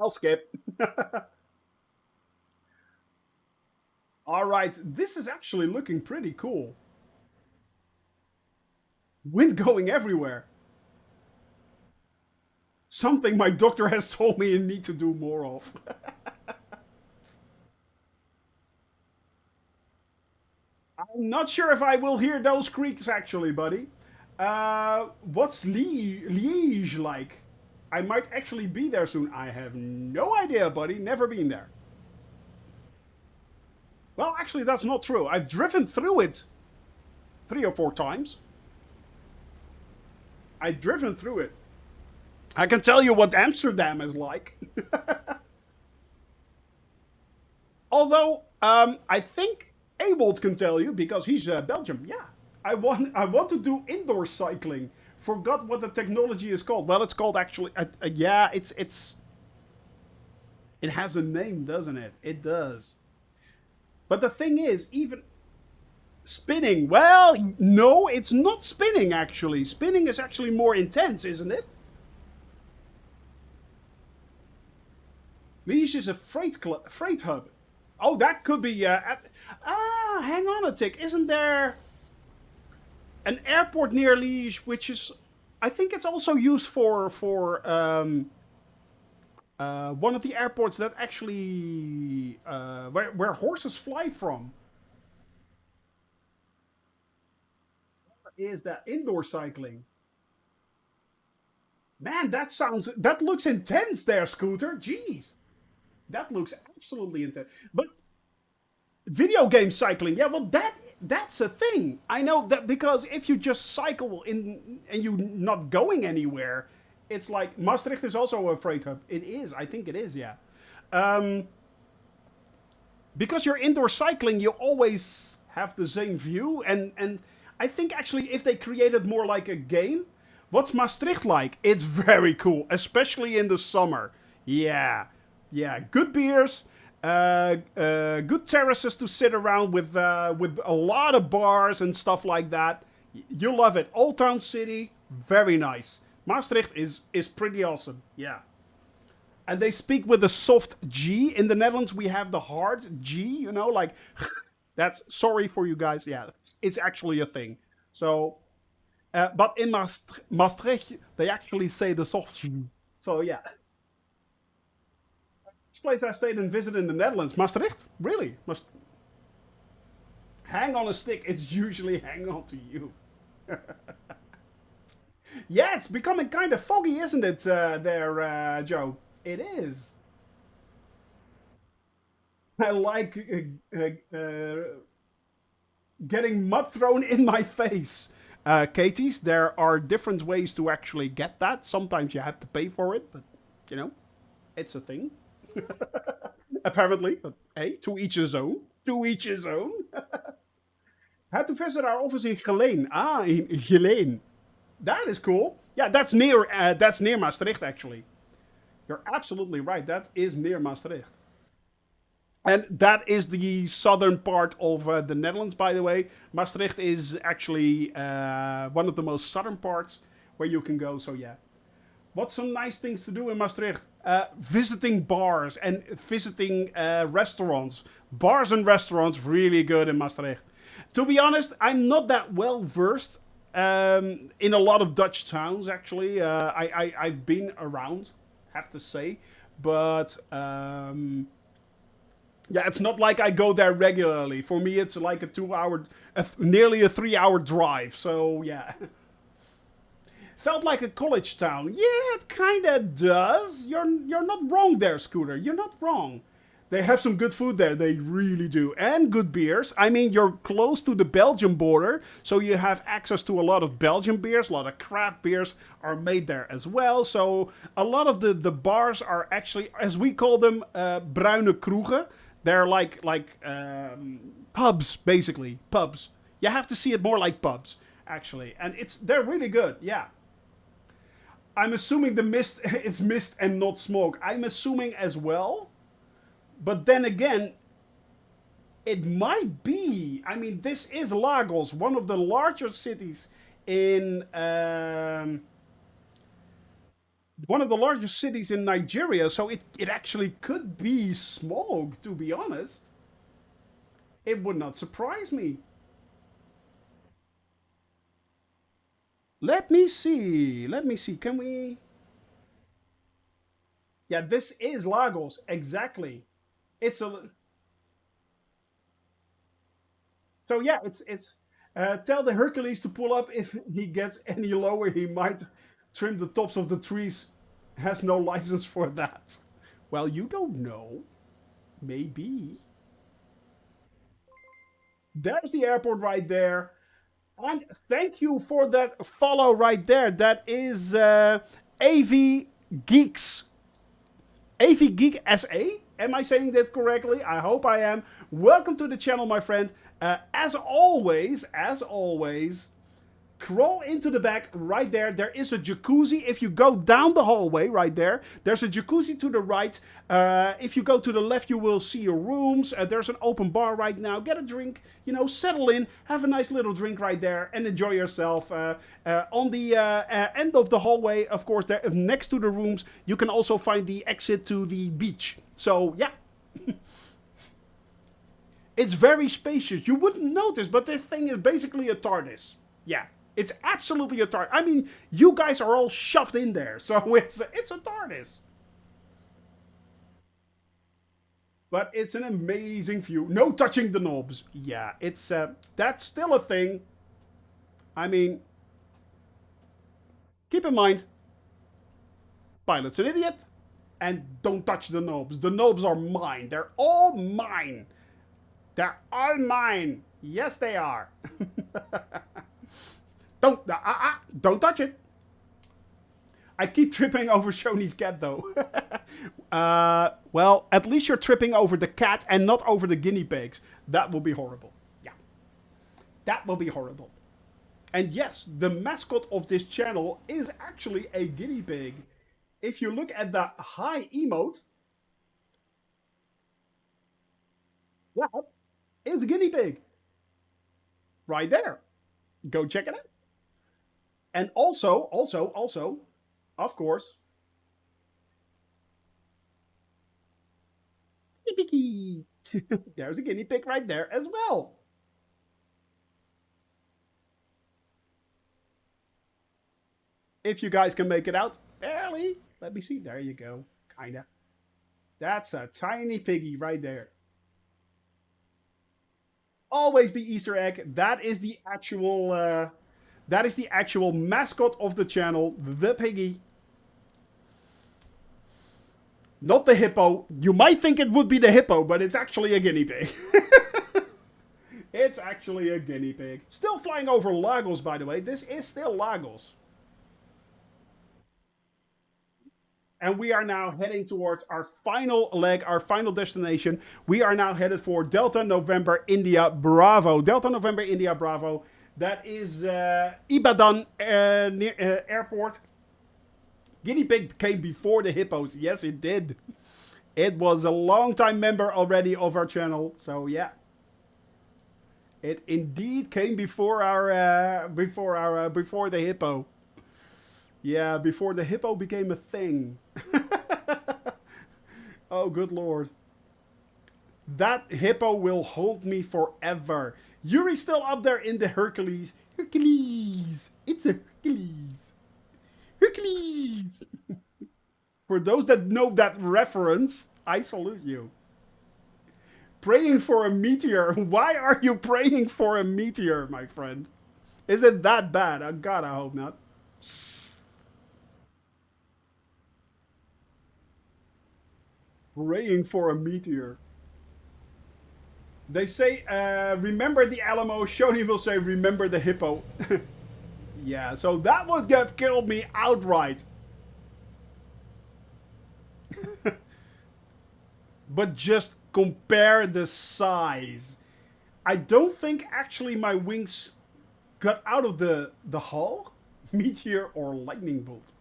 I'll skip. All right, this is actually looking pretty cool. Wind going everywhere. Something my doctor has told me I need to do more of. I'm not sure if I will hear those creaks actually, buddy. What's Liège like? I might actually be there soon. I have no idea, buddy. Never been there. Well, actually, that's not true. I've driven through it 3 or 4 times. I've driven through it. I can tell you what Amsterdam is like. Although, I think Awold can tell you because he's Belgium. Yeah, I want to do indoor cycling. Forgot what the technology is called. Well, it's called actually. Yeah, it has a name, doesn't it? It does. But the thing is, even spinning. Well, no, it's not spinning actually. Spinning is actually more intense, isn't it? Liège is a freight hub. Oh, that could be. Hang on a tick. Isn't there an airport near Liège, which is? I think it's also used for One of the airports that actually where horses fly from is that indoor cycling. Man, that looks intense there, Scooter. Jeez, that looks absolutely intense. But video game cycling, yeah, well that's a thing. I know that because if you just cycle in and you're not going anywhere, it's like Maastricht is also a freight hub. It is, I think it is, yeah. Um, because you're indoor cycling, you always have the same view, and I think actually if they created more like a game, what's Maastricht like? It's very cool, especially in the summer. Yeah, yeah, good beers, good terraces to sit around with a lot of bars and stuff like that. You love it. Old Town City, very nice. Maastricht is pretty awesome. Yeah. And they speak with a soft G. In the Netherlands, we have the hard G, you know, like that's sorry for you guys. Yeah, it's actually a thing. So, but in Maastricht, they actually say the soft G. So, yeah. This place I stayed and visited in the Netherlands, Maastricht, really? Must hang on a stick. It's usually hang on to you. Yeah, it's becoming kind of foggy, isn't it, there, Joe? It is. I like getting mud thrown in my face. Katie's, there are different ways to actually get that. Sometimes you have to pay for it, but, you know, it's a thing. Apparently. But, hey, to each his own. To each his own. Had to visit our office in Geleen. Ah, in Geleen. That is cool. Yeah, that's near Maastricht, actually. You're absolutely right. That is near Maastricht. And that is the southern part of the Netherlands, by the way. Maastricht is actually one of the most southern parts where you can go. So, yeah. What's some nice things to do in Maastricht? Visiting bars and visiting restaurants. Bars and restaurants, really good in Maastricht. To be honest, I'm not that well versed in a lot of Dutch towns, actually. I've been around, have to say. But yeah, it's not like I go there regularly. For me, it's like a 2 hour, nearly a 3 hour drive. So, yeah. Felt like a college town. Yeah, it kind of does. You're not wrong there, Scooter. You're not wrong. They have some good food there. They really do. And good beers. I mean, you're close to the Belgian border, so you have access to a lot of Belgian beers. A lot of craft beers are made there as well. So a lot of the bars are actually, as we call them, bruine kroegen. They're like pubs, basically. Pubs. You have to see it more like pubs, actually. And they're really good, yeah. I'm assuming the mist, it's mist and not smoke. I'm assuming as well. But then again, it might be. I mean, this is Lagos, one of the larger cities in one of the largest cities in Nigeria. So it actually could be smoke. To be honest, it would not surprise me. Let me see. Let me see. Can we? Yeah, this is Lagos exactly. It's a So yeah, it's tell the Hercules to pull up. If he gets any lower, he might trim the tops of the trees. Has no license for that. Well, you don't know. Maybe. There's the airport right there. And thank you for that follow right there. That is AV Geeks. AV Geek SA? Am I saying that correctly? I hope I am. Welcome to the channel, my friend. As always, crawl into the back right there. There is a jacuzzi. If you go down the hallway right there, there's a jacuzzi to the right. If you go to the left, you will see your rooms. There's an open bar right now. Get a drink, settle in, have a nice little drink right there, and enjoy yourself. On the end of the hallway, of course, there, next to the rooms, you can also find the exit to the beach. So, yeah. It's very spacious. You wouldn't notice, but this thing is basically a TARDIS. Yeah, it's absolutely a TARDIS. I mean, you guys are all shoved in there, so it's a TARDIS. But it's an amazing view. No touching the knobs. Yeah, it's that's still a thing. I mean, keep in mind, pilot's an idiot, and don't touch the knobs. The knobs are mine. They're all mine. They're all mine. Yes, they are. Don't touch it. I keep tripping over Shoney's cat though. Well, at least you're tripping over the cat and not over the guinea pigs. That will be horrible. Yeah, that will be horrible. And yes, the mascot of this channel is actually a guinea pig. If you look at the high emote, that is a guinea pig. Right there. Go check it out. And also, of course, there's a guinea pig right there as well. If you guys can make it out, barely. Let me see. There you go. Kinda. That's a tiny piggy right there. Always the Easter egg. That is the actual. That is the actual mascot of the channel, the piggy. Not the hippo. You might think it would be the hippo, but it's actually a guinea pig. It's actually a guinea pig. Still flying over Lagos, by the way. This is still Lagos. And we are now heading towards our final leg, our final destination. We are now headed for Delta November India Bravo. Delta November India Bravo. That is Ibadan Airport. Guinea pig came before the hippos. Yes, it did. It was a long-time member already of our channel. So yeah, it indeed came before before the hippo. Yeah, before the hippo became a thing. Oh, good lord. That hippo will hold me forever. Yuri's still up there in the Hercules. Hercules! It's a Hercules. Hercules! For those that know that reference, I salute you. Praying for a meteor. Why are you praying for a meteor, my friend? Is it that bad? Oh, God, I hope not. Praying for a meteor. They say, remember the Alamo. Shoni will say, remember the hippo. Yeah, so that would have killed me outright. But just compare the size. I don't think actually my wings got out of the hull. Meteor or lightning bolt.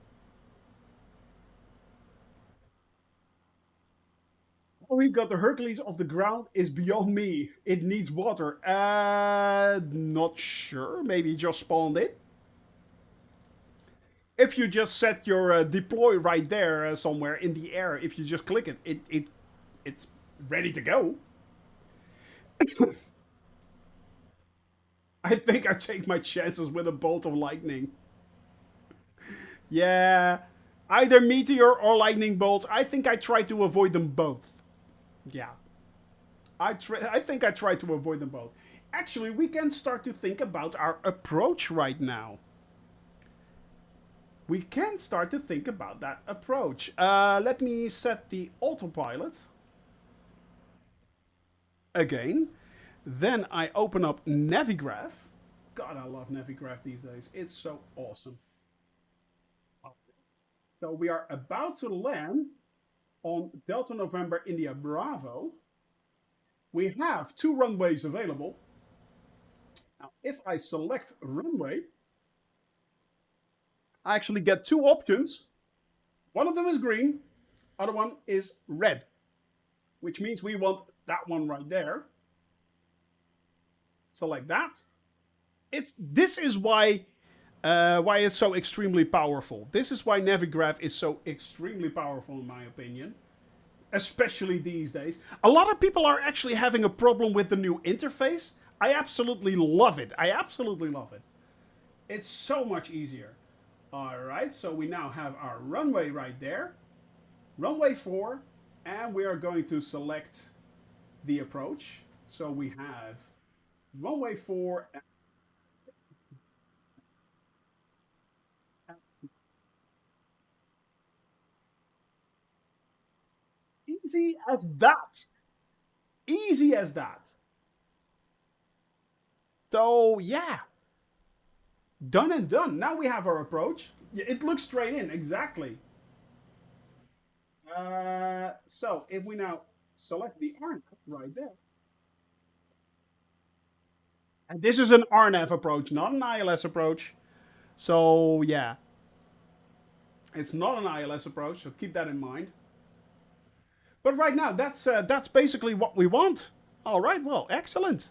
Oh, we got the Hercules off the ground is beyond me. It needs water. Not sure. Maybe just spawned it. If you just set your deploy right there somewhere in the air, if you just click it, it's ready to go. I think I take my chances with a bolt of lightning. Yeah, either meteor or lightning bolts. I think I try to avoid them both. Yeah, I think I try to avoid them both. Actually, we can start to think about our approach right now. We can start to think about that approach. Let me set the autopilot again. Then I open up Navigraph. God, I love Navigraph these days. It's so awesome. So we are about to land on Delta November India Bravo. We have 2 runways available. Now, if I select runway, I actually get 2 options. One of them is green, other one is red, which means we want that one right there. Select that. This is why it's so extremely powerful. This is why Navigraph is so extremely powerful, in my opinion. Especially these days. A lot of people are actually having a problem with the new interface. I absolutely love it. I absolutely love it. It's so much easier. Alright, so we now have our runway right there. Runway 4. And we are going to select the approach. So we have runway 4. Easy as that. Easy as that. So yeah, done and done. Now we have our approach. Yeah, it looks straight in, exactly. So if we now select the RNAV right there, and this is an RNAV approach, not an ILS approach. So yeah, it's not an ILS approach. So keep that in mind. But right now, that's basically what we want. All right, well, excellent.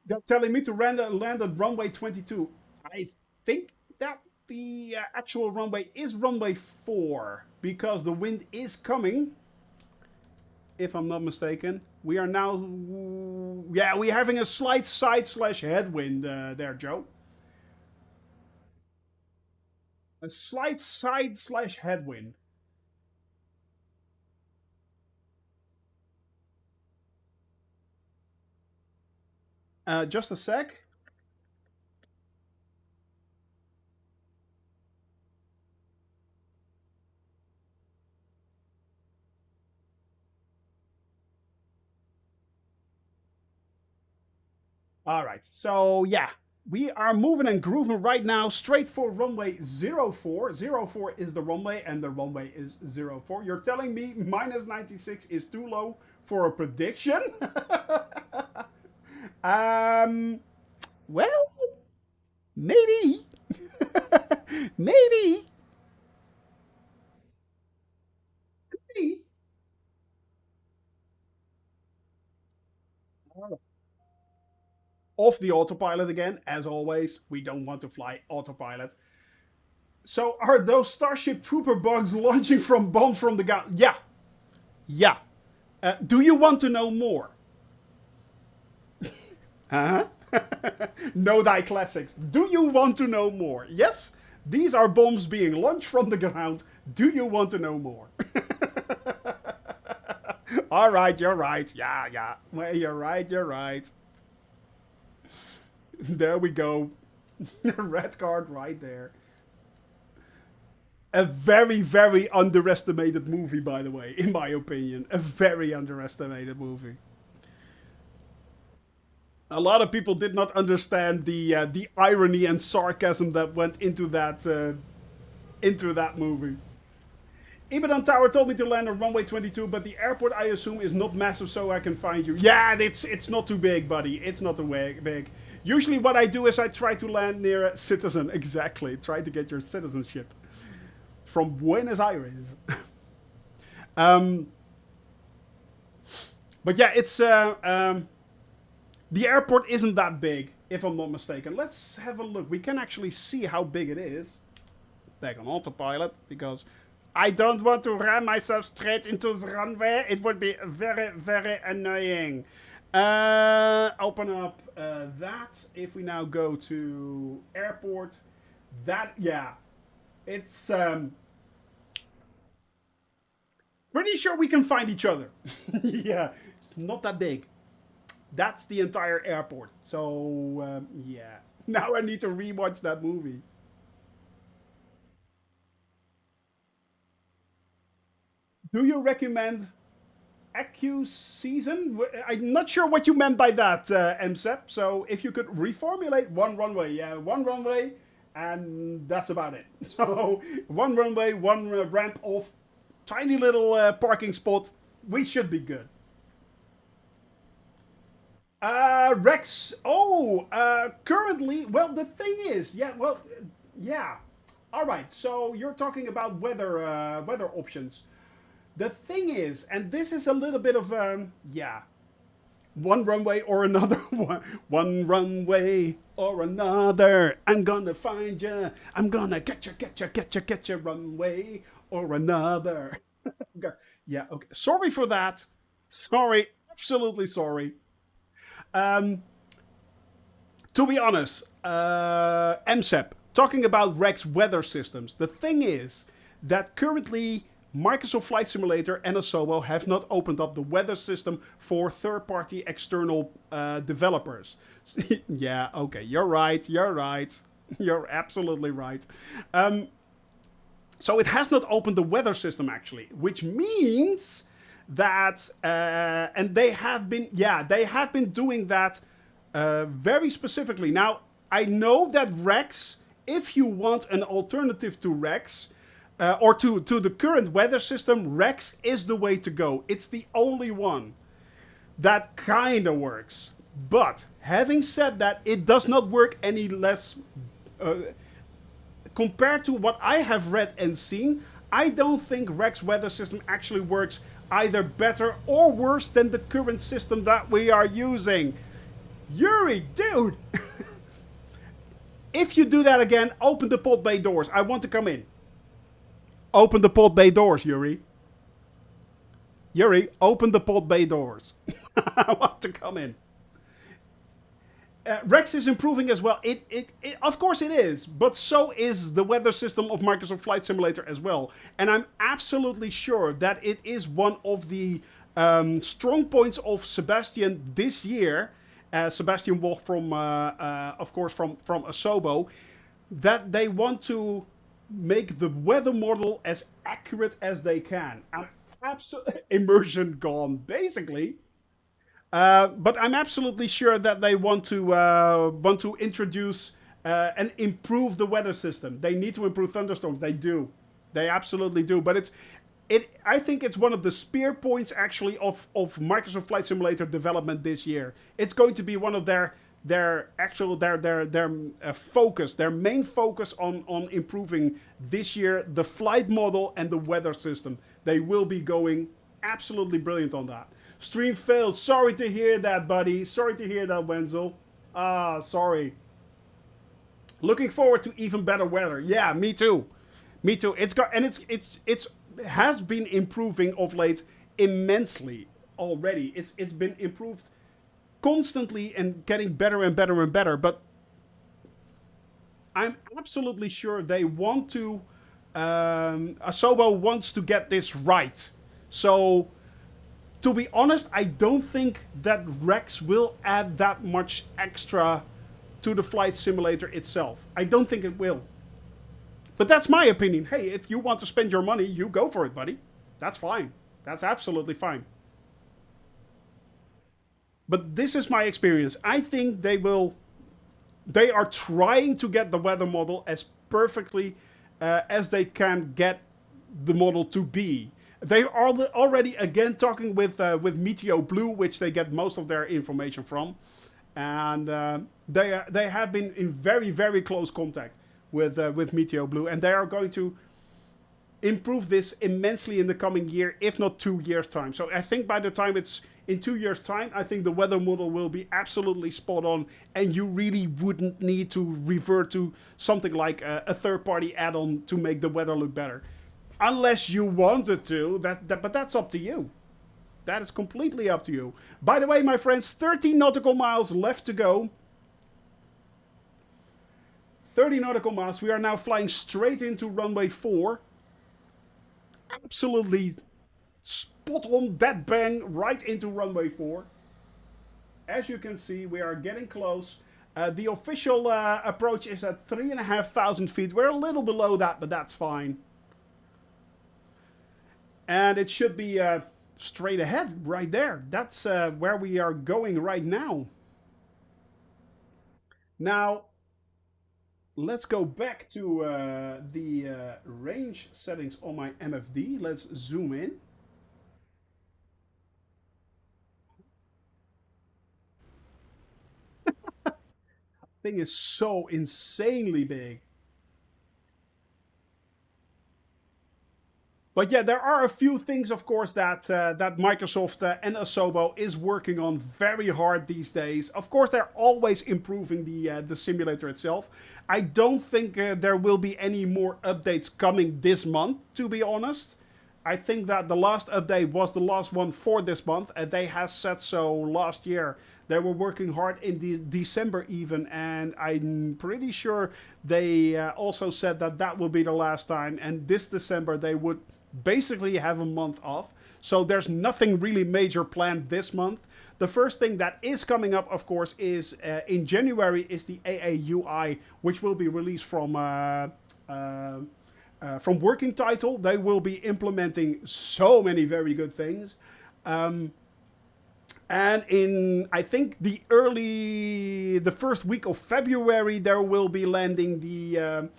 They're telling me to land at runway 22. I think that the actual runway is runway 4 because the wind is coming. If I'm not mistaken, we are now. Yeah, we're having a slight side slash headwind there, Joe. A slight side slash headwind. Just a sec. All right. So yeah, we are moving and grooving right now straight for runway 04. 04 is the runway and the runway is 04. You're telling me minus 96 is too low for a prediction? um, well, maybe. Maybe. Maybe. Off the autopilot again, as always. We don't want to fly autopilot. So are those Starship Trooper bugs launching from bombs from the ground? Yeah. Yeah. Do you want to know more? Huh? Know thy classics. Do you want to know more? Yes. These are bombs being launched from the ground. Do you want to know more? All right, you're right. Yeah, yeah. Well, you're right, you're right. There we go. Red card right there. A very, very underestimated movie, by the way, in my opinion. A very underestimated movie. A lot of people did not understand the irony and sarcasm that went into that movie. Ibadan Tower told me to land on runway 22, but the airport I assume is not massive, so I can find you. Yeah, it's not too big, buddy. It's not too big. Usually, what I do is I try to land near a citizen. Exactly, try to get your citizenship from Buenos Aires. um, but yeah, it's the airport isn't that big, if I'm not mistaken. Let's have a look. We can actually see how big it is. Back on autopilot, because I don't want to ram myself straight into the runway. It would be very, very annoying. Open up that. If we now go to airport, that, yeah, it's pretty sure we can find each other. Yeah, not that big. That's the entire airport. So, yeah. Now I need to rewatch that movie. Do you recommend Acu season? I'm not sure what you meant by that, MSEP. So if you could reformulate one runway, yeah, one runway, and that's about it. So one runway, one ramp off, tiny little parking spot. We should be good. Rex. Oh, currently, well, the thing is, yeah, well, yeah. All right. So you're talking about weather options. The thing is, and this is a little bit of yeah, one runway or another one runway or another. I'm gonna find you. I'm gonna get you, runway or another. Yeah, okay. Sorry for that. Sorry, absolutely sorry. Um, to be honest, MSEP talking about Rex weather systems. The thing is that currently Microsoft Flight Simulator and Asobo have not opened up the weather system for third-party external developers. Yeah, okay, you're right, you're right. You're absolutely right. So it has not opened the weather system actually, which means that, and they have been, yeah, they have been doing that very specifically. Now, I know that Rex, if you want an alternative to Rex, or to the current weather system, Rex is the way to go. It's the only one that kind of works. But having said that, it does not work any less. Compared to what I have read and seen, I don't think Rex weather system actually works either better or worse than the current system that we are using. Yuri, dude! If you do that again, open the pod bay doors. I want to come in. Open the pod bay doors, Yuri. Yuri, open the pod bay doors. I want to come in. Rex is improving as well. Of course it is, but so is the weather system of Microsoft Flight Simulator as well. And I'm absolutely sure that it is one of the strong points of Sebastian this year. Sebastian Wolf from, of course, from Asobo, that they want to make the weather model as accurate as they can. Immersion gone, basically. But I'm absolutely sure that they want to introduce and improve the weather system. They need to improve thunderstorms. They do. They absolutely do. But I think it's one of the spear points actually of Microsoft Flight Simulator development this year. It's going to be one of their focus, their main focus on improving this year the flight model and the weather system. They will be going absolutely brilliant on that. Stream failed. Sorry to hear that, buddy. Sorry to hear that, Wenzel. Sorry. Looking forward to even better weather. Yeah, me too. Me too. It's has been improving of late immensely already. It's been improved constantly and getting better and better and better. But I'm absolutely sure they want to. Asobo wants to get this right. So, to be honest, I don't think that Rex will add that much extra to the flight simulator itself. I don't think it will. But that's my opinion. Hey, if you want to spend your money, you go for it, buddy. That's fine. That's absolutely fine. But this is my experience. I think they will. They are trying to get the weather model as perfectly as they can get the model to be. They are already again talking with Meteo Blue, which they get most of their information from, and they have been in very, very close contact with Meteo Blue, and they are going to improve this immensely in the coming year, if not 2 years' time. So I think by the time it's in 2 years' time, I think the weather model will be absolutely spot on, and you really wouldn't need to revert to something like a third-party add-on to make the weather look better. Unless you wanted to, but that's up to you. That is completely up to you. By the way, my friends, 30 nautical miles left to go. 30 nautical miles. We are now flying straight into runway 4. Absolutely spot on, dead bang, right into runway 4. As you can see, we are getting close. The official approach is at 3,500 feet. We're a little below that, but that's fine. And it should be straight ahead, right there. That's where we are going right now. Now, let's go back to the range settings on my MFD. Let's zoom in. Thing is so insanely big. But yeah, there are a few things, of course, that Microsoft and Asobo is working on very hard these days. Of course, they're always improving the simulator itself. I don't think there will be any more updates coming this month, to be honest. I think that the last update was the last one for this month, and they have said so last year They were working hard in December even, and I'm pretty sure they also said that that will be the last time. And this December they would basically have a month off. So there's nothing really major planned this month. The first thing that is coming up, of course, is in January is the AAUI, which will be released from working title. They will be implementing so many very good things. And in, I think, the first week of February, there will be landing the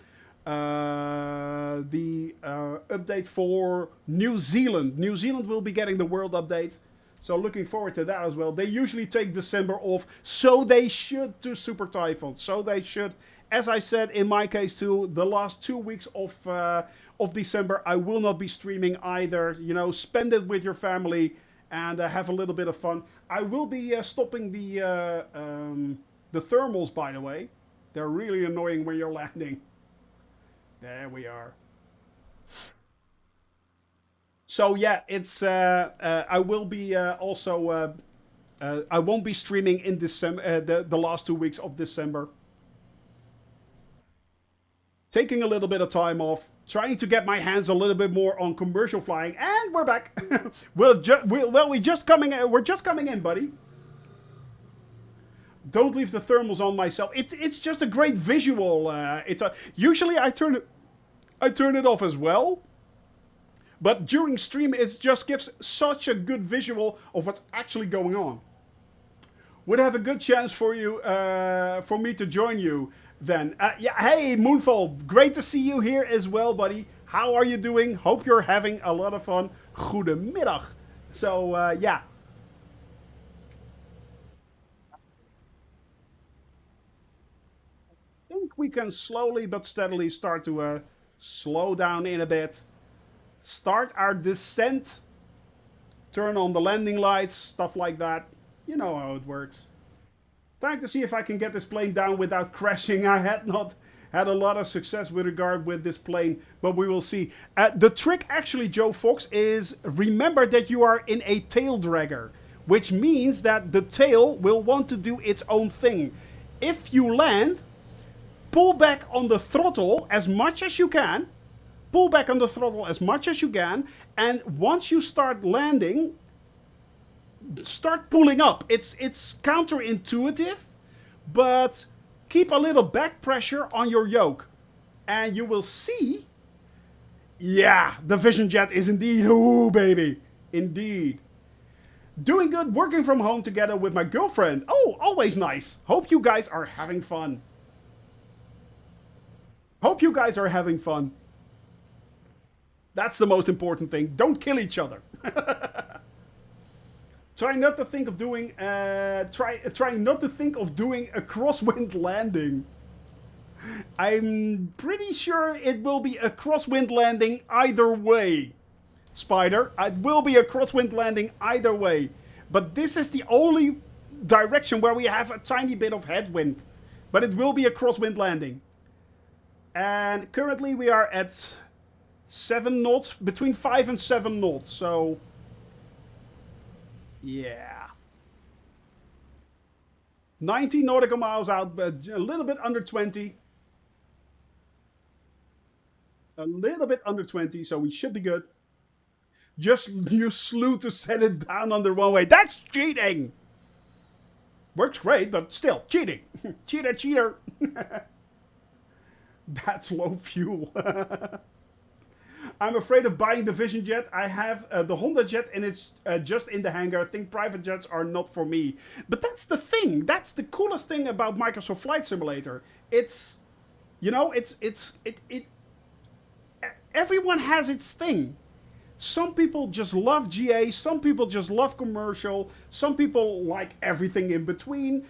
update for New Zealand. New Zealand will be getting the world update. So looking forward to that as well. They usually take December off, so they should, to Super Typhoon. So they should. As I said, in my case too, the last 2 weeks of December, I will not be streaming either. You know, spend it with your family and have a little bit of fun. I will be stopping the thermals, by the way. They're really annoying when you're landing. There we are. So yeah, it's I will be also I won't be streaming in December, the last 2 weeks of December. Taking a little bit of time off, trying to get my hands a little bit more on commercial flying, and we're back. We're just coming in, buddy. Don't leave the thermals on myself. It's just a great visual. Usually I turn it off as well. But during stream, it just gives such a good visual of what's actually going on. Would have a good chance for you, for me to join you then. Yeah, hey, Moonfall, great to see you here as well, buddy. How are you doing? Hope you're having a lot of fun. Goedemiddag. So, yeah. I think we can slowly but steadily start to slow down in a bit. Start our descent, turn on the landing lights, stuff like that. You know how it works. Time to see if I can get this plane down without crashing. I had not had a lot of success with regard with this plane, but we will see. The trick actually, Joe Fox, is remember that you are in a tail dragger, which means that the tail will want to do its own thing. If you land, pull back on the throttle as much as you can. Pull back on the throttle as much as you can, and once you start landing, start pulling up. It's counterintuitive, but keep a little back pressure on your yoke, and you will see. Yeah, the Vision Jet is indeed, ooh baby, indeed. Doing good, working from home together with my girlfriend. Oh, always nice. Hope you guys are having fun. Hope you guys are having fun. That's the most important thing. Don't kill each other. Try not to think of doing. Try not to think of doing a crosswind landing. I'm pretty sure it will be a crosswind landing either way. Spider, it will be a crosswind landing either way. But this is the only direction where we have a tiny bit of headwind. But it will be a crosswind landing. And currently we are at 7 knots, between 5 and 7 knots, so yeah. 90 nautical miles out, but a little bit under 20. A little bit under 20, so we should be good. Just use slew to set it down on the runway. That's cheating! Works great, but still, cheating. Cheater, cheater. That's low fuel. I'm afraid of buying the Vision Jet. I have the Honda Jet and it's just in the hangar. I think private jets are not for me. But that's the thing. That's the coolest thing about Microsoft Flight Simulator. It's, you know, everyone has its thing. Some people just love GA. Some people just love commercial. Some people like everything in between.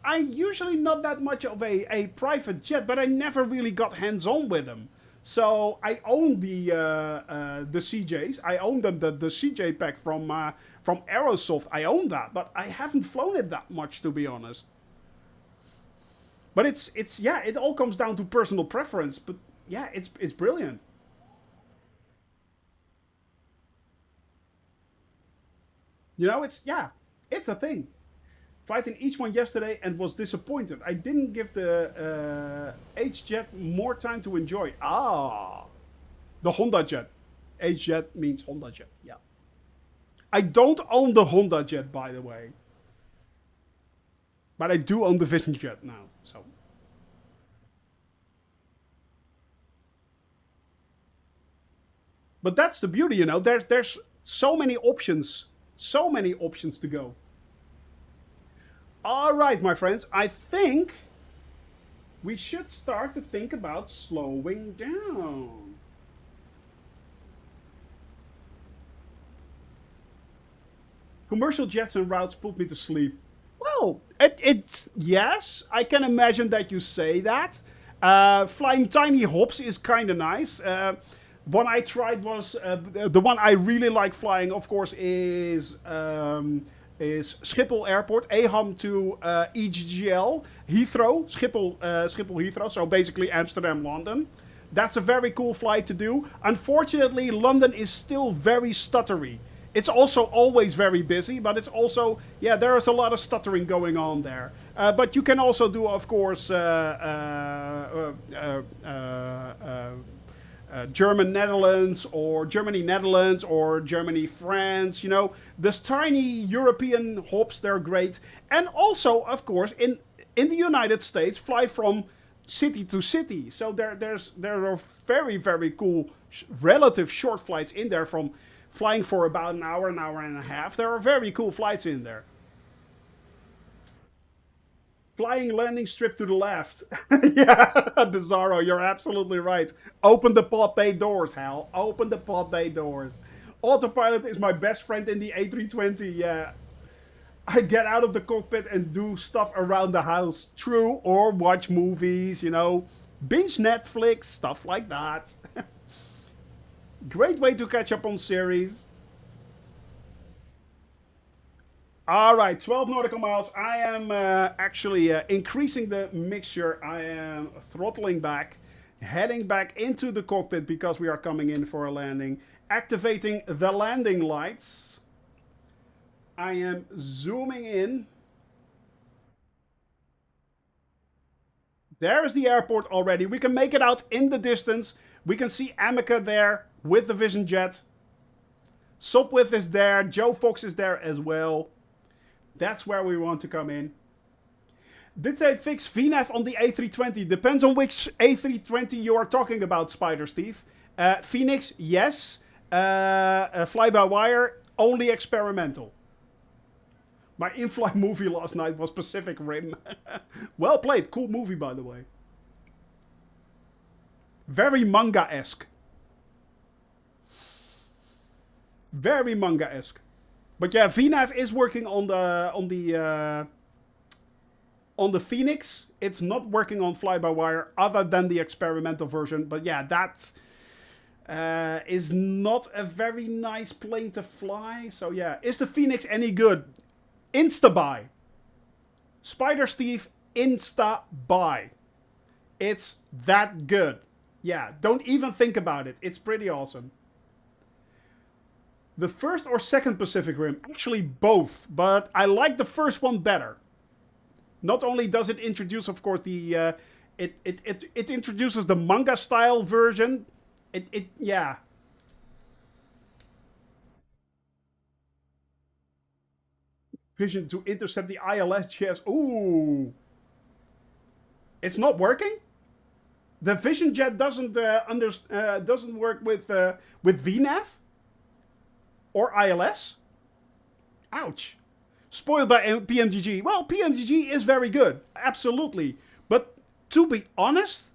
I'm usually not that much of a private jet, but I never really got hands-on with them. So I own the CJs. I own them, the CJ pack from Aerosoft. I own that, but I haven't flown it that much, to be honest. But it's yeah, it all comes down to personal preference. But yeah, it's brilliant. You know, it's a thing. Flight in each one yesterday and was disappointed. I didn't give the H-Jet more time to enjoy. Ah, the Honda Jet. H-Jet means Honda Jet, yeah. I don't own the Honda Jet, by the way. But I do own the Vision Jet now, so. But that's the beauty, you know. There's so many options. So many options to go. All right, my friends. I think we should start to think about slowing down. Commercial jets and routes put me to sleep. Well, yes, I can imagine that you say that. Flying tiny hops is kind of nice. One I tried was the one I really like flying, of course, is Schiphol Airport, AHAM to EGGL, Heathrow, Schiphol Heathrow, so basically Amsterdam, London. That's a very cool flight to do. Unfortunately, London is still very stuttery. It's also always very busy, but it's also, yeah, there is a lot of stuttering going on there. But you can also do, of course, German Netherlands or Germany Netherlands or Germany France. You know, there's tiny European hops, they're great. And also, of course, in the United States, fly from city to city. So there are very, very cool relative short flights in there, from flying for about an hour and a half. There are very cool flights in there. Flying landing strip to the left. Yeah, Bizarro, you're absolutely right. Open the pod bay doors, Hal. Open the pod bay doors. Autopilot is my best friend in the A320, yeah. I get out of the cockpit and do stuff around the house. True, or watch movies, you know. Binge Netflix, stuff like that. Great way to catch up on series. All right, 12 nautical miles. I am actually increasing the mixture. I am throttling back, heading back into the cockpit because we are coming in for a landing. Activating the landing lights. I am zooming in. There is the airport already. We can make it out in the distance. We can see Amica there with the Vision Jet. Sopwith is there. Joe Fox is there as well. That's where we want to come in. Did they fix VNAV on the A320? Depends on which A320 you are talking about, Spider Steve. Phoenix, yes. Fly-by-wire, only experimental. My in-flight movie last night was Pacific Rim. Well played. Cool movie, by the way. Very manga-esque. Very manga-esque. But yeah, VNAV is working on the Phoenix. It's not working on fly-by-wire other than the experimental version. But yeah, that is not a very nice plane to fly. So yeah, is the Phoenix any good? Insta-buy. Spider Steve, insta-buy. It's that good. Yeah, don't even think about it. It's pretty awesome. The first or second Pacific Rim? Actually, both. But I like the first one better. Not only does it introduce, of course, the... it introduces the manga-style version. Yeah. Vision to intercept the ILS jets. Ooh. It's not working? The Vision Jet doesn't work with VNAV? Or ILS? Ouch. Spoiled by PMGG. Well, PMGG is very good. Absolutely. But to be honest,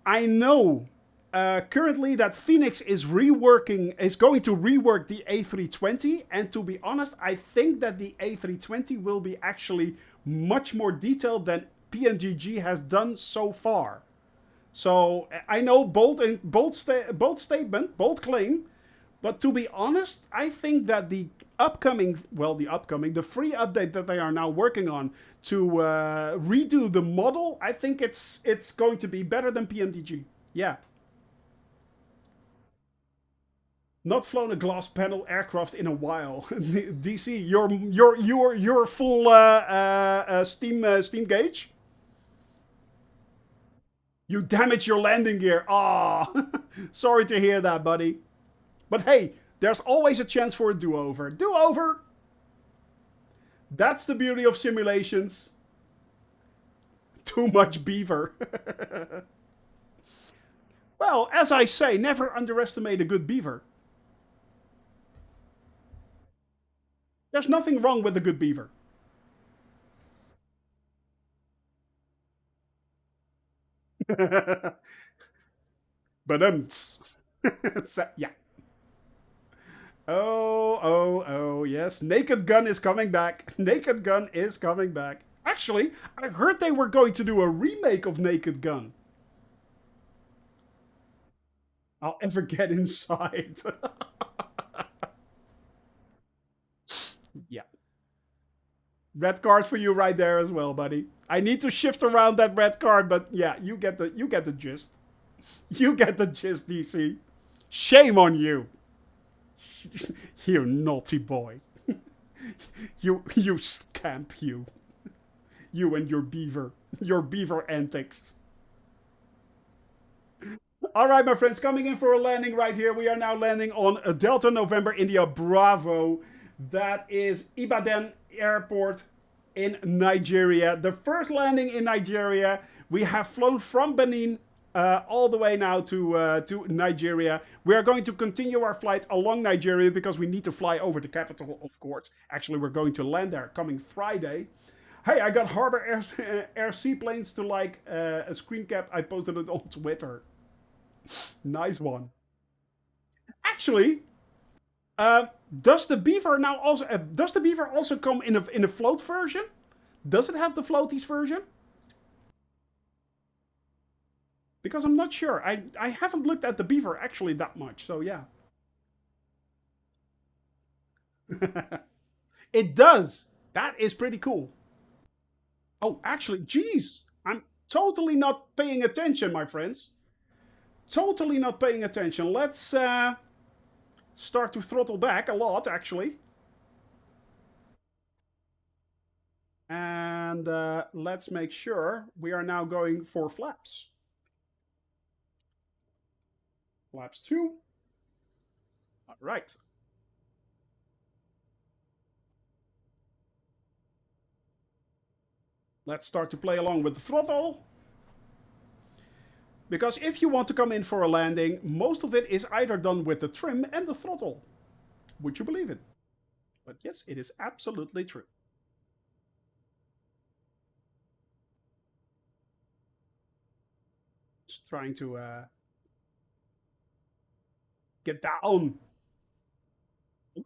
I know currently that Phoenix is going to rework the A320. And to be honest, I think that the A320 will be actually much more detailed than PMGG has done so far. So I know bold statement, bold claim. But to be honest, I think that the free update that they are now working on to redo the model, I think it's going to be better than PMDG. Yeah. Not flown a glass panel aircraft in a while. DC, you're full steam gauge. You damaged your landing gear. Ah, oh, sorry to hear that, buddy. But hey, there's always a chance for a do-over. Do-over. That's the beauty of simulations. Too much beaver. Well, as I say, never underestimate a good beaver. There's nothing wrong with a good beaver. But yeah. Oh, yes. Naked Gun is coming back. Naked Gun is coming back. Actually, I heard they were going to do a remake of Naked Gun. I'll ever get inside. Yeah. Red card for you right there as well, buddy. I need to shift around that red card, but yeah, you get the gist. You get the gist, DC. Shame on you. You naughty boy. You scamp, you. You and your beaver. Your beaver antics. All right, my friends, coming in for a landing right here. We are now landing on a Delta November India Bravo. That is Ibadan Airport in Nigeria. The first landing in Nigeria. We have flown from Benin all the way now to Nigeria. We are going to continue our flight along Nigeria because we need to fly over the capital, of course. Actually, we're going to land there coming Friday. Hey, I got Harbor Air Seaplanes to like a screen cap. I posted it on Twitter. Nice one. Actually, does the beaver now also does the beaver also come in a float version? Does it have the floaties version? Because I'm not sure. I haven't looked at the beaver actually that much. So yeah. It does. That is pretty cool. Oh, actually, geez, I'm totally not paying attention, my friends. Totally not paying attention. Let's start to throttle back a lot, actually. And let's make sure we are now going for flaps. Flaps 2. All right. Let's start to play along with the throttle. Because if you want to come in for a landing, most of it is either done with the trim and the throttle. Would you believe it? But yes, it is absolutely true. Just trying to get down.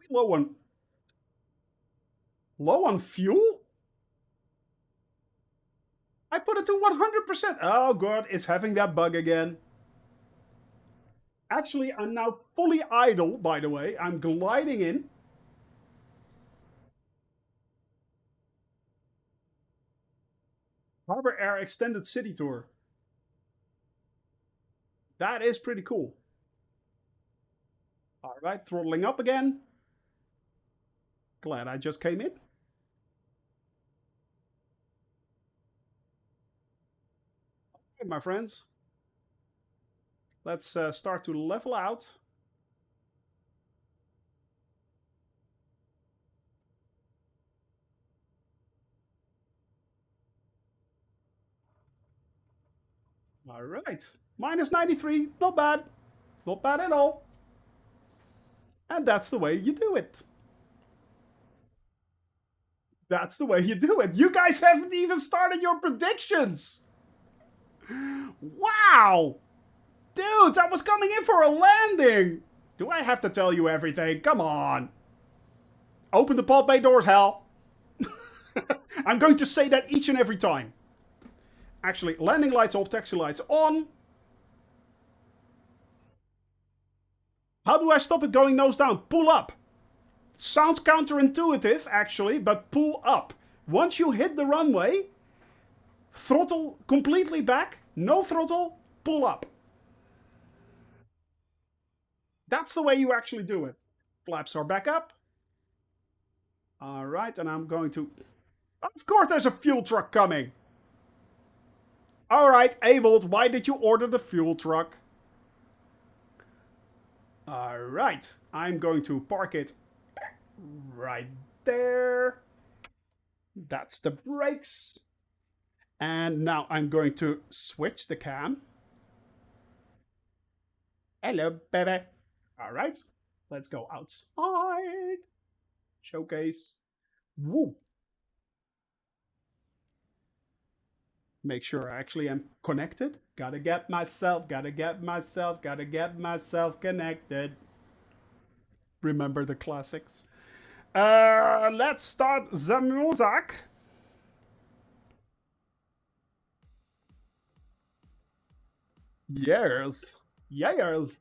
Low on fuel? I put it to 100%. Oh, good. It's having that bug again. Actually, I'm now fully idle, by the way. I'm gliding in. Harbor Air Extended City Tour. That is pretty cool. All right, throttling up again. Glad I just came in. Okay, my friends. Let's start to level out. All right. Minus 93. Not bad. Not bad at all. And that's the way you do it. That's the way you do it. You guys haven't even started your predictions. Wow. Dudes, I was coming in for a landing. Do I have to tell you everything? Come on. Open the pod bay doors, Hal. I'm going to say that each and every time. Actually, landing lights off, taxi lights on. How do I stop it going nose down? Pull up. Sounds counterintuitive, actually, but pull up. Once you hit the runway, throttle completely back, no throttle, pull up. That's the way you actually do it. Flaps are back up. All right, and I'm going to... Of course there's a fuel truck coming. All right, Avold, why did you order the fuel truck? All right, I'm going to park it right there. That's the brakes. And now I'm going to switch the cam. Hello, baby. All right, let's go outside. Showcase. Woo. Make sure I actually am connected. Gotta get myself connected. Remember the classics. Let's start the music. Yes. Yes.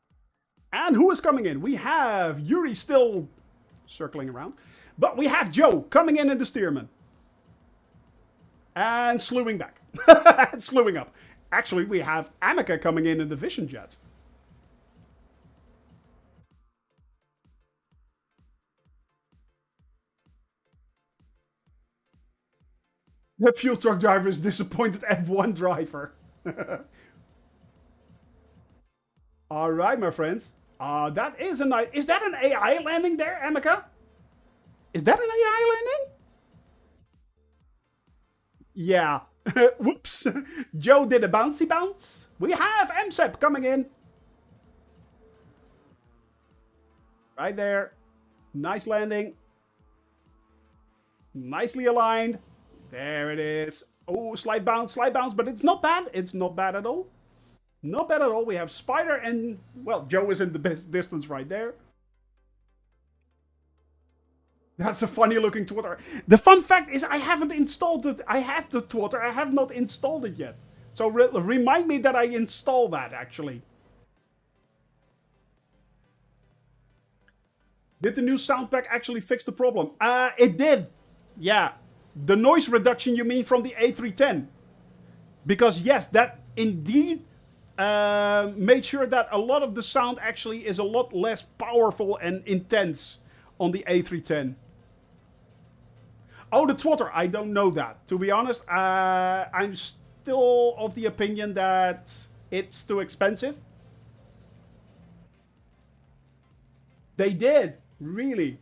And who is coming in? We have Yuri still circling around. But we have Joe coming in the steerman. And slewing back. And slewing up. Actually, we have Amica coming in the Vision Jet. The fuel truck driver is disappointed F1 driver. All right, my friends. That is a nice... Is that an AI landing there, Amica? Is that an AI landing? Yeah. Whoops. Joe did a bouncy bounce. We have MSEP coming in. Right there. Nice landing. Nicely aligned. There it is. Oh, slight bounce, but it's not bad. It's not bad at all. Not bad at all. We have Spider and, well, Joe is in the best distance right there. That's a funny looking Twitter. The fun fact is I haven't installed it. I have the Twitter. I have not installed it yet. So remind me that I install that actually. Did the new sound pack actually fix the problem? It did. Yeah. The noise reduction you mean from the A310. Because yes, that indeed made sure that a lot of the sound actually is a lot less powerful and intense on the A310. Oh, the Twitter. I don't know that. To be honest, I'm still of the opinion that it's too expensive. They did. Really.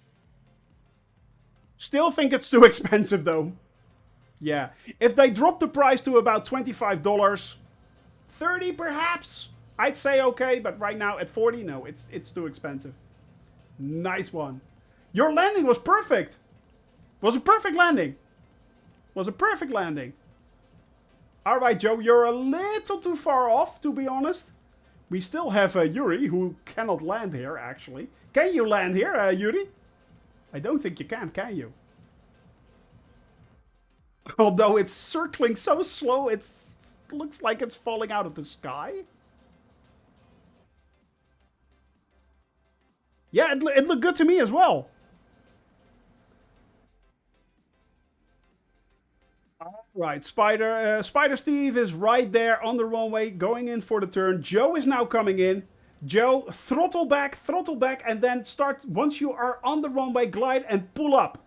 Still think it's too expensive though. Yeah. If they drop the price to about $25, 30 perhaps, I'd say okay, but right now at 40, no, it's too expensive. Nice one. Your landing was perfect. Was a perfect landing. Was a perfect landing. All right, Joe, you're a little too far off, to be honest. We still have Yuri, who cannot land here, actually. Can you land here, Yuri? I don't think you can you? Although it's circling so slow, it looks like it's falling out of the sky. Yeah, it looked good to me as well. Right, Spider Steve is right there on the runway, going in for the turn. Joe is now coming in. Joe, throttle back, and then start, once you are on the runway, glide and pull up.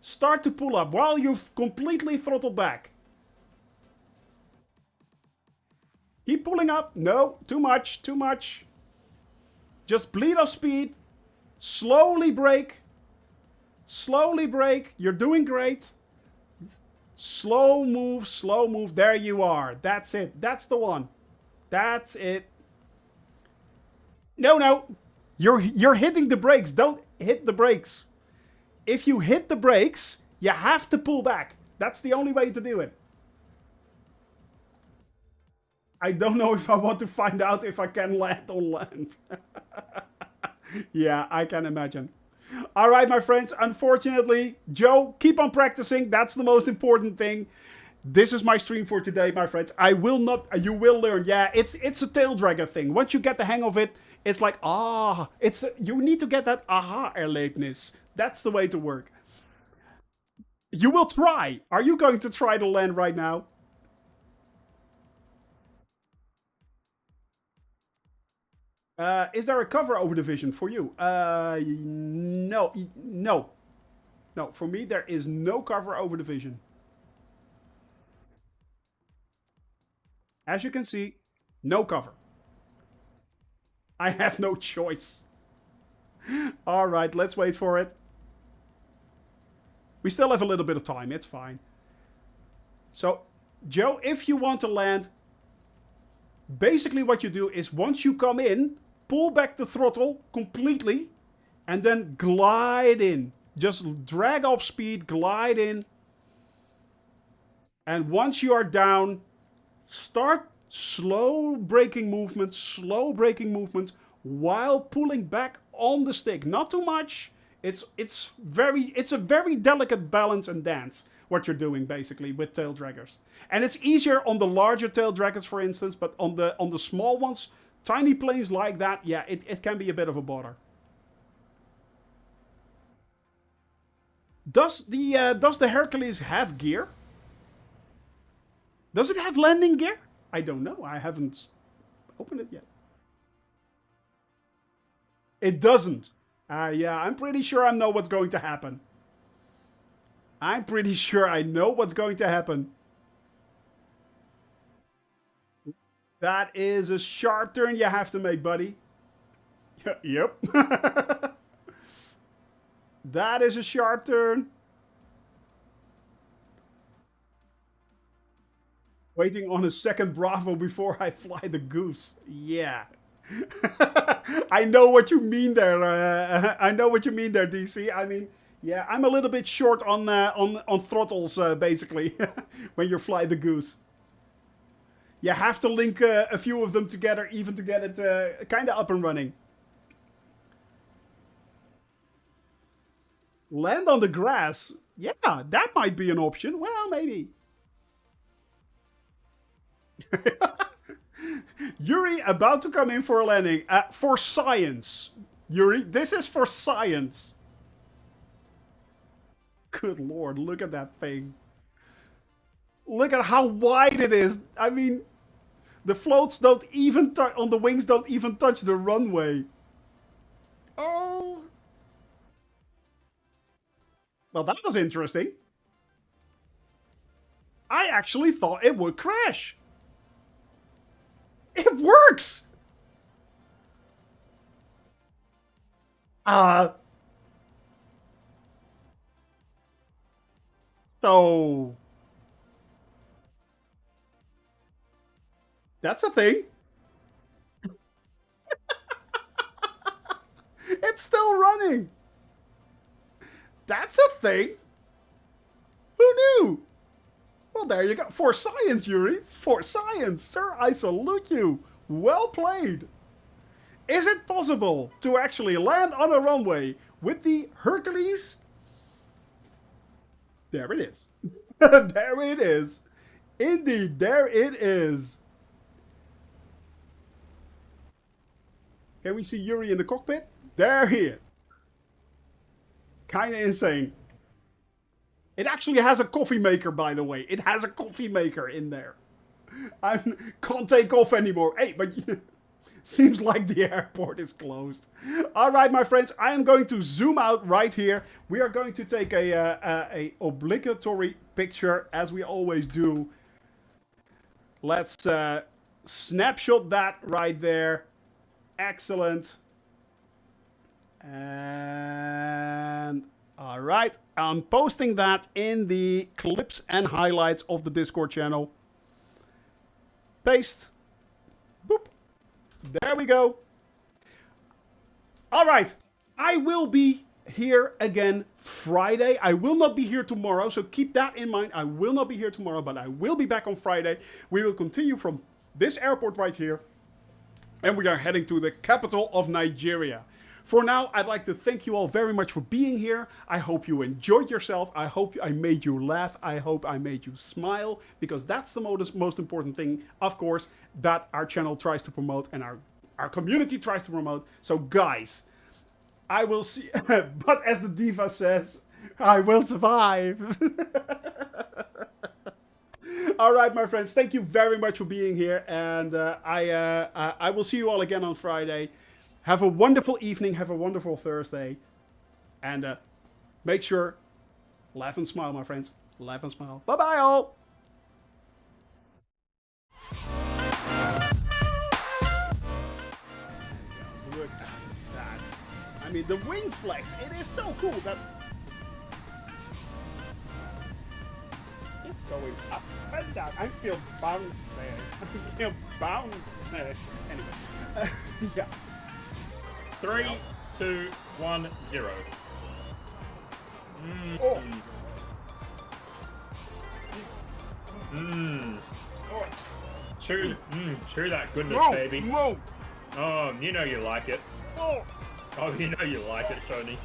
Start to pull up while you've completely throttled back. Keep pulling up. No, too much, too much. Just bleed off speed. Slowly brake. Slowly brake. You're doing great. Slow move, slow move. There you are. That's it. That's the one. That's it. No. You're hitting the brakes. Don't hit the brakes. If you hit the brakes, you have to pull back. That's the only way to do it. I don't know if I want to find out if I can land on land. Yeah, I can imagine. All right, my friends. Unfortunately, Joe, keep on practicing. That's the most important thing. This is my stream for today, my friends. You will learn. Yeah, it's a tail dragger thing. Once you get the hang of it, it's like, you need to get that aha-erlebnis. That's the way to work. You will try. Are you going to try to land right now? Is there a cover over the vision for you? No, no, no. For me, there is no cover over the vision. As you can see, no cover. I have no choice. All right, let's wait for it. We still have a little bit of time. It's fine. So, Joe, if you want to land, basically what you do is once you come in, pull back the throttle completely and then glide in. Just drag off speed, glide in. And once you are down, start slow braking movements while pulling back on the stick. Not too much. It's a very delicate balance and dance what you're doing basically with tail draggers. And it's easier on the larger tail draggers, for instance, but on the small ones, tiny planes like that, yeah, it can be a bit of a bother. Does the Hercules have gear? Does it have landing gear? I don't know. I haven't opened it yet. It doesn't. Yeah, I'm pretty sure I know what's going to happen. I'm pretty sure I know what's going to happen. That is a sharp turn you have to make, buddy. Yep. That is a sharp turn. Waiting on a second Bravo before I fly the goose. Yeah. I know what you mean there. I know what you mean there, DC. I mean, yeah, I'm a little bit short on throttles, basically, when you fly the goose. You have to link a few of them together even to get it kind of up and running. Land on the grass. Yeah, that might be an option. Well, maybe. Yuri about to come in for a landing. For science. Yuri, this is for science. Good lord, look at that thing. Look at how wide it is. I mean, the floats don't even touch, on the wings don't even touch the runway. Oh. Well, that was interesting. I actually thought it would crash. It works! So... That's a thing. It's still running. That's a thing. Who knew? Well, there you go. For science, Yuri. For science. Sir, I salute you. Well played. Is it possible to actually land on a runway with the Hercules? There it is. There it is. Indeed, there it is. Can we see Yuri in the cockpit? There he is. Kinda insane. It actually has a coffee maker, by the way. It has a coffee maker in there. I can't take off anymore. Hey, but seems like the airport is closed. All right, my friends, I am going to zoom out right here. We are going to take a obligatory picture, as we always do. Let's snapshot that right there. Excellent. And all right, I'm posting that in the clips and highlights of the Discord channel. Paste. Boop. There we go. All right, I will be here again Friday. I will not be here tomorrow, so keep that in mind. I will not be here tomorrow, but I will be back on Friday. We will continue from this airport right here. And we are heading to the capital of Nigeria. For now, I'd like to thank you all very much for being here. I hope you enjoyed yourself. I hope I made you laugh. I hope I made you smile. Because that's the most important thing, of course, that our channel tries to promote and our community tries to promote. So guys, I will see... but as the diva says, I will survive. All right, my friends. Thank you very much for being here, and I will see you all again on Friday. Have a wonderful evening. Have a wonderful Thursday, and make sure laugh and smile, my friends. Laugh and smile. Bye bye, all. Look at that. I mean, the wing flex. It is so cool that. Going up and down. I feel bouncy. I feel bouncy. Anyway. Yeah. 3, 2, 1, 0. Oh. Chew that goodness, Whoa, baby. whoa. Oh, you know you like it. Oh. Oh, you know you like it, Tony.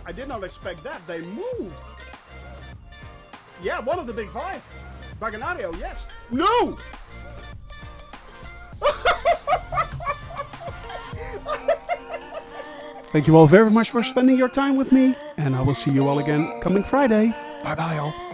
I did not expect that. They moved. Yeah, one of the big five. Baganario, yes. No! Thank you all very much for spending your time with me, and I will see you all again coming Friday. Bye-bye, all.